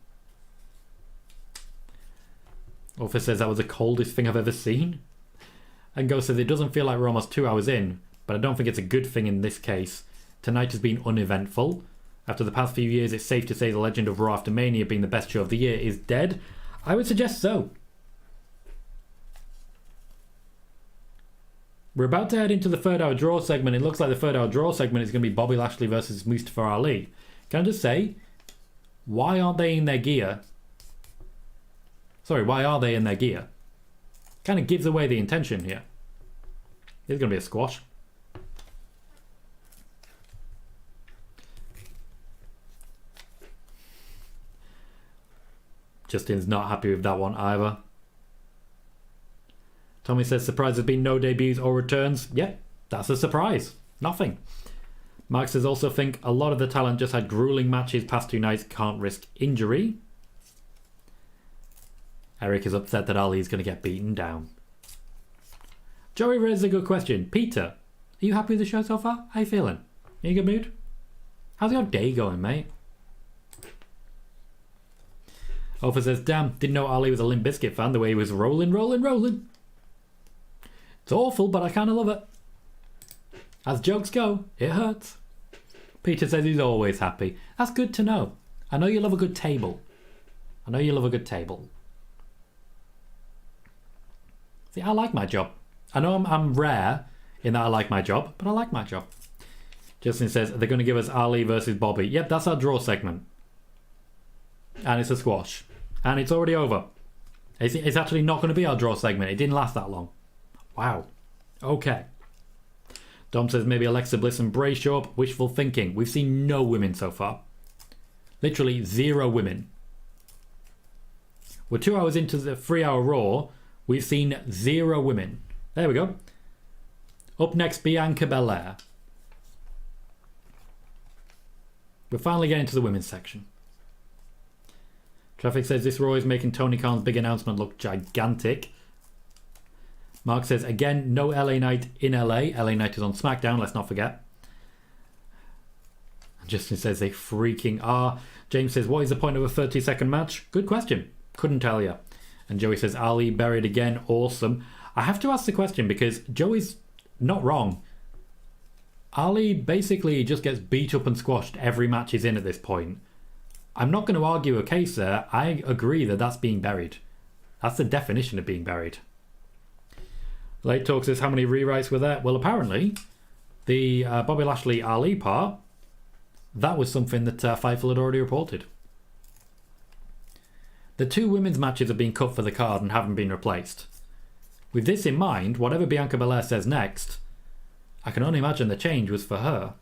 Officer says, that was the coldest thing I've ever seen. And Ghost says, it doesn't feel like we're almost 2 hours in, but I don't think it's a good thing in this case. Tonight has been uneventful. After the past few years, it's safe to say the legend of Raw After Mania being the best show of the year is dead. I would suggest so. We're about to head into the third hour draw segment. It looks like the third hour draw segment is going to be Bobby Lashley versus Mustafa Ali. Can I just say, why aren't they in their gear? Sorry, why are they in their gear? Kind of gives away the intention here. There's going to be a squash. Justin's not happy with that one either. Tommy says, surprise there's been no debuts or returns. Yeah, that's a surprise. Nothing. Mark says, also think a lot of the talent just had grueling matches past 2 nights, can't risk injury. Eric is upset that Ali is going to get beaten down. Joey raises a good question. Peter, are you happy with the show so far? How you feeling? In a good mood? How's your day going, mate? Alpha says, damn, didn't know Ali was a Limp Bizkit fan the way he was rolling. It's awful, but I kind of love it. As jokes go, it hurts. Peter says he's always happy. That's good to know. I know you love a good table. See, I like my job. I know I'm rare in that I like my job, but I like my job. Justin says, they're going to give us Ali versus Bobby. Yep, that's our draw segment. And it's a squash. And it's already over. It's actually not going to be our draw segment. It didn't last that long. Wow. Okay. Dom says maybe Alexa Bliss and Bray show up. Wishful thinking. We've seen no women so far. Literally 0 women. We're 2 hours into the 3 hour Raw. We've seen 0 women. There we go. Up next, Bianca Belair. We're finally getting to the women's section. Traffic says this Raw is making Tony Khan's big announcement look gigantic. Mark says, again, no LA Knight in LA. LA Knight is on SmackDown, let's not forget. And Justin says they freaking are. James says, what is the point of a 30-second match? Good question. Couldn't tell you. And Joey says, Ali buried again. Awesome. I have to ask the question because Joey's not wrong. Ali basically just gets beat up and squashed every match he's in at this point. I'm not going to argue a case there. I agree that that's being buried. That's the definition of being buried. Late Talk says, how many rewrites were there? Well, apparently, the Bobby Lashley Ali part, that was something that Fightful had already reported. The 2 women's matches have been cut for the card and haven't been replaced. With this in mind, whatever Bianca Belair says next, I can only imagine the change was for her.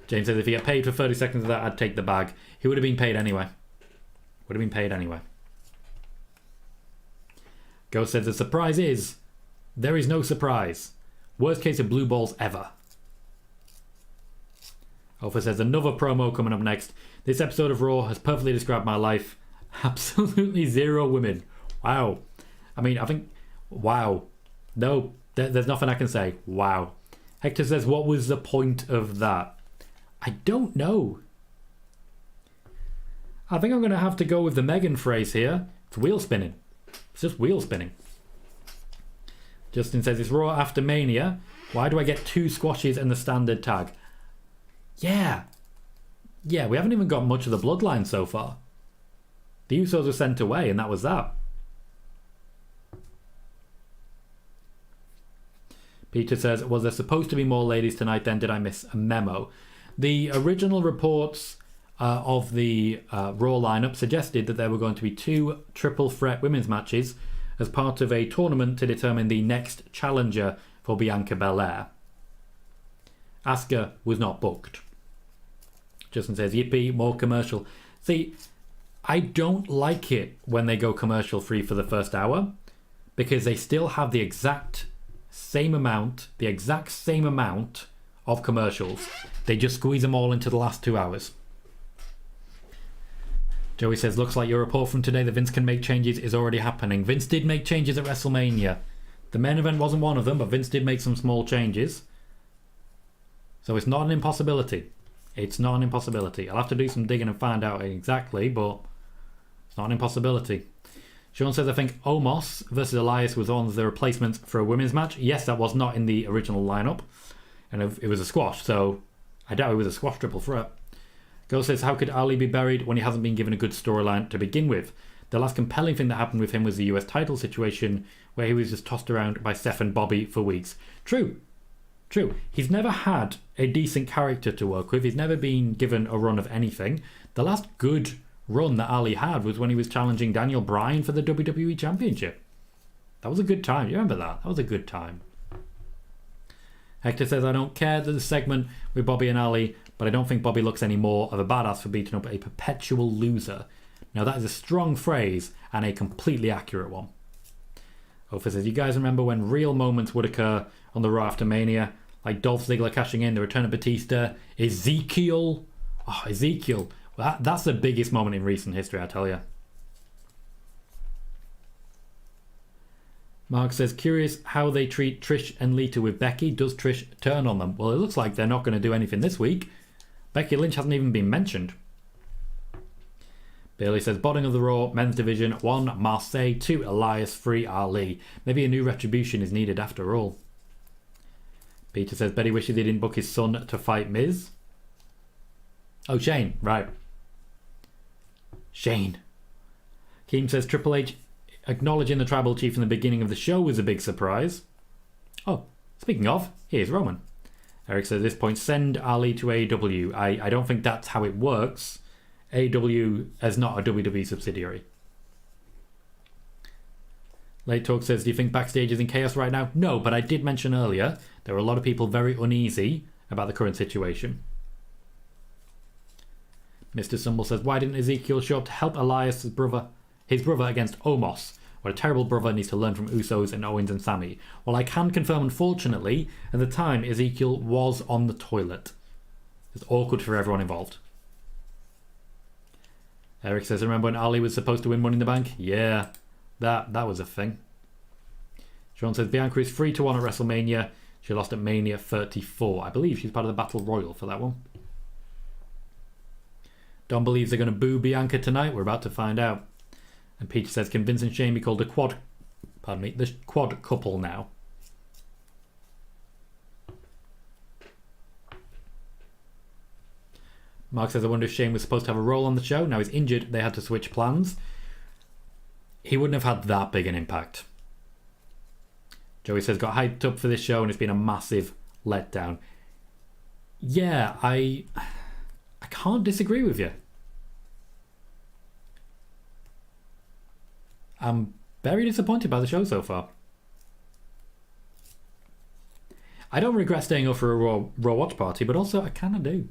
James says, if he got paid for 30 seconds of that, I'd take the bag. He would have been paid anyway. Ghost says, the surprise is, there is no surprise. Worst case of blue balls ever. Alpha says, another promo coming up next. This episode of Raw has perfectly described my life. Absolutely 0 women. Wow. I mean, I think, wow. No, There's nothing I can say. Wow. Hector says, what was the point of that? I don't know. I think I'm going to have to go with the Megan phrase here. It's wheel spinning. It's just wheel spinning. Justin says, it's Raw after Mania. Why do I get 2 squashes and the standard tag? Yeah, we haven't even got much of the bloodline so far. The Usos were sent away and that was that. Peter says, was there supposed to be more ladies tonight then? Did I miss a memo? The original reports of the Raw lineup suggested that there were going to be 2 triple threat women's matches as part of a tournament to determine the next challenger for Bianca Belair. Asuka was not booked. Justin says, yippee, more commercial. See, I don't like it when they go commercial free for the first hour because they still have the exact same amount of commercials. They just squeeze them all into the last 2 hours. Joey says, looks like your report from today that Vince can make changes is already happening. Vince did make changes at WrestleMania. The main event wasn't one of them, but Vince did make some small changes. So it's not an impossibility. It's not an impossibility. I'll have to do some digging and find out exactly, but it's not an impossibility. Sean says, I think Omos versus Elias was one of the replacements for a women's match. Yes, that was not in the original lineup. And it was a squash, so I doubt it was a squash triple threat. Go says, how could Ali be buried when he hasn't been given a good storyline to begin with? The last compelling thing that happened with him was the US title situation where he was just tossed around by Steph and Bobby for weeks. True. He's never had a decent character to work with. He's never been given a run of anything. The last good run that Ali had was when he was challenging Daniel Bryan for the WWE Championship. That was a good time. You remember that? That was a good time. Hector says, I don't care that the segment with Bobby and Ali, but I don't think Bobby looks any more of a badass for beating up a perpetual loser. Now that is a strong phrase and a completely accurate one. Ophir says, you guys remember when real moments would occur on the Raw after Mania? Like Dolph Ziggler cashing in, the return of Batista, Ezekiel. Oh, Ezekiel. Well, that's the biggest moment in recent history, I tell you. Mark says, curious how they treat Trish and Lita with Becky. Does Trish turn on them? Well, it looks like they're not going to do anything this week. Becky Lynch hasn't even been mentioned. Bailey says, bottom of the Raw, men's division, 1 Marseille, 2 Elias, 3 Ali. Maybe a new retribution is needed after all. Peter says, Betty wishes he didn't book his son to fight Miz. Oh, Shane, right. Shane. Keem says, Triple H acknowledging the tribal chief in the beginning of the show was a big surprise. Oh, speaking of, here's Roman. Eric says, at this point, send Ali to AEW. I don't think that's how it works. AEW is not a WWE subsidiary. Late Talk says, do you think backstage is in chaos right now? No, but I did mention earlier there were a lot of people very uneasy about the current situation. Mr. Stumble says, why didn't Ezekiel show up to help Elias' brother, his brother against Omos? What a terrible brother needs to learn from Usos and Owens and Sammy. Well, I can confirm, unfortunately, at the time Ezekiel was on the toilet. It's awkward for everyone involved. Eric says, remember when Ali was supposed to win Money in the Bank? Yeah, that was a thing. Sean says, Bianca is 3-1 at WrestleMania. She lost at Mania 34. I believe she's part of the Battle Royal for that one. Don believes they're going to boo Bianca tonight. We're about to find out. And Peter says, can Vince and Shane be called the quad couple now? Mark says, I wonder if Shane was supposed to have a role on the show. Now he's injured, they had to switch plans. He wouldn't have had that big an impact. Joey says, got hyped up for this show and it's been a massive letdown. Yeah, I can't disagree with you. I'm very disappointed by the show so far. I don't regret staying up for a Raw watch party, but also I kind of do.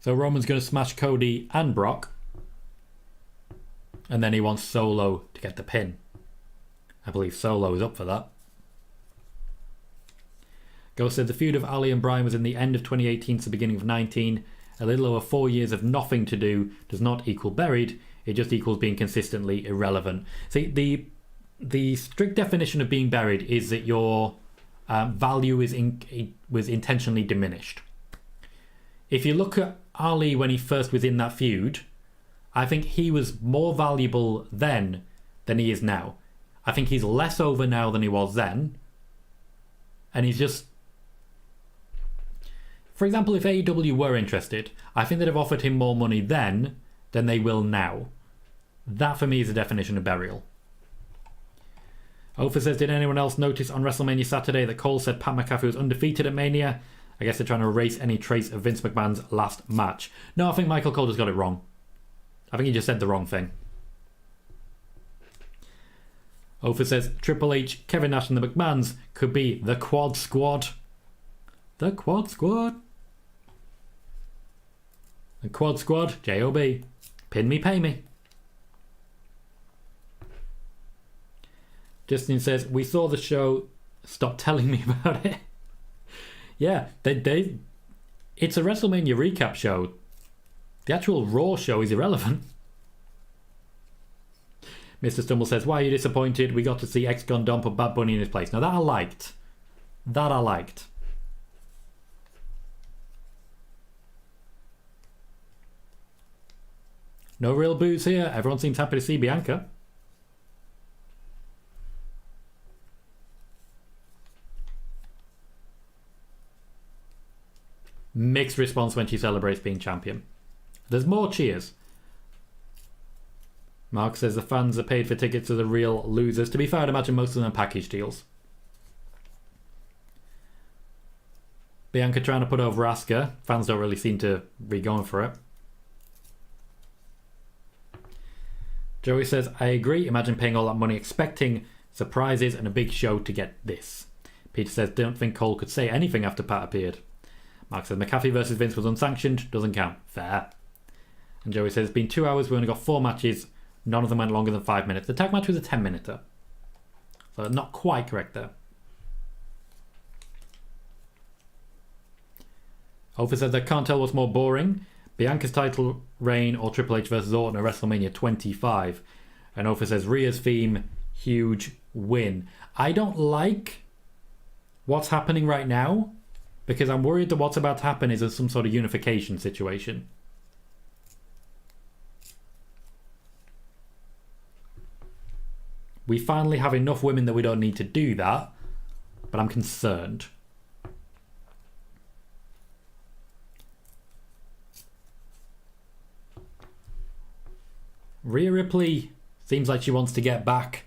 So Roman's going to smash Cody and Brock. And then he wants Solo to get the pin. I believe Solo is up for that. Ghost said the feud of Ali and Bryan was in the end of 2018 to the beginning of 19. A little over 4 years of nothing to do does not equal buried. It just equals being consistently irrelevant. See, the strict definition of being buried is that your value was intentionally diminished. If you look at Ali when he first was in that feud, I think he was more valuable then than he is now. I think he's less over now than he was then. And he's just... For example, if AEW were interested, I think they'd have offered him more money then than they will now. That for me is the definition of burial. Ofer says, did anyone else notice on WrestleMania Saturday that Cole said Pat McAfee was undefeated at Mania? I guess they're trying to erase any trace of Vince McMahon's last match. No, I think Michael Cole just got it wrong. I think he just said the wrong thing. Ofer says, Triple H, Kevin Nash and the McMahons could be the Quad Squad. The Quad Squad. The Quad Squad, J-O-B. Pin me, pay me. Justin says, we saw the show. Stop telling me about it. Yeah, it's a WrestleMania recap show. The actual Raw show is irrelevant. Mr. Stumble says, why are you disappointed? We got to see Ex-Con Dom put Bad Bunny in his place. Now that I liked. That I liked. No real boos here. Everyone seems happy to see Bianca. Mixed response when she celebrates being champion. There's more cheers. Mark says the fans are paid for tickets are the real losers. To be fair, I'd imagine most of them are package deals. Bianca trying to put over Asuka. Fans don't really seem to be going for it. Joey says, I agree. Imagine paying all that money expecting surprises and a big show to get this. Peter says, don't think Cole could say anything after Pat appeared. Mark says, McAfee versus Vince was unsanctioned. Doesn't count. Fair. And Joey says, it's been 2 hours. We only got 4 matches. None of them went longer than 5 minutes. The tag match was a 10-minute. So not quite correct there. Ofer says, I can't tell what's more boring. Bianca's title reign or Triple H versus Orton at WrestleMania 25. And Ofer says, Rhea's theme, huge win. I don't like what's happening right now because I'm worried that what's about to happen is some sort of unification situation. We finally have enough women that we don't need to do that, but I'm concerned. Rhea Ripley seems like she wants to get back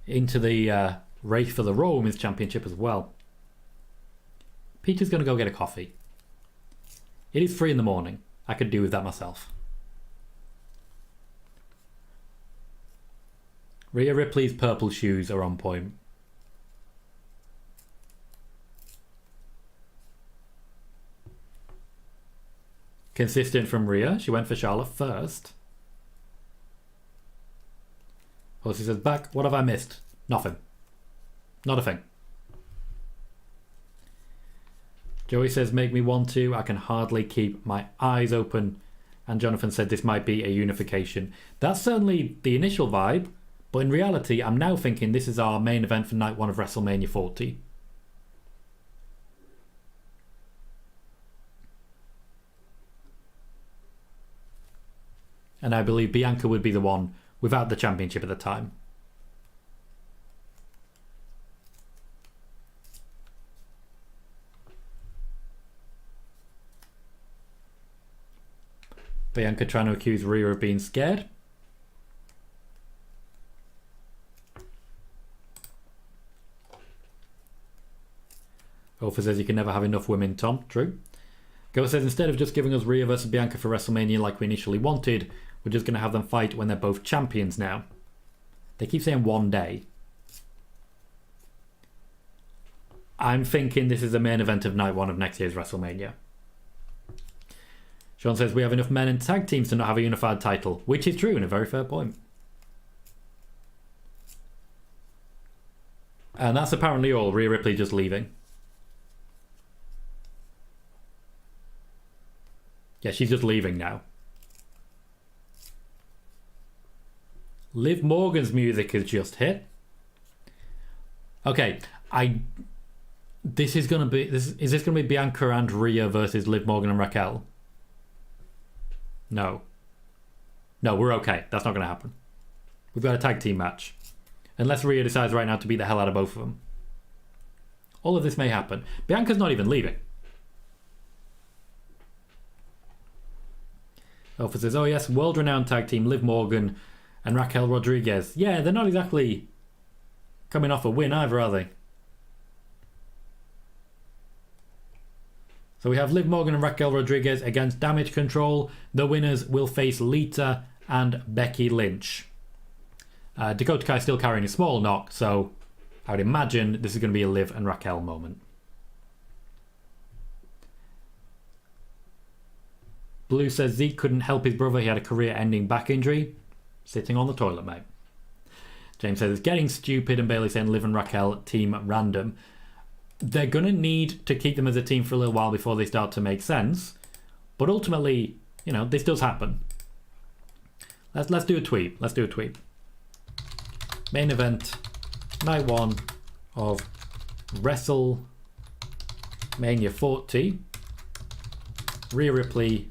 into the race for the Raw Women's Championship as well. Peter's going to go get a coffee. It is 3 in the morning. I could do with that myself. Rhea Ripley's purple shoes are on point. Consistent from Rhea. She went for Charlotte first. Horsey says, back, what have I missed? Nothing. Not a thing. Joey says, make me want to. I can hardly keep my eyes open. And Jonathan said this might be a unification. That's certainly the initial vibe. But in reality, I'm now thinking this is our main event for night 1 of WrestleMania 40. And I believe Bianca would be the one without the championship at the time. Bianca trying to accuse Rhea of being scared. Ofer says you can never have enough women, Tom. True. Go says instead of just giving us Rhea versus Bianca for WrestleMania like we initially wanted, we're just going to have them fight when they're both champions now. They keep saying one day. I'm thinking this is the main event of night 1 of next year's WrestleMania. Sean says we have enough men and tag teams to not have a unified title, which is true and a very fair point. And that's apparently all. Rhea Ripley just leaving. Yeah, she's just leaving now. Liv Morgan's music has just hit. Okay, is this gonna be Bianca and Rhea versus Liv Morgan and Raquel? No. No, we're okay. That's not gonna happen. We've got a tag team match. Unless Rhea decides right now to beat the hell out of both of them. All of this may happen. Bianca's not even leaving. Alpha says, oh yes, world-renowned tag team Liv Morgan and Raquel Rodriguez. Yeah, they're not exactly coming off a win either, are they? So we have Liv Morgan and Raquel Rodriguez against Damage Control. The winners will face Lita and Becky Lynch. Dakota Kai still carrying a small knock, so I would imagine this is going to be a Liv and Raquel moment. Blue says Zeke couldn't help his brother. He had a career-ending back injury. Sitting on the toilet, mate. James says it's getting stupid, and Bailey saying Liv and Raquel team random. They're going to need to keep them as a team for a little while before they start to make sense. But ultimately, you know, this does happen. Let's do a tweet. Let's do a tweet. Main event, night 1 of WrestleMania 40. Rhea Ripley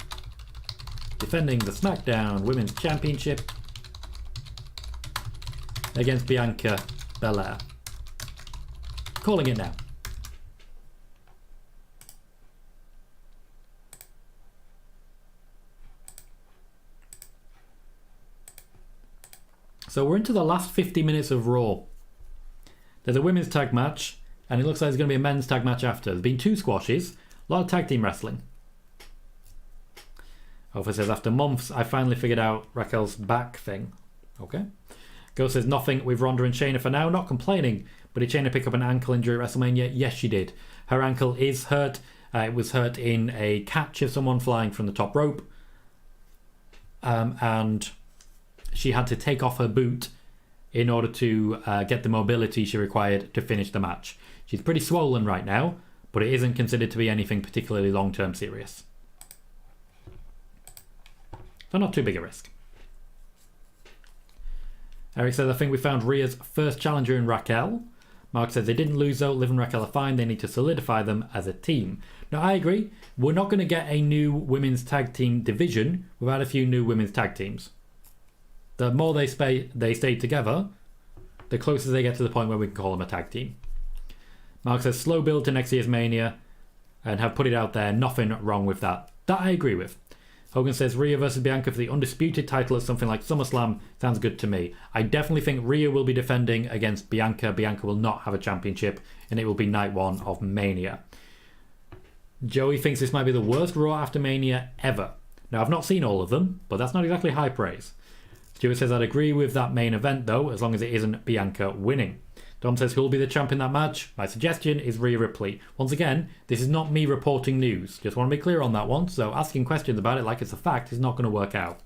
defending the SmackDown Women's Championship against Bianca Belair. Calling it now. So we're into the last 50 minutes of Raw. There's a women's tag match, and it looks like there's going to be a men's tag match after. There's been 2 squashes, a lot of tag team wrestling. Alpha says, after months, I finally figured out Raquel's back thing. Okay. Go says, nothing with Ronda and Shayna for now. Not complaining, but did Shayna pick up an ankle injury at WrestleMania? Yes, she did. Her ankle is hurt. It was hurt in a catch of someone flying from the top rope. And she had to take off her boot in order to get the mobility she required to finish the match. She's pretty swollen right now, but it isn't considered to be anything particularly long-term serious. So not too big a risk. Eric says, I think we found Rhea's first challenger in Raquel. Mark says, they didn't lose though. Liv and Raquel are fine. They need to solidify them as a team. Now, I agree. We're not going to get a new women's tag team division without a few new women's tag teams. The more they stay together, the closer they get to the point where we can call them a tag team. Mark says, slow build to next year's Mania and have put it out there. Nothing wrong with that. That I agree with. Hogan says Rhea versus Bianca for the undisputed title at something like SummerSlam sounds good to me. I definitely think Rhea will be defending against Bianca. Bianca will not have a championship, and it will be night 1 of Mania. Joey thinks this might be the worst Raw after Mania ever. Now, I've not seen all of them, but that's not exactly high praise. Stuart says, I'd agree with that main event, though, as long as it isn't Bianca winning. Dom says, who will be the champ in that match? My suggestion is Rhea Ripley. Once again, this is not me reporting news. Just want to be clear on that one, so asking questions about it like it's a fact is not going to work out.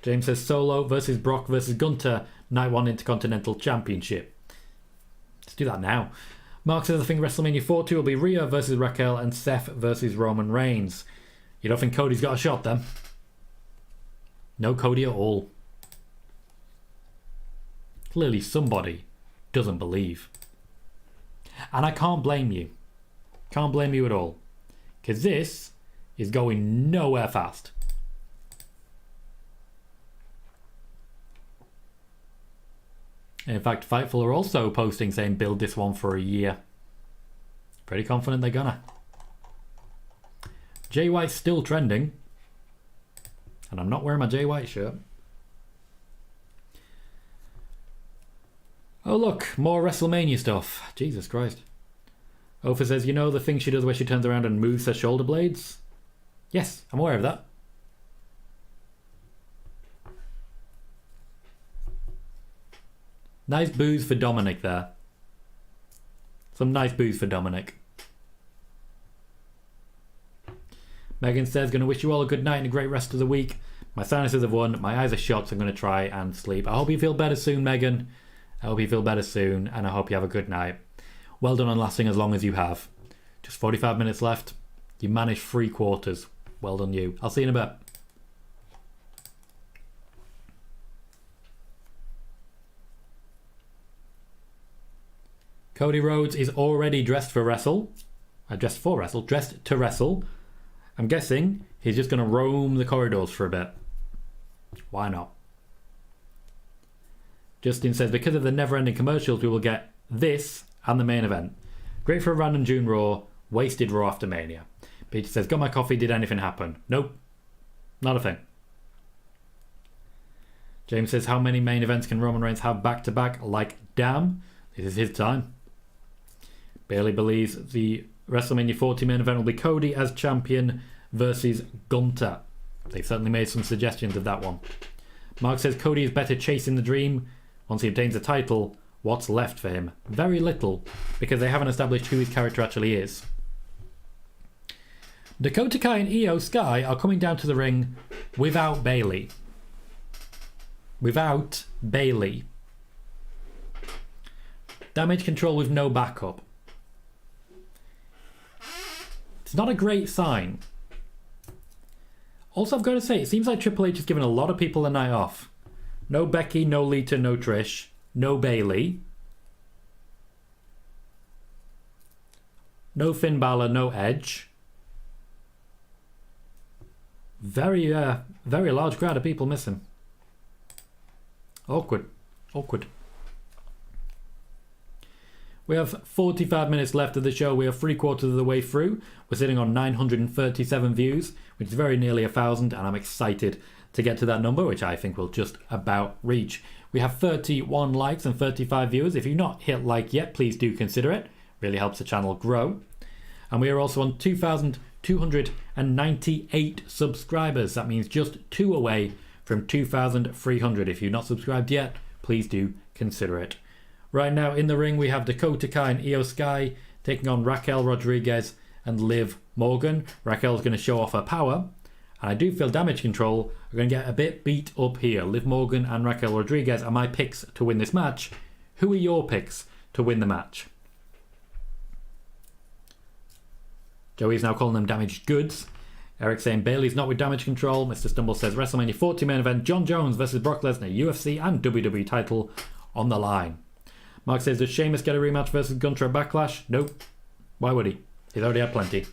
James says, Solo versus Brock versus Gunter, night 1 Intercontinental Championship. Let's do that now. Mark says, I think WrestleMania 42 will be Rhea versus Raquel and Seth versus Roman Reigns. You don't think Cody's got a shot then? No Cody at all. Clearly somebody doesn't believe. And I can't blame you. Can't blame you at all. Because this is going nowhere fast. And in fact, Fightful are also posting saying build this one for a year. Pretty confident they're gonna. Jay White's still trending. And I'm not wearing my Jay White shirt. Oh look, more WrestleMania stuff. Jesus Christ. Ofa says, you know the thing she does where she turns around and moves her shoulder blades? Yes, I'm aware of that. Nice boos for Dominic there. Some nice boos for Dominic. Megan says, going to wish you all a good night and a great rest of the week. My sinuses have won. My eyes are shut, so I'm going to try and sleep. I hope you feel better soon, Megan. I hope you feel better soon, and I hope you have a good night. Well done on lasting as long as you have. Just 45 minutes left. You managed 3/4. Well done you. I'll see you in a bit. Cody Rhodes is already dressed to wrestle. Dressed to wrestle. I'm guessing he's just going to roam the corridors for a bit. Why not? Justin says, because of the never-ending commercials, we will get this and the main event. Great for a random June Raw, wasted Raw after Mania. Peter says, got my coffee, did anything happen? Nope. Not a thing. James says, how many main events can Roman Reigns have back-to-back? Like, damn, this is his time. Bailey believes the WrestleMania 40 main event will be Cody as champion versus Gunther. They've certainly made some suggestions of that one. Mark says Cody is better chasing the dream. Once he obtains the title, what's left for him? Very little, because they haven't established who his character actually is. Dakota Kai and Io Sky are coming down to the ring without Bailey. Without Bailey. Damage control with no backup. It's not a great sign. Also, I've got to say, it seems like Triple H has given a lot of people a night off. No Becky, no Lita, no Trish, no Bailey. No Finn Balor, no Edge. Very large crowd of people missing. Awkward. We have 45 minutes left of the show. We are 3/4 of the way through. We're sitting on 937 views, which is very nearly 1,000, and I'm excited to get to that number, which I think we'll just about reach. We have 31 likes and 35 viewers. If you've not hit like yet, please do consider it. Really helps the channel grow. And we are also on 2,298 subscribers. That means just 2 away from 2,300. If you've not subscribed yet, please do consider it. Right now in the ring we have Dakota Kai and Io Sky taking on Raquel Rodriguez and Liv Morgan. Raquel's going to show off her power, and I do feel Damage Control are going to get a bit beat up here. Liv Morgan and Raquel Rodriguez are my picks to win this match. Who are your picks to win the match? Joey's now calling them damaged goods. Eric saying Bailey's not with Damage Control. Mr. Stumble says WrestleMania 40 main event, John Jones versus Brock Lesnar, UFC and WWE title on the line. Mark says, does Sheamus get a rematch versus Gunther at Backlash? Nope. Why would he? He's already had plenty.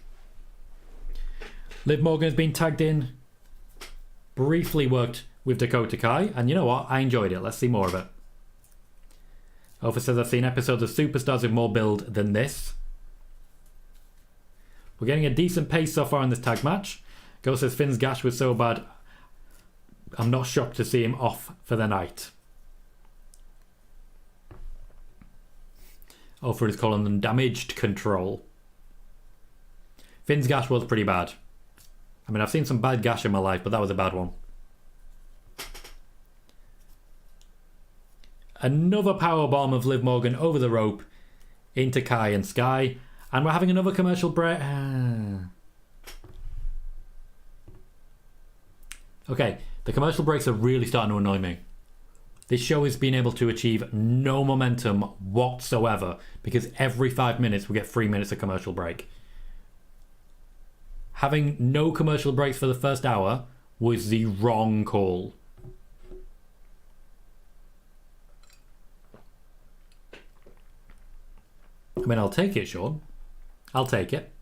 Liv Morgan has been tagged in. Briefly worked with Dakota Kai. And you know what? I enjoyed it. Let's see more of it. Alpha says, I've seen episodes of Superstars with more build than this. We're getting a decent pace so far in this tag match. Ghost says, Finn's gash was so bad, I'm not shocked to see him off for the night. Alfred is calling them damaged control. Finn's gash was pretty bad. I mean, I've seen some bad gash in my life, but that was a bad one. Another powerbomb of Liv Morgan over the rope into Kai and Sky. And we're having another commercial break. Okay, the commercial breaks are really starting to annoy me. This show has been able to achieve no momentum whatsoever because every 5 minutes we get 3 minutes of commercial break. Having no commercial breaks for the first hour was the wrong call. I mean, I'll take it, Sean. I'll take it.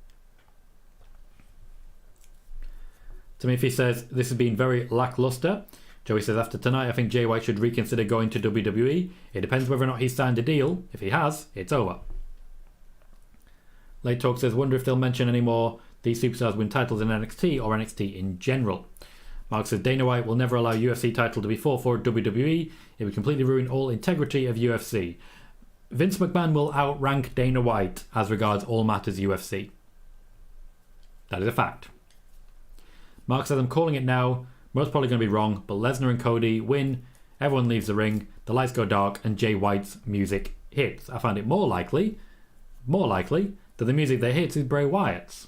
Timothy says, this has been very lackluster. Joey says, after tonight, I think Jay White should reconsider going to WWE. It depends whether or not he's signed a deal. If he has, it's over. Late Talk says, wonder if they'll mention any more these superstars win titles in NXT or NXT in general. Mark says, Dana White will never allow UFC title to be fought for WWE. It would completely ruin all integrity of UFC. Vince McMahon will outrank Dana White as regards all matters UFC. That is a fact. Mark says, I'm calling it now. Most probably going to be wrong, but Lesnar and Cody win. Everyone leaves the ring. The lights go dark and Jay White's music hits. I find it more likely that the music that hits is Bray Wyatt's.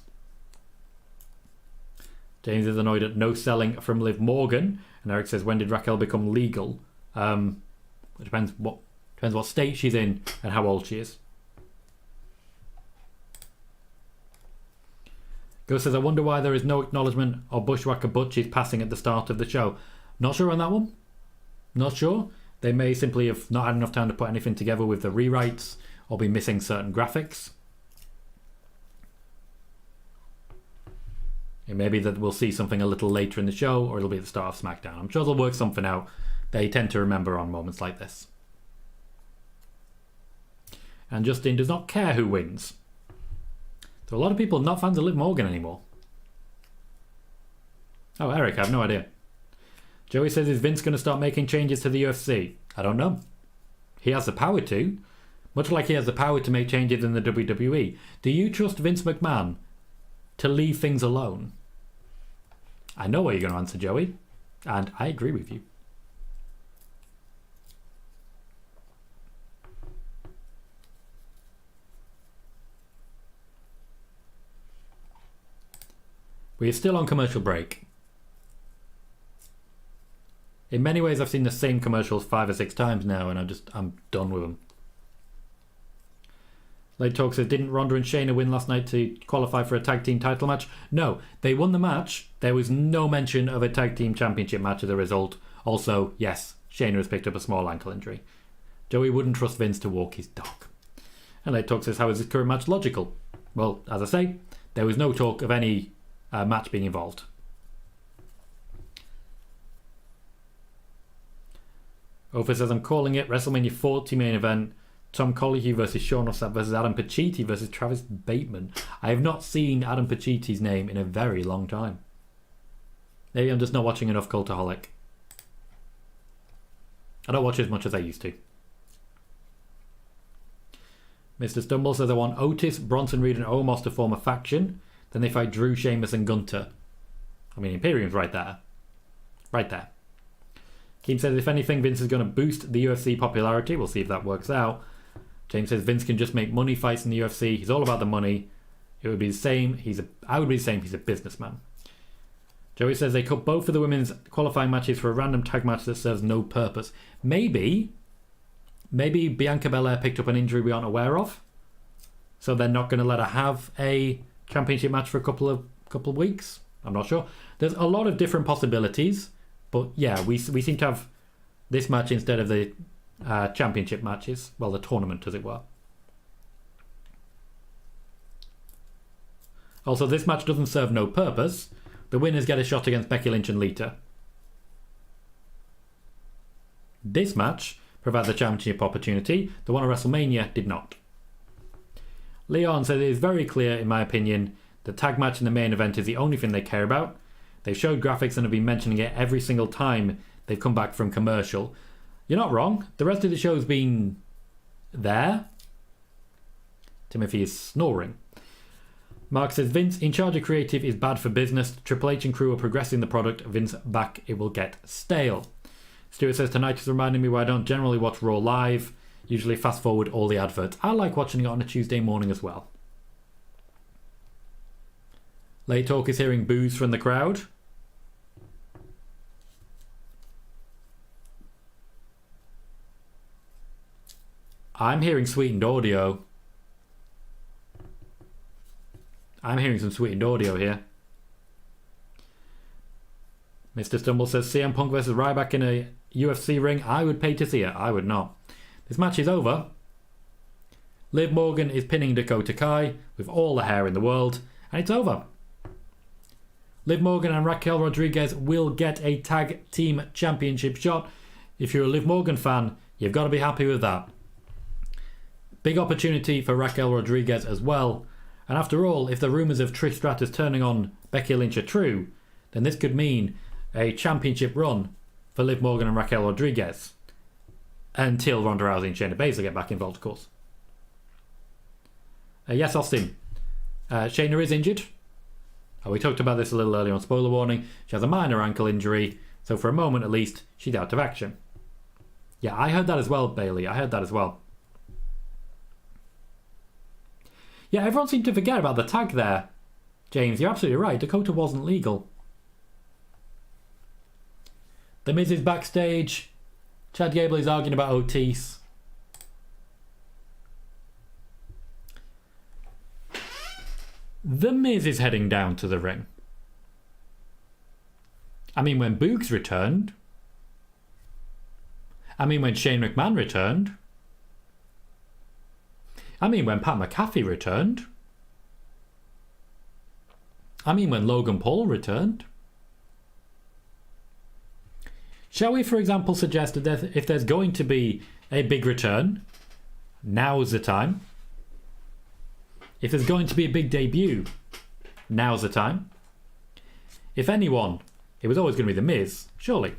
James is annoyed at no selling from Liv Morgan. And Eric says, when did Raquel become legal? It depends what state she's in and how old she is. Go says, I wonder why there is no acknowledgement of Bushwhacker Butchie's passing at the start of the show. Not sure on that one. Not sure. They may simply have not had enough time to put anything together with the rewrites or be missing certain graphics. It may be that we'll see something a little later in the show, or it'll be at the start of SmackDown. I'm sure they'll work something out. They tend to remember on moments like this. And Justin does not care who wins. So a lot of people are not fans of Liv Morgan anymore. Oh, Eric, I have no idea. Joey says, is Vince going to start making changes to the UFC? I don't know. He has the power to. Much like he has the power to make changes in the WWE. Do you trust Vince McMahon to leave things alone? I know what you're going to answer, Joey. And I agree with you. We are still on commercial break. In many ways, I've seen the same commercials 5 or 6 times now, and I'm done with them. Late Talk says, didn't Ronda and Shayna win last night to qualify for a tag team title match? No, they won the match. There was no mention of a tag team championship match as a result. Also, yes, Shayna has picked up a small ankle injury. Joey wouldn't trust Vince to walk his dog. And Late Talk says, how is this current match logical? Well, as I say, there was no talk of any match being involved. Ophir says, I'm calling it WrestleMania 40 main event. Tom Colohue versus Sean Rossap versus Adam Pacitti versus Travis Bateman. I have not seen Adam Pacitti's name in a very long time. Maybe I'm just not watching enough Cultaholic. I don't watch as much as I used to. Mr. Stumble says, I want Otis, Bronson Reed and Omos to form a faction. Then they fight Drew, Sheamus and Gunter. I mean, Imperium's right there. Right there. Keem says, if anything, Vince is going to boost the UFC popularity. We'll see if that works out. James says, Vince can just make money fights in the UFC. He's all about the money. It would be the same. I would be the same. He's a businessman. Joey says, they cut both of the women's qualifying matches for a random tag match that serves no purpose. Maybe Bianca Belair picked up an injury we aren't aware of. So they're not going to let her have a championship match for a couple of weeks. I'm not sure. There's a lot of different possibilities. But yeah, we seem to have this match instead of the championship matches. Well, the tournament, as it were. Also, this match doesn't serve no purpose. The winners get a shot against Becky Lynch and Lita. This match provides a championship opportunity. The one at WrestleMania did not. Leon says, it is very clear, in my opinion, the tag match in the main event is the only thing they care about. They've showed graphics and have been mentioning it every single time they've come back from commercial. You're not wrong. The rest of the show's been there. Timothy is snoring. Mark says, Vince, in charge of creative is bad for business. Triple H and crew are progressing the product. Vince back, it will get stale. Stuart says, tonight is reminding me why I don't generally watch Raw live. Usually fast forward all the adverts. I like watching it on a Tuesday morning as well. Late Talk is hearing boos from the crowd. I'm hearing sweetened audio. I'm hearing some sweetened audio here. Mr. Stumble says, CM Punk versus Ryback in a UFC ring. I would pay to see it. I would not. This match is over. Liv Morgan is pinning Dakota Kai with all the hair in the world. And it's over. Liv Morgan and Raquel Rodriguez will get a tag team championship shot. If you're a Liv Morgan fan, you've got to be happy with that. Big opportunity for Raquel Rodriguez as well. And after all, if the rumours of Trish Stratus turning on Becky Lynch are true, then this could mean a championship run for Liv Morgan and Raquel Rodriguez. Until Ronda Rousey and Shayna Baszler get back involved, of course. Yes, Austin. Shayna is injured. We talked about this a little earlier on spoiler warning. She has a minor ankle injury, so for a moment at least, she's out of action. Yeah, I heard that as well, Bailey. I heard that as well. Yeah, everyone seemed to forget about the tag there. James, you're absolutely right. Dakota wasn't legal. The Miz is backstage. Chad Gable is arguing about Otis. The Miz is heading down to the ring. I mean, when Boogs returned. I mean, when Shane McMahon returned. I mean, when Pat McAfee returned. I mean, when Logan Paul returned. Shall we, for example, suggest that if there's going to be a big return, now's the time. If there's going to be a big debut, now's the time. If anyone, it was always going to be The Miz, surely.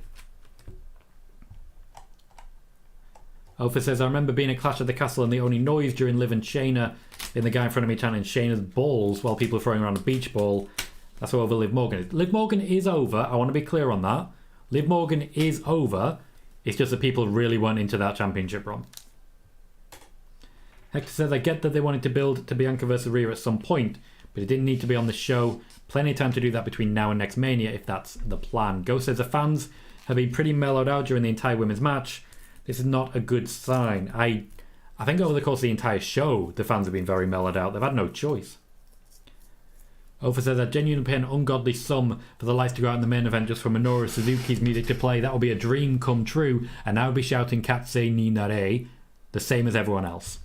Ophir says, I remember being at Clash at the Castle and the only noise during Liv and Shayna in the guy in front of me chanting Shayna's balls while people are throwing around a beach ball. That's how over Liv Morgan is. Liv Morgan is over. I want to be clear on that. Liv Morgan is over. It's just that people really weren't into that championship run. Hector says, I get that they wanted to build to Bianca versus Rhea at some point, but it didn't need to be on the show. Plenty of time to do that between now and next Mania if that's the plan. Ghost says the fans have been pretty mellowed out during the entire women's match. This is not a good sign. I think over the course of the entire show, the fans have been very mellowed out. They've had no choice. Ophir says, I'd genuinely pay an ungodly sum for the lights to go out in the main event just for Minoru Suzuki's music to play. That would be a dream come true, and I would be shouting Katsei ni Nare, the same as everyone else.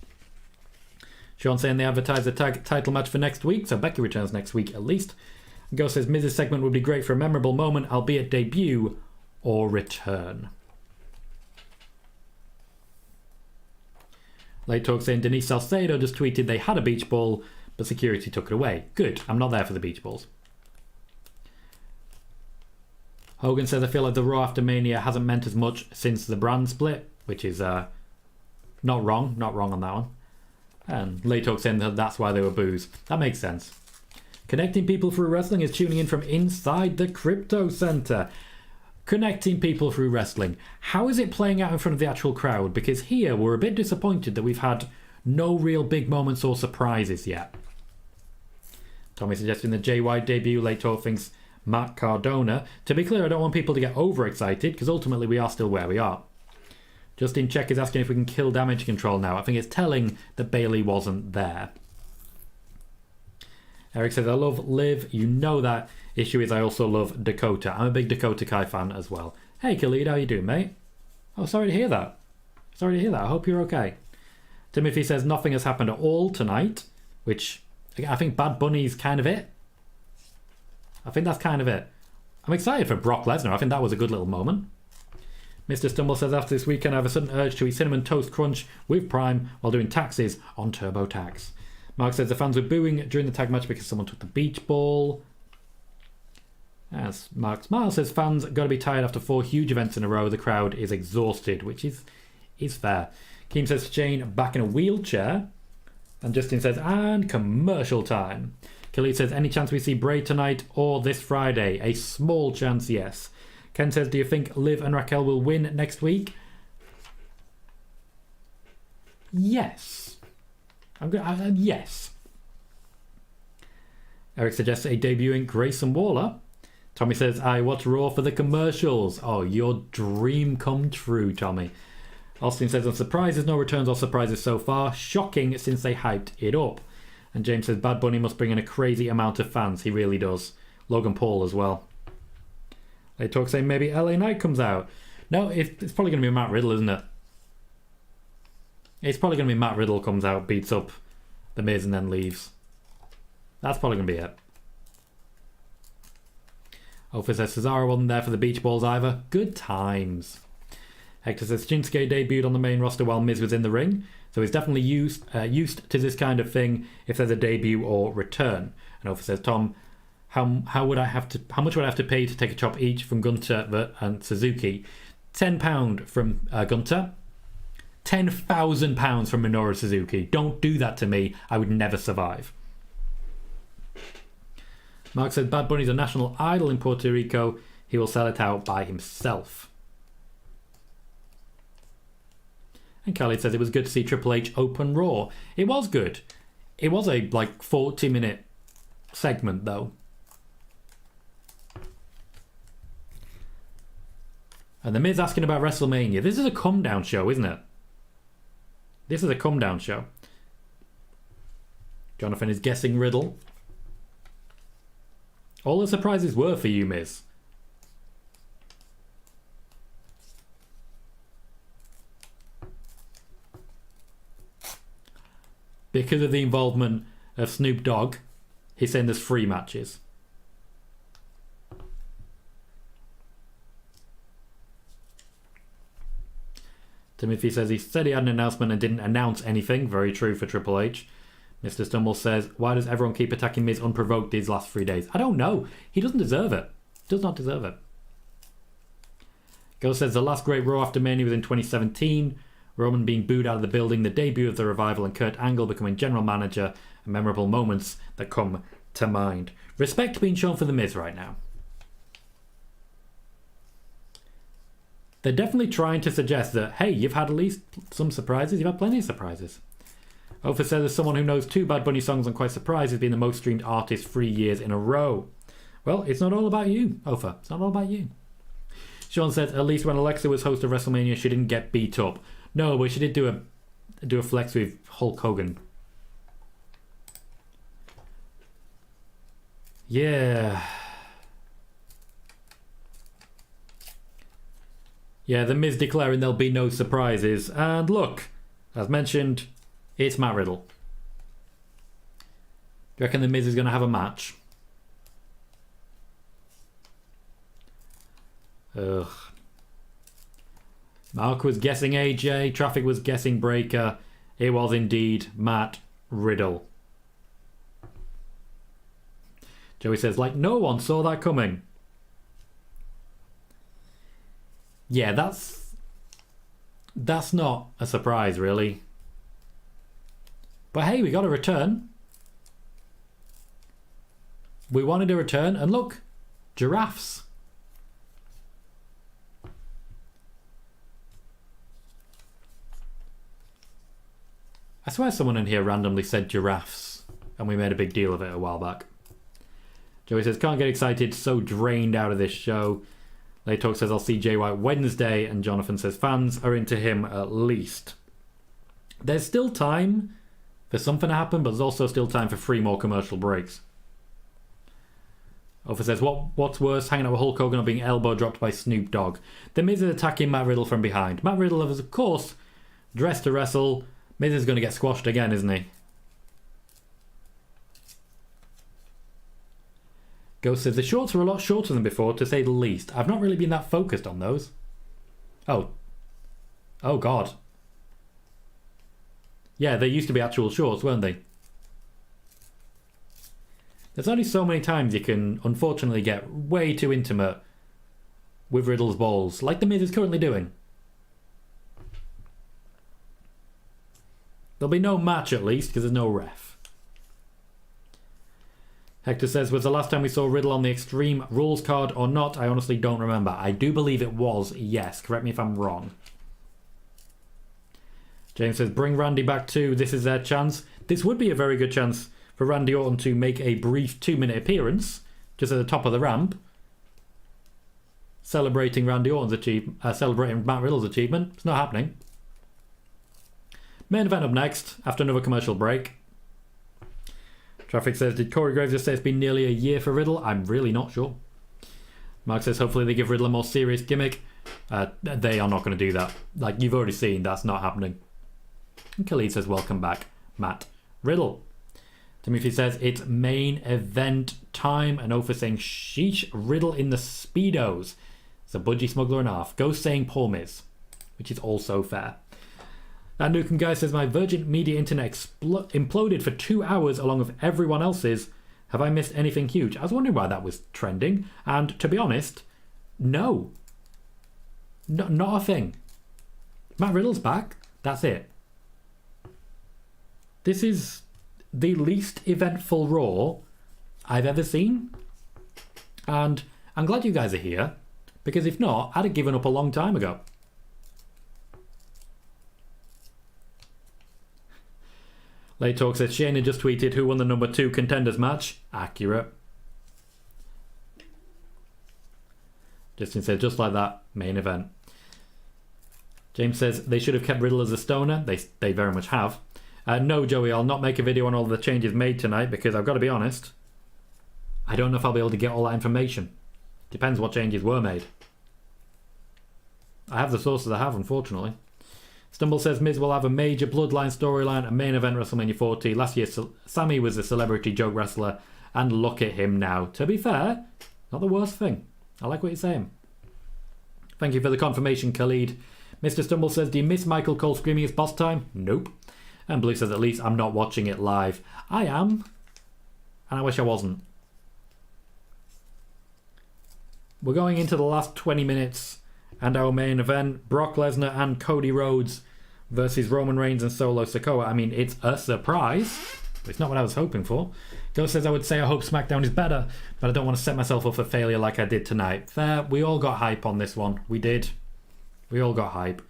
Sean saying they advertised the tag title match for next week, so Becky returns next week at least. Ghost says, Miz's segment would be great for a memorable moment, albeit debut or return. Late Talk saying, Denise Salcedo just tweeted they had a beach ball, but security took it away. Good, I'm not there for the beach balls. Hogan says, I feel like the Raw after Mania hasn't meant as much since the brand split, which is not wrong on that one. And Late Talk saying that that's why they were boos. That makes sense. Connecting people through wrestling is tuning in from inside the Crypto Center. Connecting people through wrestling. How is it playing out in front of the actual crowd? Because here we're a bit disappointed that we've had no real big moments or surprises yet. Tommy suggesting the JY debut. Late Talk thinks Matt Cardona. To be clear, I don't want people to get overexcited because ultimately we are still where we are. Justin Check is asking if we can kill damage control now. I think it's telling that Bayley wasn't there. Eric says, I love Liv. You know that. Issue is I also love Dakota. I'm a big Dakota Kai fan as well. Hey Khalid, how you doing, mate? Oh, sorry to hear that. Sorry to hear that. I hope you're okay. Timothy says nothing has happened at all tonight, which I think Bad Bunny's kind of it. I think that's kind of it. I'm excited for Brock Lesnar. I think that was a good little moment. Mr. Stumble says, after this weekend I have a sudden urge to eat Cinnamon Toast Crunch with Prime while doing taxes on TurboTax. Mark says the fans were booing during the tag match because someone took the beach ball. As Mark Smile says, fans got to be tired after 4 huge events in a row. The crowd is exhausted, which is fair. Keem says Shane back in a wheelchair. And Justin says, and commercial time. Khalid says, any chance we see Bray tonight or this Friday? A small chance, yes. Ken says, do you think Liv and Raquel will win next week? Yes. Yes. Eric suggests a debuting Grayson Waller. Tommy says, I watch Raw for the commercials. Oh, your dream come true, Tommy. Austin says, I'm surprised there's no returns or surprises so far. Shocking since they hyped it up. And James says, Bad Bunny must bring in a crazy amount of fans. He really does. Logan Paul as well. They talk saying maybe LA Knight comes out. No, it's probably going to be Matt Riddle, isn't it? It's probably going to be Matt Riddle comes out, beats up The Miz and then leaves. That's probably going to be it. Ophir says Cesaro wasn't there for the beach balls either. Good times. Hector says Shinsuke debuted on the main roster while Miz was in the ring, so he's definitely used to this kind of thing if there's a debut or return. And Ophir says, Tom, how much would I have to pay to take a chop each from Gunter and Suzuki? £10 from Gunter, £10,000 from Minoru Suzuki. Don't do that to me. I would never survive. Mark said Bad Bunny's a national idol in Puerto Rico. He will sell it out by himself. And Khalid says it was good to see Triple H open Raw. It was good. It was a 40-minute segment though. And The Miz asking about WrestleMania. This is a come-down show, isn't it? This is a come-down show. Jonathan is guessing Riddle. All the surprises were for you, Miz. Because of the involvement of Snoop Dogg, he's saying there's 3 matches. Timothy says he said he had an announcement and didn't announce anything. Very true for Triple H. Mr. Stumble says, why does everyone keep attacking Miz unprovoked these last 3 days? I don't know. He doesn't deserve it. Does not deserve it. Ghost says the last great Raw after Mania was in 2017. Roman being booed out of the building, the debut of the Revival, and Kurt Angle becoming general manager, and memorable moments that come to mind. Respect being shown for The Miz right now. They're definitely trying to suggest that, hey, you've had at least some surprises. You've had plenty of surprises. Ofa says, as someone who knows 2 Bad Bunny songs, I'm quite surprised he's been the most streamed artist 3 years in a row. Well, it's not all about you, Ofa. It's not all about you. Sean says, at least when Alexa was host of WrestleMania, she didn't get beat up. No, but she did do a flex with Hulk Hogan. Yeah. Yeah, The Miz declaring there'll be no surprises. And look, as mentioned, it's Matt Riddle. Do you reckon The Miz is going to have a match? Ugh. Mark was guessing AJ. Traffic was guessing Breaker. It was indeed Matt Riddle. Joey says, like no one saw that coming. Yeah, that's not a surprise, really. But hey, we got a return. We wanted a return, and look, giraffes. I swear someone in here randomly said giraffes, and we made a big deal of it a while back. Joey says, can't get excited, so drained out of this show. Lay Talk says, I'll see Jay White Wednesday, and Jonathan says, fans are into him at least. There's still time for something to happen, but there's also still time for 3 more commercial breaks. Ofa says, what's worse, hanging out with Hulk Hogan or being elbow dropped by Snoop Dogg? The Miz is attacking Matt Riddle from behind. Matt Riddle is, of course, dressed to wrestle. Miz is going to get squashed again, isn't he? Ghost says, the shorts are a lot shorter than before, to say the least. I've not really been that focused on those. Oh. Oh, God. Yeah, they used to be actual shorts, weren't they? There's only so many times you can, unfortunately, get way too intimate with Riddle's balls, like The Miz is currently doing. There'll be no match, at least, because there's no ref. Hector says, was the last time we saw Riddle on the Extreme Rules card or not? I honestly don't remember. I do believe it was, yes. Correct me if I'm wrong. James says, bring Randy back too. This is their chance. This would be a very good chance for Randy Orton to make a brief 2-minute appearance, just at the top of the ramp, celebrating Randy Orton's achievement, celebrating Matt Riddle's achievement. It's not happening. Main event up next, after another commercial break. Traffic says, did Corey Graves just say it's been nearly a year for Riddle? I'm really not sure. Mark says, hopefully they give Riddle a more serious gimmick. They are not going to do that. Like you've already seen, that's not happening. And Khalid says, welcome back, Matt Riddle. Timothy says, it's main event time. And Ofa saying, sheesh, Riddle in the Speedos. It's a budgie smuggler and a half. Ghost saying poor Miz, which is also fair. That Nukem guy says, my Virgin Media internet imploded for 2 hours along with everyone else's. Have I missed anything huge? I was wondering why that was trending. And to be honest, no. Not a thing. Matt Riddle's back. That's it. This is the least eventful Raw I've ever seen. And I'm glad you guys are here. Because if not, I'd have given up a long time ago. Late Talk says, Shayna just tweeted who won the number 2 contenders match. Accurate. Justin says, just like that, main event. James says, they should have kept Riddle as a stoner. They very much have. No, Joey, I'll not make a video on all the changes made tonight because I've got to be honest. I don't know if I'll be able to get all that information. Depends what changes were made. I have the sources I have, unfortunately. Stumble says Miz will have a major bloodline storyline, a main event WrestleMania 40. Last year, Sammy was a celebrity joke wrestler, and look at him now. To be fair, not the worst thing. I like what you're saying. Thank you for the confirmation, Khalid. Mr. Stumble says, do you miss Michael Cole screaming his boss time? Nope. And Blue says, at least I'm not watching it live. I am. And I wish I wasn't. We're going into the last 20 minutes and our main event, Brock Lesnar and Cody Rhodes versus Roman Reigns and Solo Sikoa. I mean, it's a surprise, but it's not what I was hoping for. Ghost says, I would say I hope SmackDown is better, but I don't want to set myself up for failure like I did tonight. Fair, we all got hype on this one. We did. We all got hype.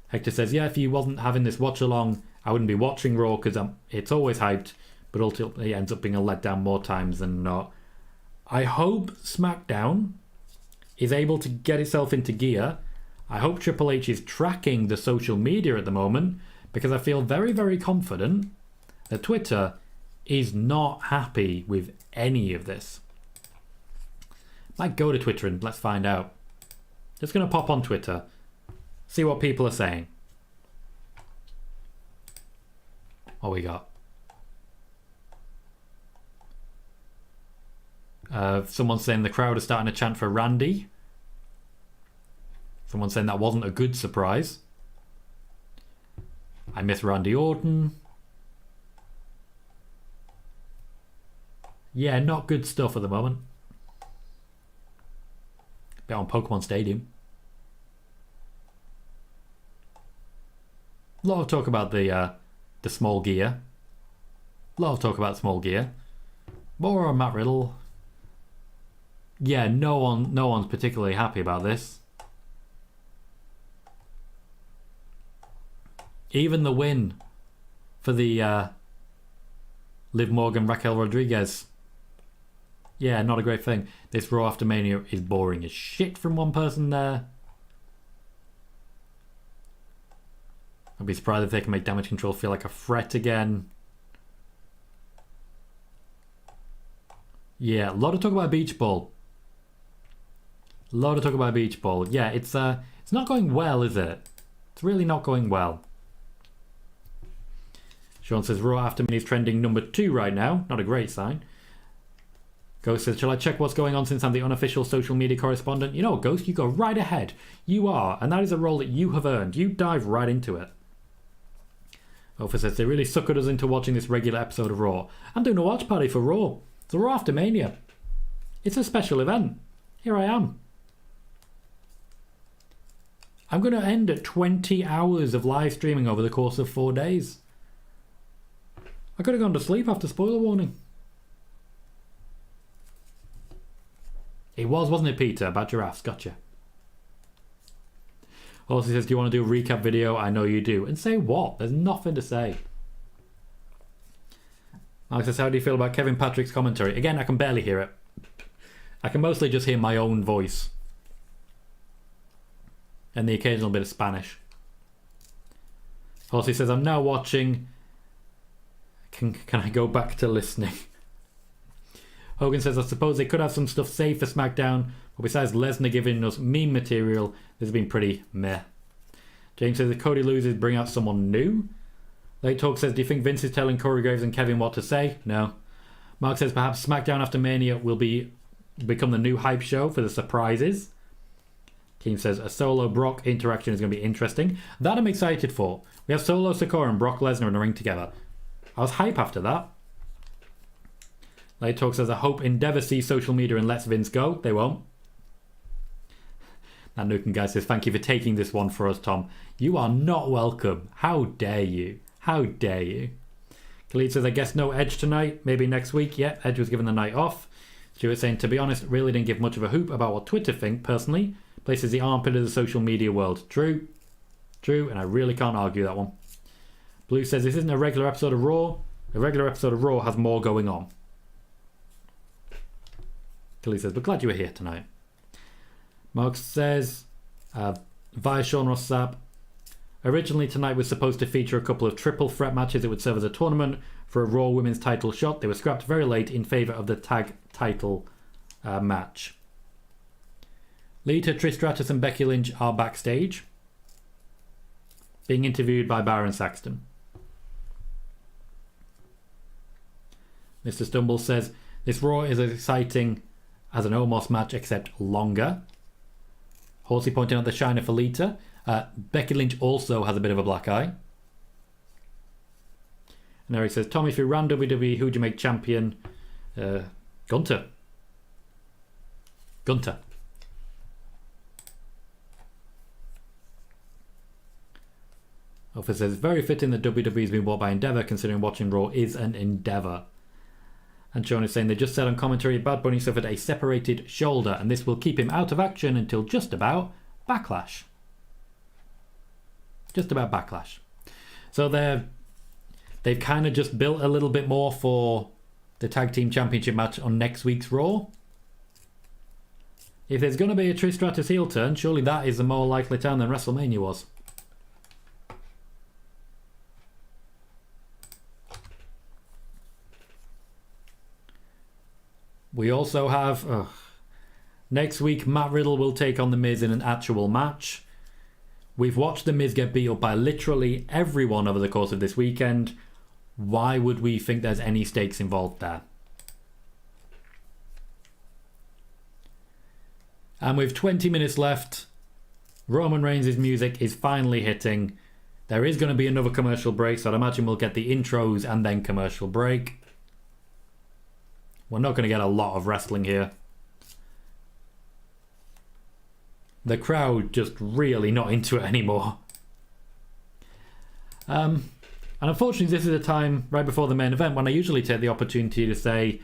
Hector says, yeah, if you wasn't having this watch along, I wouldn't be watching Raw because it's always hyped, but ultimately it ends up being a letdown more times than not. I hope SmackDown is able to get itself into gear. I hope Triple H is tracking the social media at the moment, because I feel very, very confident that Twitter is not happy with any of this. Might go to Twitter and let's find out. Just going to pop on Twitter, see what people are saying. What we got? Someone saying the crowd is starting to chant for Randy. Someone saying that wasn't a good surprise. I miss Randy Orton. Yeah, not good stuff at the moment. Bit on Pokemon Stadium. A lot of talk about the small gear. A lot of talk about small gear. More on Matt Riddle. Yeah, no one's particularly happy about this. Even the win for the Liv Morgan, Raquel Rodriguez. Yeah, not a great thing. This Raw After Mania is boring as shit from one person there. I'd be surprised if they can make Damage Control feel like a threat again. Yeah, a lot of talk about Beach Ball. A lot of talk about Beach Ball. Yeah, it's not going well, is it? It's really not going well. Sean says Raw After Mania is trending number 2 right now. Not a great sign. Ghost says, shall I check what's going on since I'm the unofficial social media correspondent? You know what, Ghost, you go right ahead. You are, and that is a role that you have earned. You dive right into it. Ofa says, they really suckered us into watching this regular episode of Raw. I'm doing a watch party for Raw. It's a Raw After Mania. It's a special event. Here I am. I'm going to end at 20 hours of live streaming over the course of 4 days. I could have gone to sleep after spoiler warning. It was, wasn't it, Peter? About giraffes. Gotcha. Also says, do you want to do a recap video? I know you do. And say what? There's nothing to say. Alex says, how do you feel about Kevin Patrick's commentary? Again, I can barely hear it. I can mostly just hear my own voice. And the occasional bit of Spanish. Also says, I'm now watching. Can I go back to listening? Hogan says, I suppose they could have some stuff saved for SmackDown, but besides Lesnar giving us meme material, this has been pretty meh. James says, if Cody loses, bring out someone new. Late Talk says, do you think Vince is telling Corey Graves and Kevin what to say? No. Mark says, perhaps SmackDown After Mania will become the new hype show for the surprises. Keem says, a Solo Brock interaction is going to be interesting. That I'm excited for. We have Solo Sikoa and Brock Lesnar in the ring together. I was hype after that. Late Talk says, I hope Endeavour sees social media and lets Vince go. They won't. That Nukem guy says, thank you for taking this one for us, Tom. You are not welcome. How dare you? How dare you? Khalid says, I guess no Edge tonight. Maybe next week. Yeah, Edge was given the night off. Stuart saying, to be honest, really didn't give much of a hoop about what Twitter think, personally. Places the armpit of the social media world. True. True, and I really can't argue that one. Blue says, this isn't a regular episode of Raw. A regular episode of Raw has more going on. Khalid says, but glad you were here tonight. Mark says, via Sean Ross Sapp, Originally, tonight was supposed to feature a couple of triple threat matches that would serve as a tournament for a Raw Women's title shot. They were scrapped very late in favour of the tag title match. Lita, Trish Stratus and Becky Lynch are backstage, being interviewed by Byron Saxton. Mr. Stumble says, this Raw is as exciting as an Omos match, except longer. Horsey pointing out the shiner for Lita. Becky Lynch also has a bit of a black eye. And Eric says, Tom, if you ran WWE, who'd you make champion? Gunter. Offer says, very fitting that WWE has been bought by Endeavour, considering watching Raw is an endeavour. And Sean is saying, they just said on commentary, Bad Bunny suffered a separated shoulder, and this will keep him out of action until just about Backlash. So they've kind of just built a little bit more for the Tag Team Championship match on next week's Raw. If there's going to be a Trish Stratus heel turn, surely that is a more likely turn than WrestleMania was. We also have... next week, Matt Riddle will take on The Miz in an actual match. We've watched The Miz get beat up by literally everyone over the course of this weekend. Why would we think there's any stakes involved there? And with 20 minutes left, Roman Reigns' music is finally hitting. There is going to be another commercial break, so I'd imagine we'll get the intros and then commercial break. We're not going to get a lot of wrestling here. The crowd just really not into it anymore. And unfortunately, this is a time right before the main event when I usually take the opportunity to say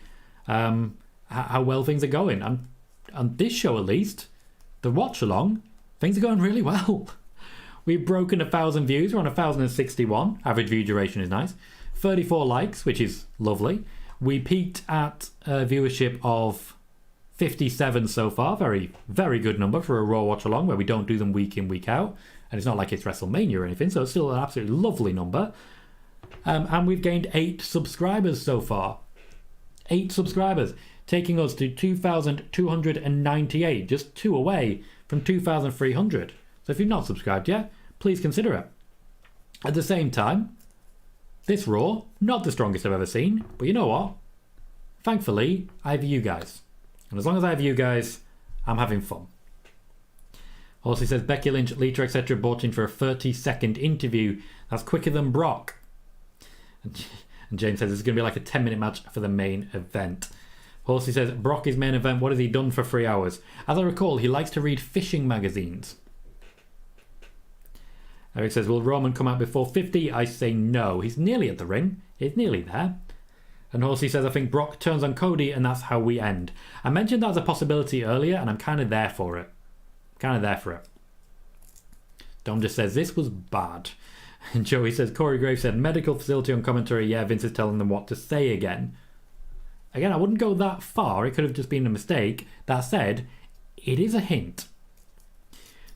how well things are going. And on this show, at least, the watch-along, things are going really well. We've broken 1,000 views. We're on 1,061. Average view duration is nice. 34 likes, which is lovely. We peaked at a viewership of 57 so far. Very, very good number for a Raw watch-along where we don't do them week in, week out. And it's not like it's WrestleMania or anything, so it's still an absolutely lovely number. And we've gained 8 subscribers so far. 8 subscribers, taking us to 2,298, just 2 away from 2,300. So if you've not subscribed yet, please consider it. At the same time, this Raw, not the strongest I've ever seen, but you know what? Thankfully, I have you guys. And as long as I have you guys, I'm having fun. Also says, Becky Lynch, Lita, etc. bought in for a 30-second interview. That's quicker than Brock. And James says, it's going to be like a 10-minute match for the main event. Horsey says, Brock is main event. What has he done for 3 hours? As I recall, he likes to read fishing magazines. Eric says, will Roman come out before 50? I say no. He's nearly at the ring. He's nearly there. And Horsey says, I think Brock turns on Cody and that's how we end. I mentioned that as a possibility earlier and I'm kind of there for it. Dom just says, this was bad. And Joey says, Corey Graves said, medical facility on commentary. Yeah, Vince is telling them what to say again. Again, I wouldn't go that far. It could have just been a mistake. That said, it is a hint.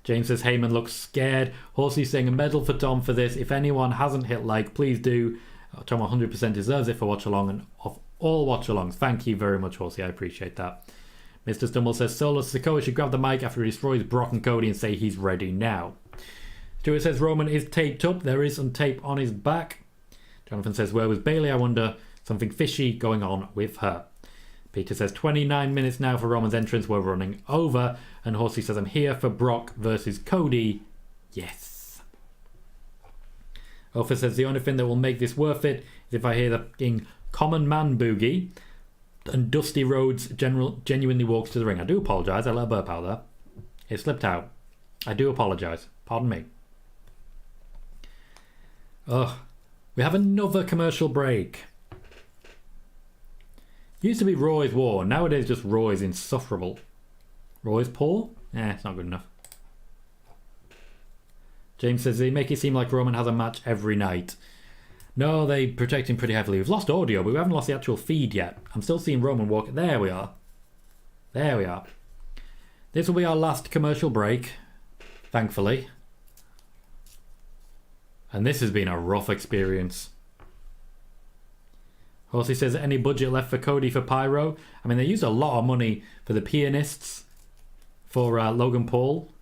James says, Heyman looks scared. Horsey saying a medal for Tom for this. If anyone hasn't hit like, please do. Tom 100% deserves it for watch along and of all watch alongs. Thank you very much, Horsey. I appreciate that. Mr. Stumble says, Solo Sikoa should grab the mic after he destroys Brock and Cody and say he's ready now. Stuart says, Roman is taped up. There is some tape on his back. Jonathan says, where was Bailey? I wonder. Something fishy going on with her. Peter says, 29 minutes now for Roman's entrance. We're running over. And Horsey says, I'm here for Brock versus Cody. Yes. Ophir says, the only thing that will make this worth it is if I hear the fucking common man boogie and Dusty Rhodes genuinely walks to the ring. I do apologise. I let a burp out there. It slipped out. I do apologise. Pardon me. Ugh. We have another commercial break. Used to be Raw is War. Nowadays just Raw is insufferable. Raw is poor? It's not good enough. James says they make it seem like Roman has a match every night. No, they protect him pretty heavily. We've lost audio, but we haven't lost the actual feed yet. I'm still seeing Roman walk. There we are. There we are. This will be our last commercial break, thankfully. And this has been a rough experience. Horsey says, any budget left for Cody for Pyro? I mean, they used a lot of money for the pianists for Logan Paul.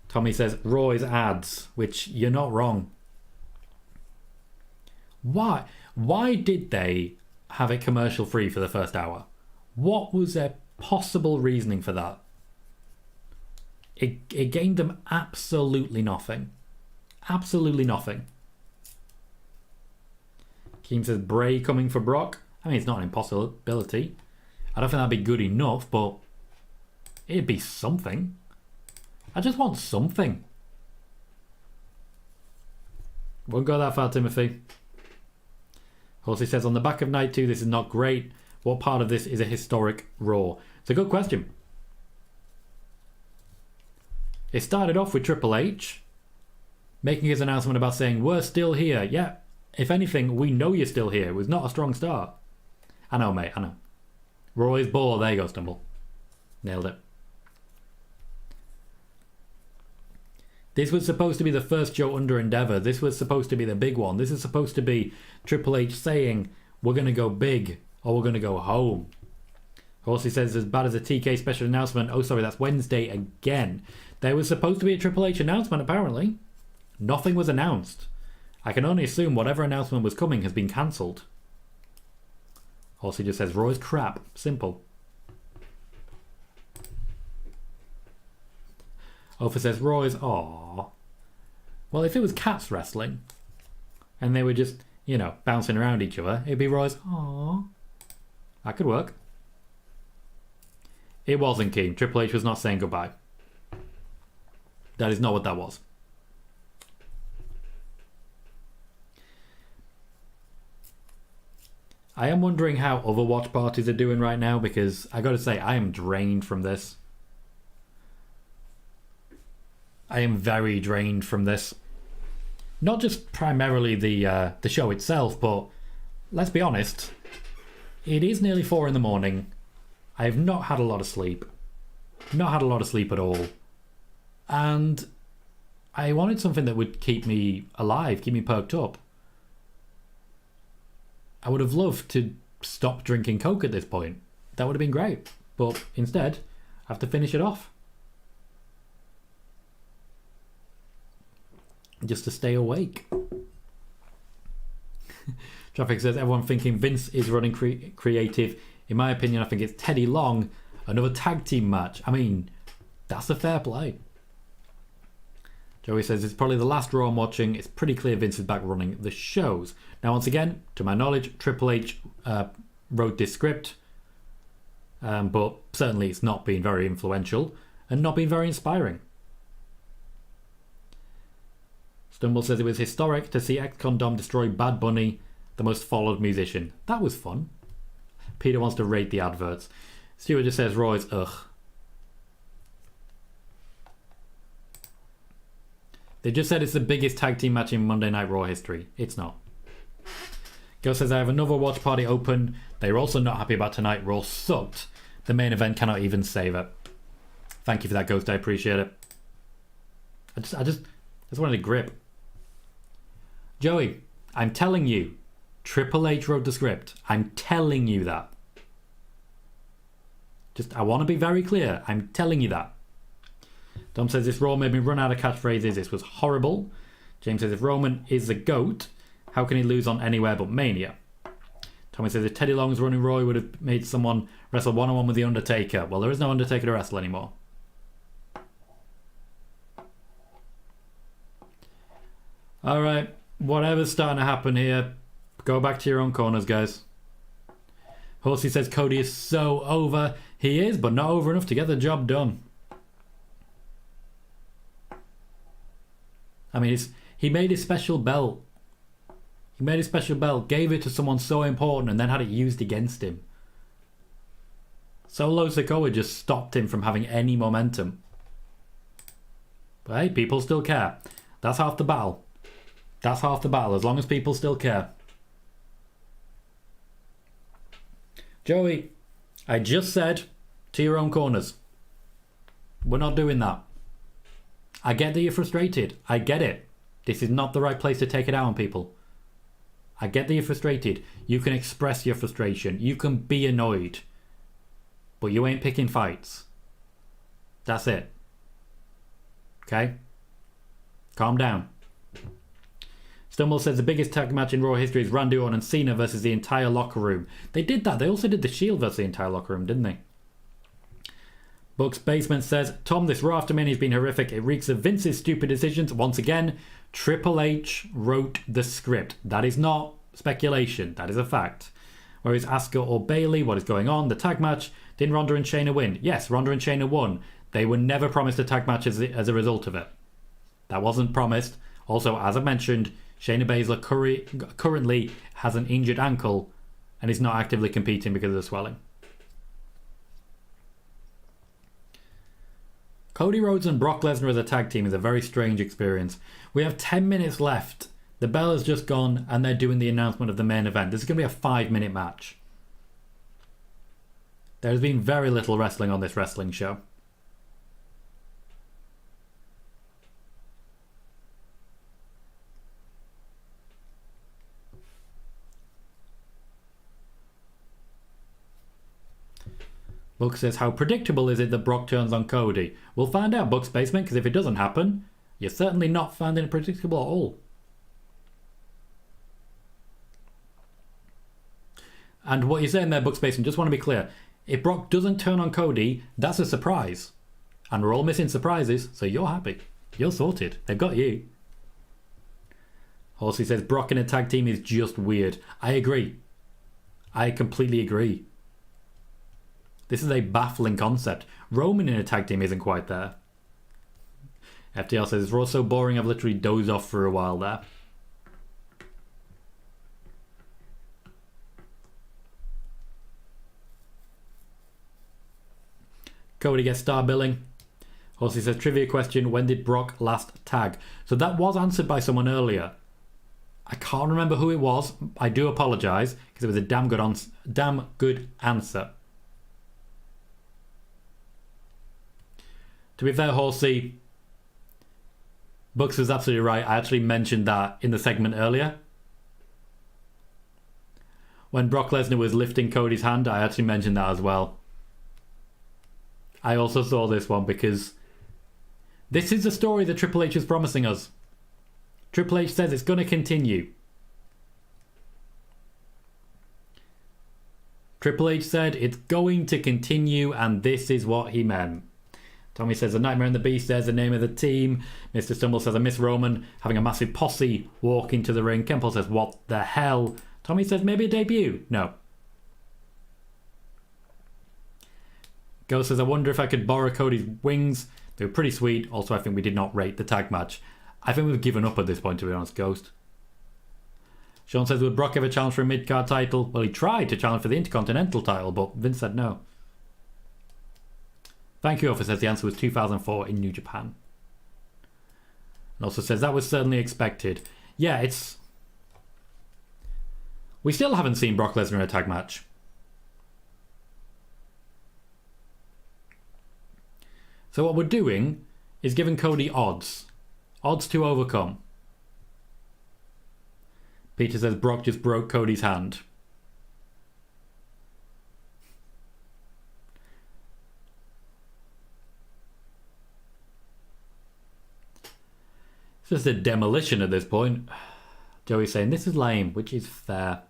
Tommy says, Roy's ads, which you're not wrong. Why did they have it commercial free for the first hour? What was their possible reasoning for that? It gained them absolutely nothing. Absolutely nothing. Keem says, Bray coming for Brock. I mean, it's not an impossibility. I don't think that'd be good enough, but it'd be something. I just want something. Won't go that far, Timothy. Horsey says, on the back of night 2, this is not great. What part of this is a historic Raw? It's a good question. It started off with Triple H making his announcement about saying, we're still here. Yeah, if anything, we know you're still here. It was not a strong start. I know, mate, I know. Roy's ball. There you go, Stumble. Nailed it. This was supposed to be the first show under Endeavour. This was supposed to be the big one. This is supposed to be Triple H saying, we're going to go big or we're going to go home. Horsey says, as bad as a TK special announcement. Oh, sorry, that's Wednesday again. There was supposed to be a Triple H announcement, apparently. Nothing was announced. I can only assume whatever announcement was coming has been cancelled. Horsey just says, Roy's crap. Simple. Ofa says, Roy's, aww. Well, if it was cats wrestling, and they were just, you know, bouncing around each other, it'd be Roy's, aww. That could work. It wasn't, Keem. Triple H was not saying goodbye. That is not what that was. I am wondering how other watch parties are doing right now, because I gotta say, I am drained from this. I am very drained from this. Not just primarily the show itself, but let's be honest, it is nearly 4 in the morning. I have not had a lot of sleep. Not had a lot of sleep at all. And I wanted something that would keep me alive, keep me perked up. I would have loved to stop drinking Coke at this point. That would have been great. But instead, I have to finish it off. Just to stay awake. Traffic says, everyone thinking Vince is running creative. In my opinion, I think it's Teddy Long, another tag team match. I mean, that's a fair play. Joey says, it's probably the last Raw I'm watching. It's pretty clear Vince is back running the shows. Now, once again, to my knowledge, Triple H wrote this script. But certainly it's not been very influential and not been very inspiring. Stumble says it was historic to see Ex-Condom destroy Bad Bunny, the most followed musician. That was fun. Peter wants to rate the adverts. Stuart just says, Roy's ugh. They just said it's the biggest tag team match in Monday Night Raw history. It's not. Ghost says, I have another watch party open. They're also not happy about tonight. Raw sucked. The main event cannot even save it. Thank you for that, Ghost. I appreciate it. I just wanted to grip. Joey, I'm telling you, Triple H wrote the script. I'm telling you that. I want to be very clear. I'm telling you that. Dom says, this Raw made me run out of catchphrases. This was horrible. James says, if Roman is the GOAT, how can he lose on anywhere but Mania? Tommy says, if Teddy Long's running Raw, he would have made someone wrestle one-on-one with The Undertaker. Well, there is no Undertaker to wrestle anymore. Alright, whatever's starting to happen here, go back to your own corners, guys. Horsey says, Cody is so over. He is, but not over enough to get the job done. I mean, he made his special belt. He made his special belt, gave it to someone so important, and then had it used against him. Solo Sikoa just stopped him from having any momentum. But hey, people still care. That's half the battle. That's half the battle, as long as people still care. Joey, I just said, to your own corners. We're not doing that. I get that you're frustrated. I get it. This is not the right place to take it out on people. I get that you're frustrated. You can express your frustration. You can be annoyed. But you ain't picking fights. That's it. Okay? Calm down. Stumble says the biggest tag match in Raw history is Randy Orton and Cena versus the entire locker room. They did that. They also did the Shield versus the entire locker room, didn't they? Buck's Basement says, Tom, this Raw after Mania has been horrific. It reeks of Vince's stupid decisions. Once again, Triple H wrote the script. That is not speculation. That is a fact. Where is Asuka or Bayley? What is going on? The tag match. Didn't Ronda and Shayna win? Yes, Ronda and Shayna won. They were never promised a tag match as a result of it. That wasn't promised. Also, as I mentioned, Shayna Baszler currently has an injured ankle and is not actively competing because of the swelling. Cody Rhodes and Brock Lesnar as a tag team is a very strange experience. We have 10 minutes left. The bell has just gone and they're doing the announcement of the main event. This is going to be a 5-minute match. There has been very little wrestling on this wrestling show. Buck says, how predictable is it that Brock turns on Cody? We'll find out, Buck's Basement, because if it doesn't happen, you're certainly not finding it predictable at all. And what you're saying there, Buck's Basement, just want to be clear. If Brock doesn't turn on Cody, that's a surprise. And we're all missing surprises, so you're happy. You're sorted. They've got you. Horsey says, Brock in a tag team is just weird. I agree. I completely agree. This is a baffling concept. Roman in a tag team isn't quite there. FTR says, it's Raw so boring I've literally dozed off for a while there. Cody gets star billing. Horsey says, trivia question, when did Brock last tag? So that was answered by someone earlier. I can't remember who it was. I do apologise, because it was a damn good answer. To be fair, Horsey, Bucks was absolutely right. I actually mentioned that in the segment earlier. When Brock Lesnar was lifting Cody's hand, I actually mentioned that as well. I also saw this one because this is the story that Triple H is promising us. Triple H says it's going to continue. Triple H said it's going to continue, and this is what he meant. Tommy says, The Nightmare and the Beast, there's the name of the team. Mr. Stumble says, I miss Roman having a massive posse walk into the ring. Ken Paul says, what the hell? Tommy says, maybe a debut. No. Ghost says, I wonder if I could borrow Cody's wings. They were pretty sweet. Also, I think we did not rate the tag match. I think we've given up at this point, to be honest, Ghost. Sean says, would Brock ever challenge for a mid-card title? Well, he tried to challenge for the Intercontinental title, but Vince said no. Thank you, Officer says the answer was 2004 in New Japan. And also says, that was certainly expected. Yeah, it's... We still haven't seen Brock Lesnar in a tag match. So what we're doing is giving Cody odds. Odds to overcome. Peter says Brock just broke Cody's hand. It's just a demolition at this point. Joey's saying this is lame, which is fair.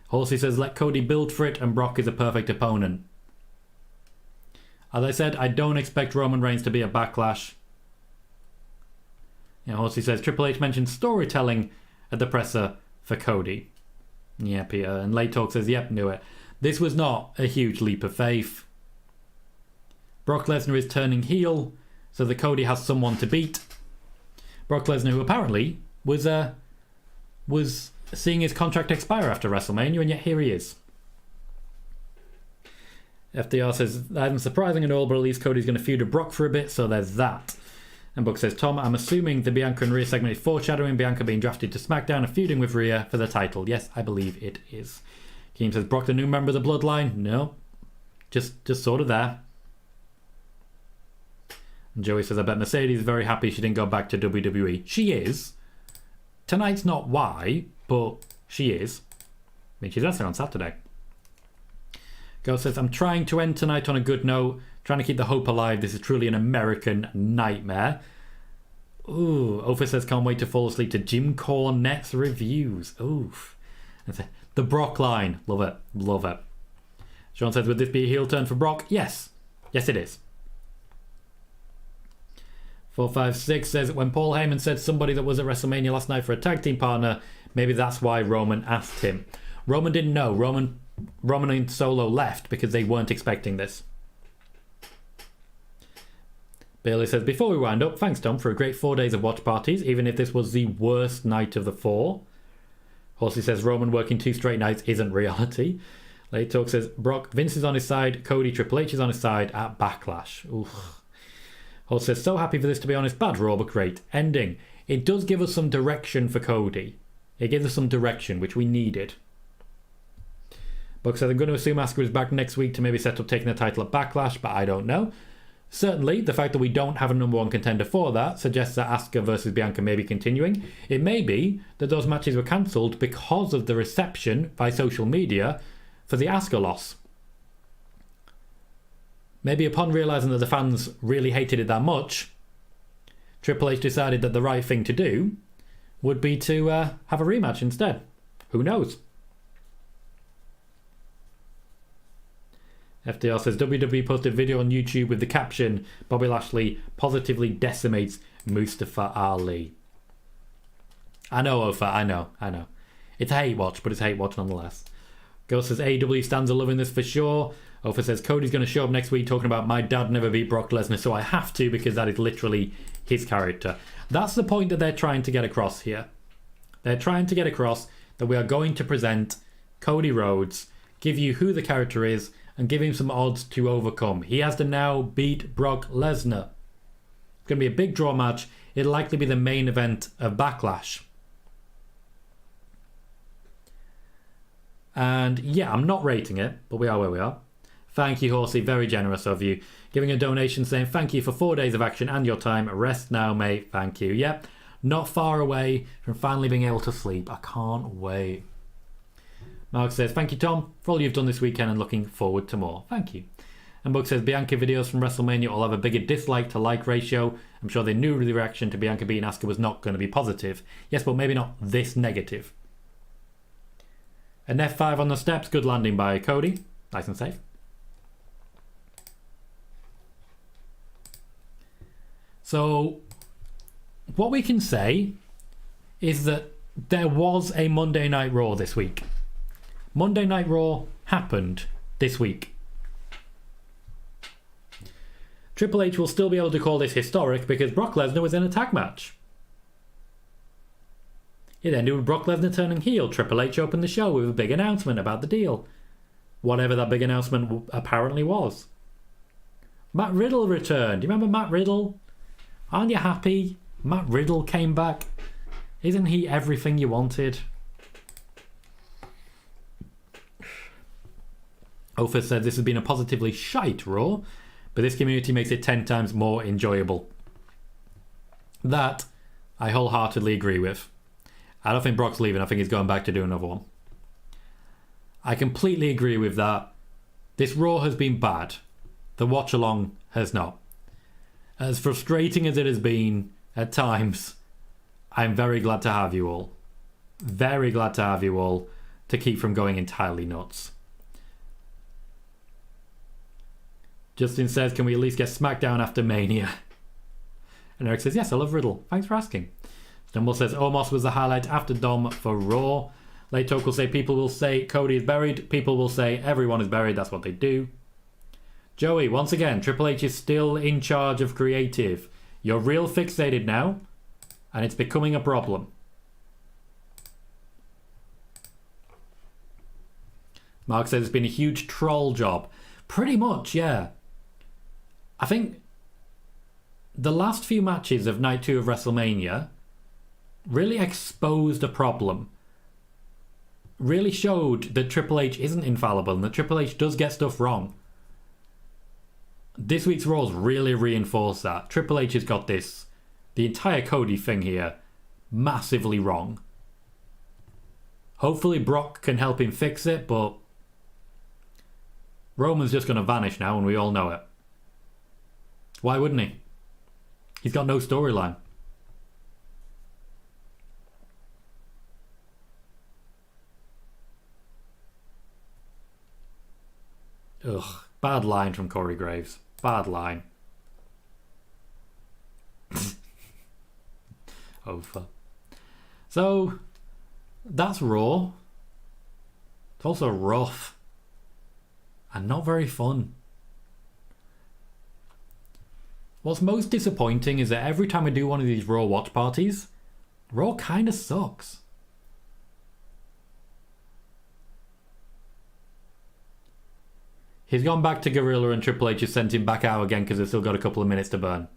Horsey says let Cody build for it and Brock is a perfect opponent. As I said, I don't expect Roman Reigns to be a backlash. Yeah, Horsey says Triple H mentioned storytelling at the presser for Cody. Yeah, Peter. And Late Talk says, yep, knew it. This was not a huge leap of faith. Brock Lesnar is turning heel so that Cody has someone to beat. Brock Lesnar, who apparently was seeing his contract expire after WrestleMania, and yet here he is. FDR says, that isn't surprising at all, but at least Cody's going to feud with Brock for a bit, so there's that. And Buck says, Tom, I'm assuming the Bianca and Rhea segment is foreshadowing Bianca being drafted to SmackDown and feuding with Rhea for the title. Yes, I believe it is. Keem says, Brock the new member of the Bloodline? No. Just sort of there. And Joey says, I bet Mercedes is very happy she didn't go back to WWE. She is. Tonight's not why, but she is. I mean, she's wrestling on Saturday. Girl says, I'm trying to end tonight on a good note, trying to keep the hope alive. This is truly an American nightmare. Ooh, Ophir says, can't wait to fall asleep to Jim Cornette's reviews. Oof. The Brock line. Love it. Love it. Sean says, would this be a heel turn for Brock? Yes. Yes, it is. 456 says, when Paul Heyman said somebody that was at WrestleMania last night for a tag team partner, maybe that's why Roman asked him. Roman didn't know. Roman and Solo left because they weren't expecting this. Bailey says, before we wind up, thanks Tom for a great 4 days of watch parties, even if this was the worst night of the 4. Horsey says, Roman working 2 straight nights isn't reality. Late Talk says, Brock, Vince is on his side, Cody, Triple H is on his side at Backlash. Oof. Horsey says, so happy for this to be honest, bad Raw, but great. Ending. It does give us some direction for Cody. It gives us some direction, which we needed. Buck says, I'm going to assume Asuka is back next week to maybe set up taking the title at Backlash, but I don't know. Certainly, the fact that we don't have a number 1 contender for that suggests that Asuka versus Bianca may be continuing. It may be that those matches were cancelled because of the reception by social media for the Asuka loss. Maybe upon realising that the fans really hated it that much, Triple H decided that the right thing to do would be to have a rematch instead. Who knows? FDR says, WWE posted a video on YouTube with the caption, Bobby Lashley positively decimates Mustafa Ali. I know, Ofa, I know. It's a hate watch, but it's a hate watch nonetheless. Ghost says, AEW stands are loving this for sure. Ofa says, Cody's going to show up next week talking about my dad never beat Brock Lesnar, so I have to because that is literally his character. That's the point that they're trying to get across here. They're trying to get across that we are going to present Cody Rhodes, give you who the character is, and give him some odds to overcome. He has to now beat Brock Lesnar. It's going to be a big draw match. It'll likely be the main event of Backlash. And yeah, I'm not rating it, but we are where we are. Thank you, Horsey. Very generous of you. Giving a donation saying, thank you for 4 days of action and your time. Rest now, mate. Thank you. Yep, not far away from finally being able to sleep. I can't wait. Mark says, thank you, Tom, for all you've done this weekend and looking forward to more. Thank you. And Buck says, Bianca videos from WrestleMania will have a bigger dislike to like ratio. I'm sure they knew the reaction to Bianca beating Asuka was not going to be positive. Yes, but maybe not this negative. An F5 on the steps. Good landing by Cody. Nice and safe. So, what we can say is that there was a Monday Night Raw this week. Monday Night Raw happened this week. Triple H will still be able to call this historic because Brock Lesnar was in a tag match. It ended with Brock Lesnar turning heel. Triple H opened the show with a big announcement about the deal. Whatever that big announcement apparently was. Matt Riddle returned. Do you remember Matt Riddle? Aren't you happy? Matt Riddle came back. Isn't he everything you wanted? Ophir said this has been a positively shite Raw, but this community makes it 10 times more enjoyable. That I wholeheartedly agree with. I don't think Brock's leaving. I think he's going back to do another one. I completely agree with that. This Raw has been bad. The watch along has not. As frustrating as it has been at times, I'm very glad to have you all. Very glad to have you all to keep from going entirely nuts. Justin says, can we at least get SmackDown after Mania? And Eric says, yes, I love Riddle. Thanks for asking. Stumble says, Omos was the highlight after Dom for Raw. Late Talk will say, people will say Cody is buried. People will say everyone is buried. That's what they do. Joey, once again, Triple H is still in charge of creative. You're real fixated now, and it's becoming a problem. Mark says it's been a huge troll job. Pretty much, yeah. I think the last few matches of Night 2 of WrestleMania really exposed a problem. Really showed that Triple H isn't infallible and that Triple H does get stuff wrong. This week's Raw's really reinforced that. Triple H has got this, the entire Cody thing here, massively wrong. Hopefully Brock can help him fix it, but Roman's just going to vanish now and we all know it. Why wouldn't he? He's got no storyline. Ugh, bad line from Corey Graves. Bad line. Over. So, that's Raw. It's also rough. And not very fun. What's most disappointing is that every time I do one of these Raw watch parties, Raw kind of sucks. He's gone back to Gorilla and Triple H has sent him back out again because they've still got a couple of minutes to burn.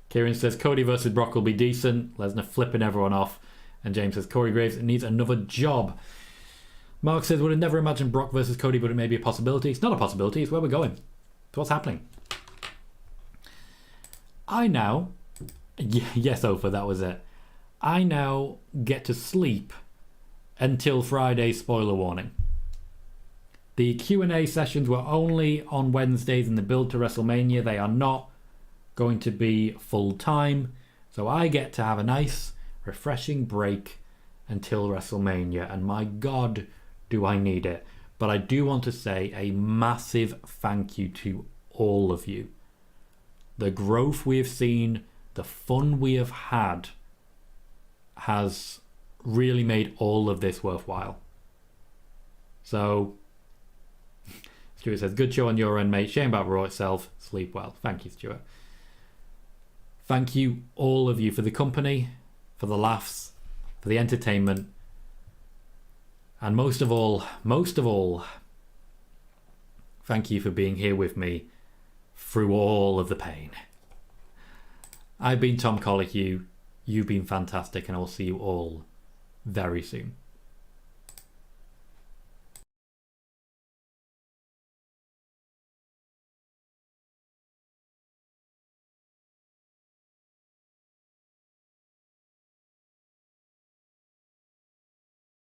Kieran says Cody versus Brock will be decent. Lesnar flipping everyone off. And James says Corey Graves needs another job. Mark says would have never imagined Brock versus Cody, but it may be a possibility. It's not a possibility. It's where we're going. It's what's happening. I now... Yes, Ofer, that was it. I now get to sleep until Friday's spoiler warning. The Q&A sessions were only on Wednesdays in the build to WrestleMania. They are not going to be full time. So I get to have a nice, refreshing break until WrestleMania. And my God, do I need it. But I do want to say a massive thank you to all of you. The growth we have seen, the fun we have had, has really made all of this worthwhile. So, Stuart says, good show on your end, mate. Shame about Raw itself. Sleep well. Thank you, Stuart. Thank you, all of you, for the company, for the laughs, for the entertainment, and most of all, thank you for being here with me through all of the pain. I've been Tom Colohue. You've been fantastic, and I'll see you all very soon.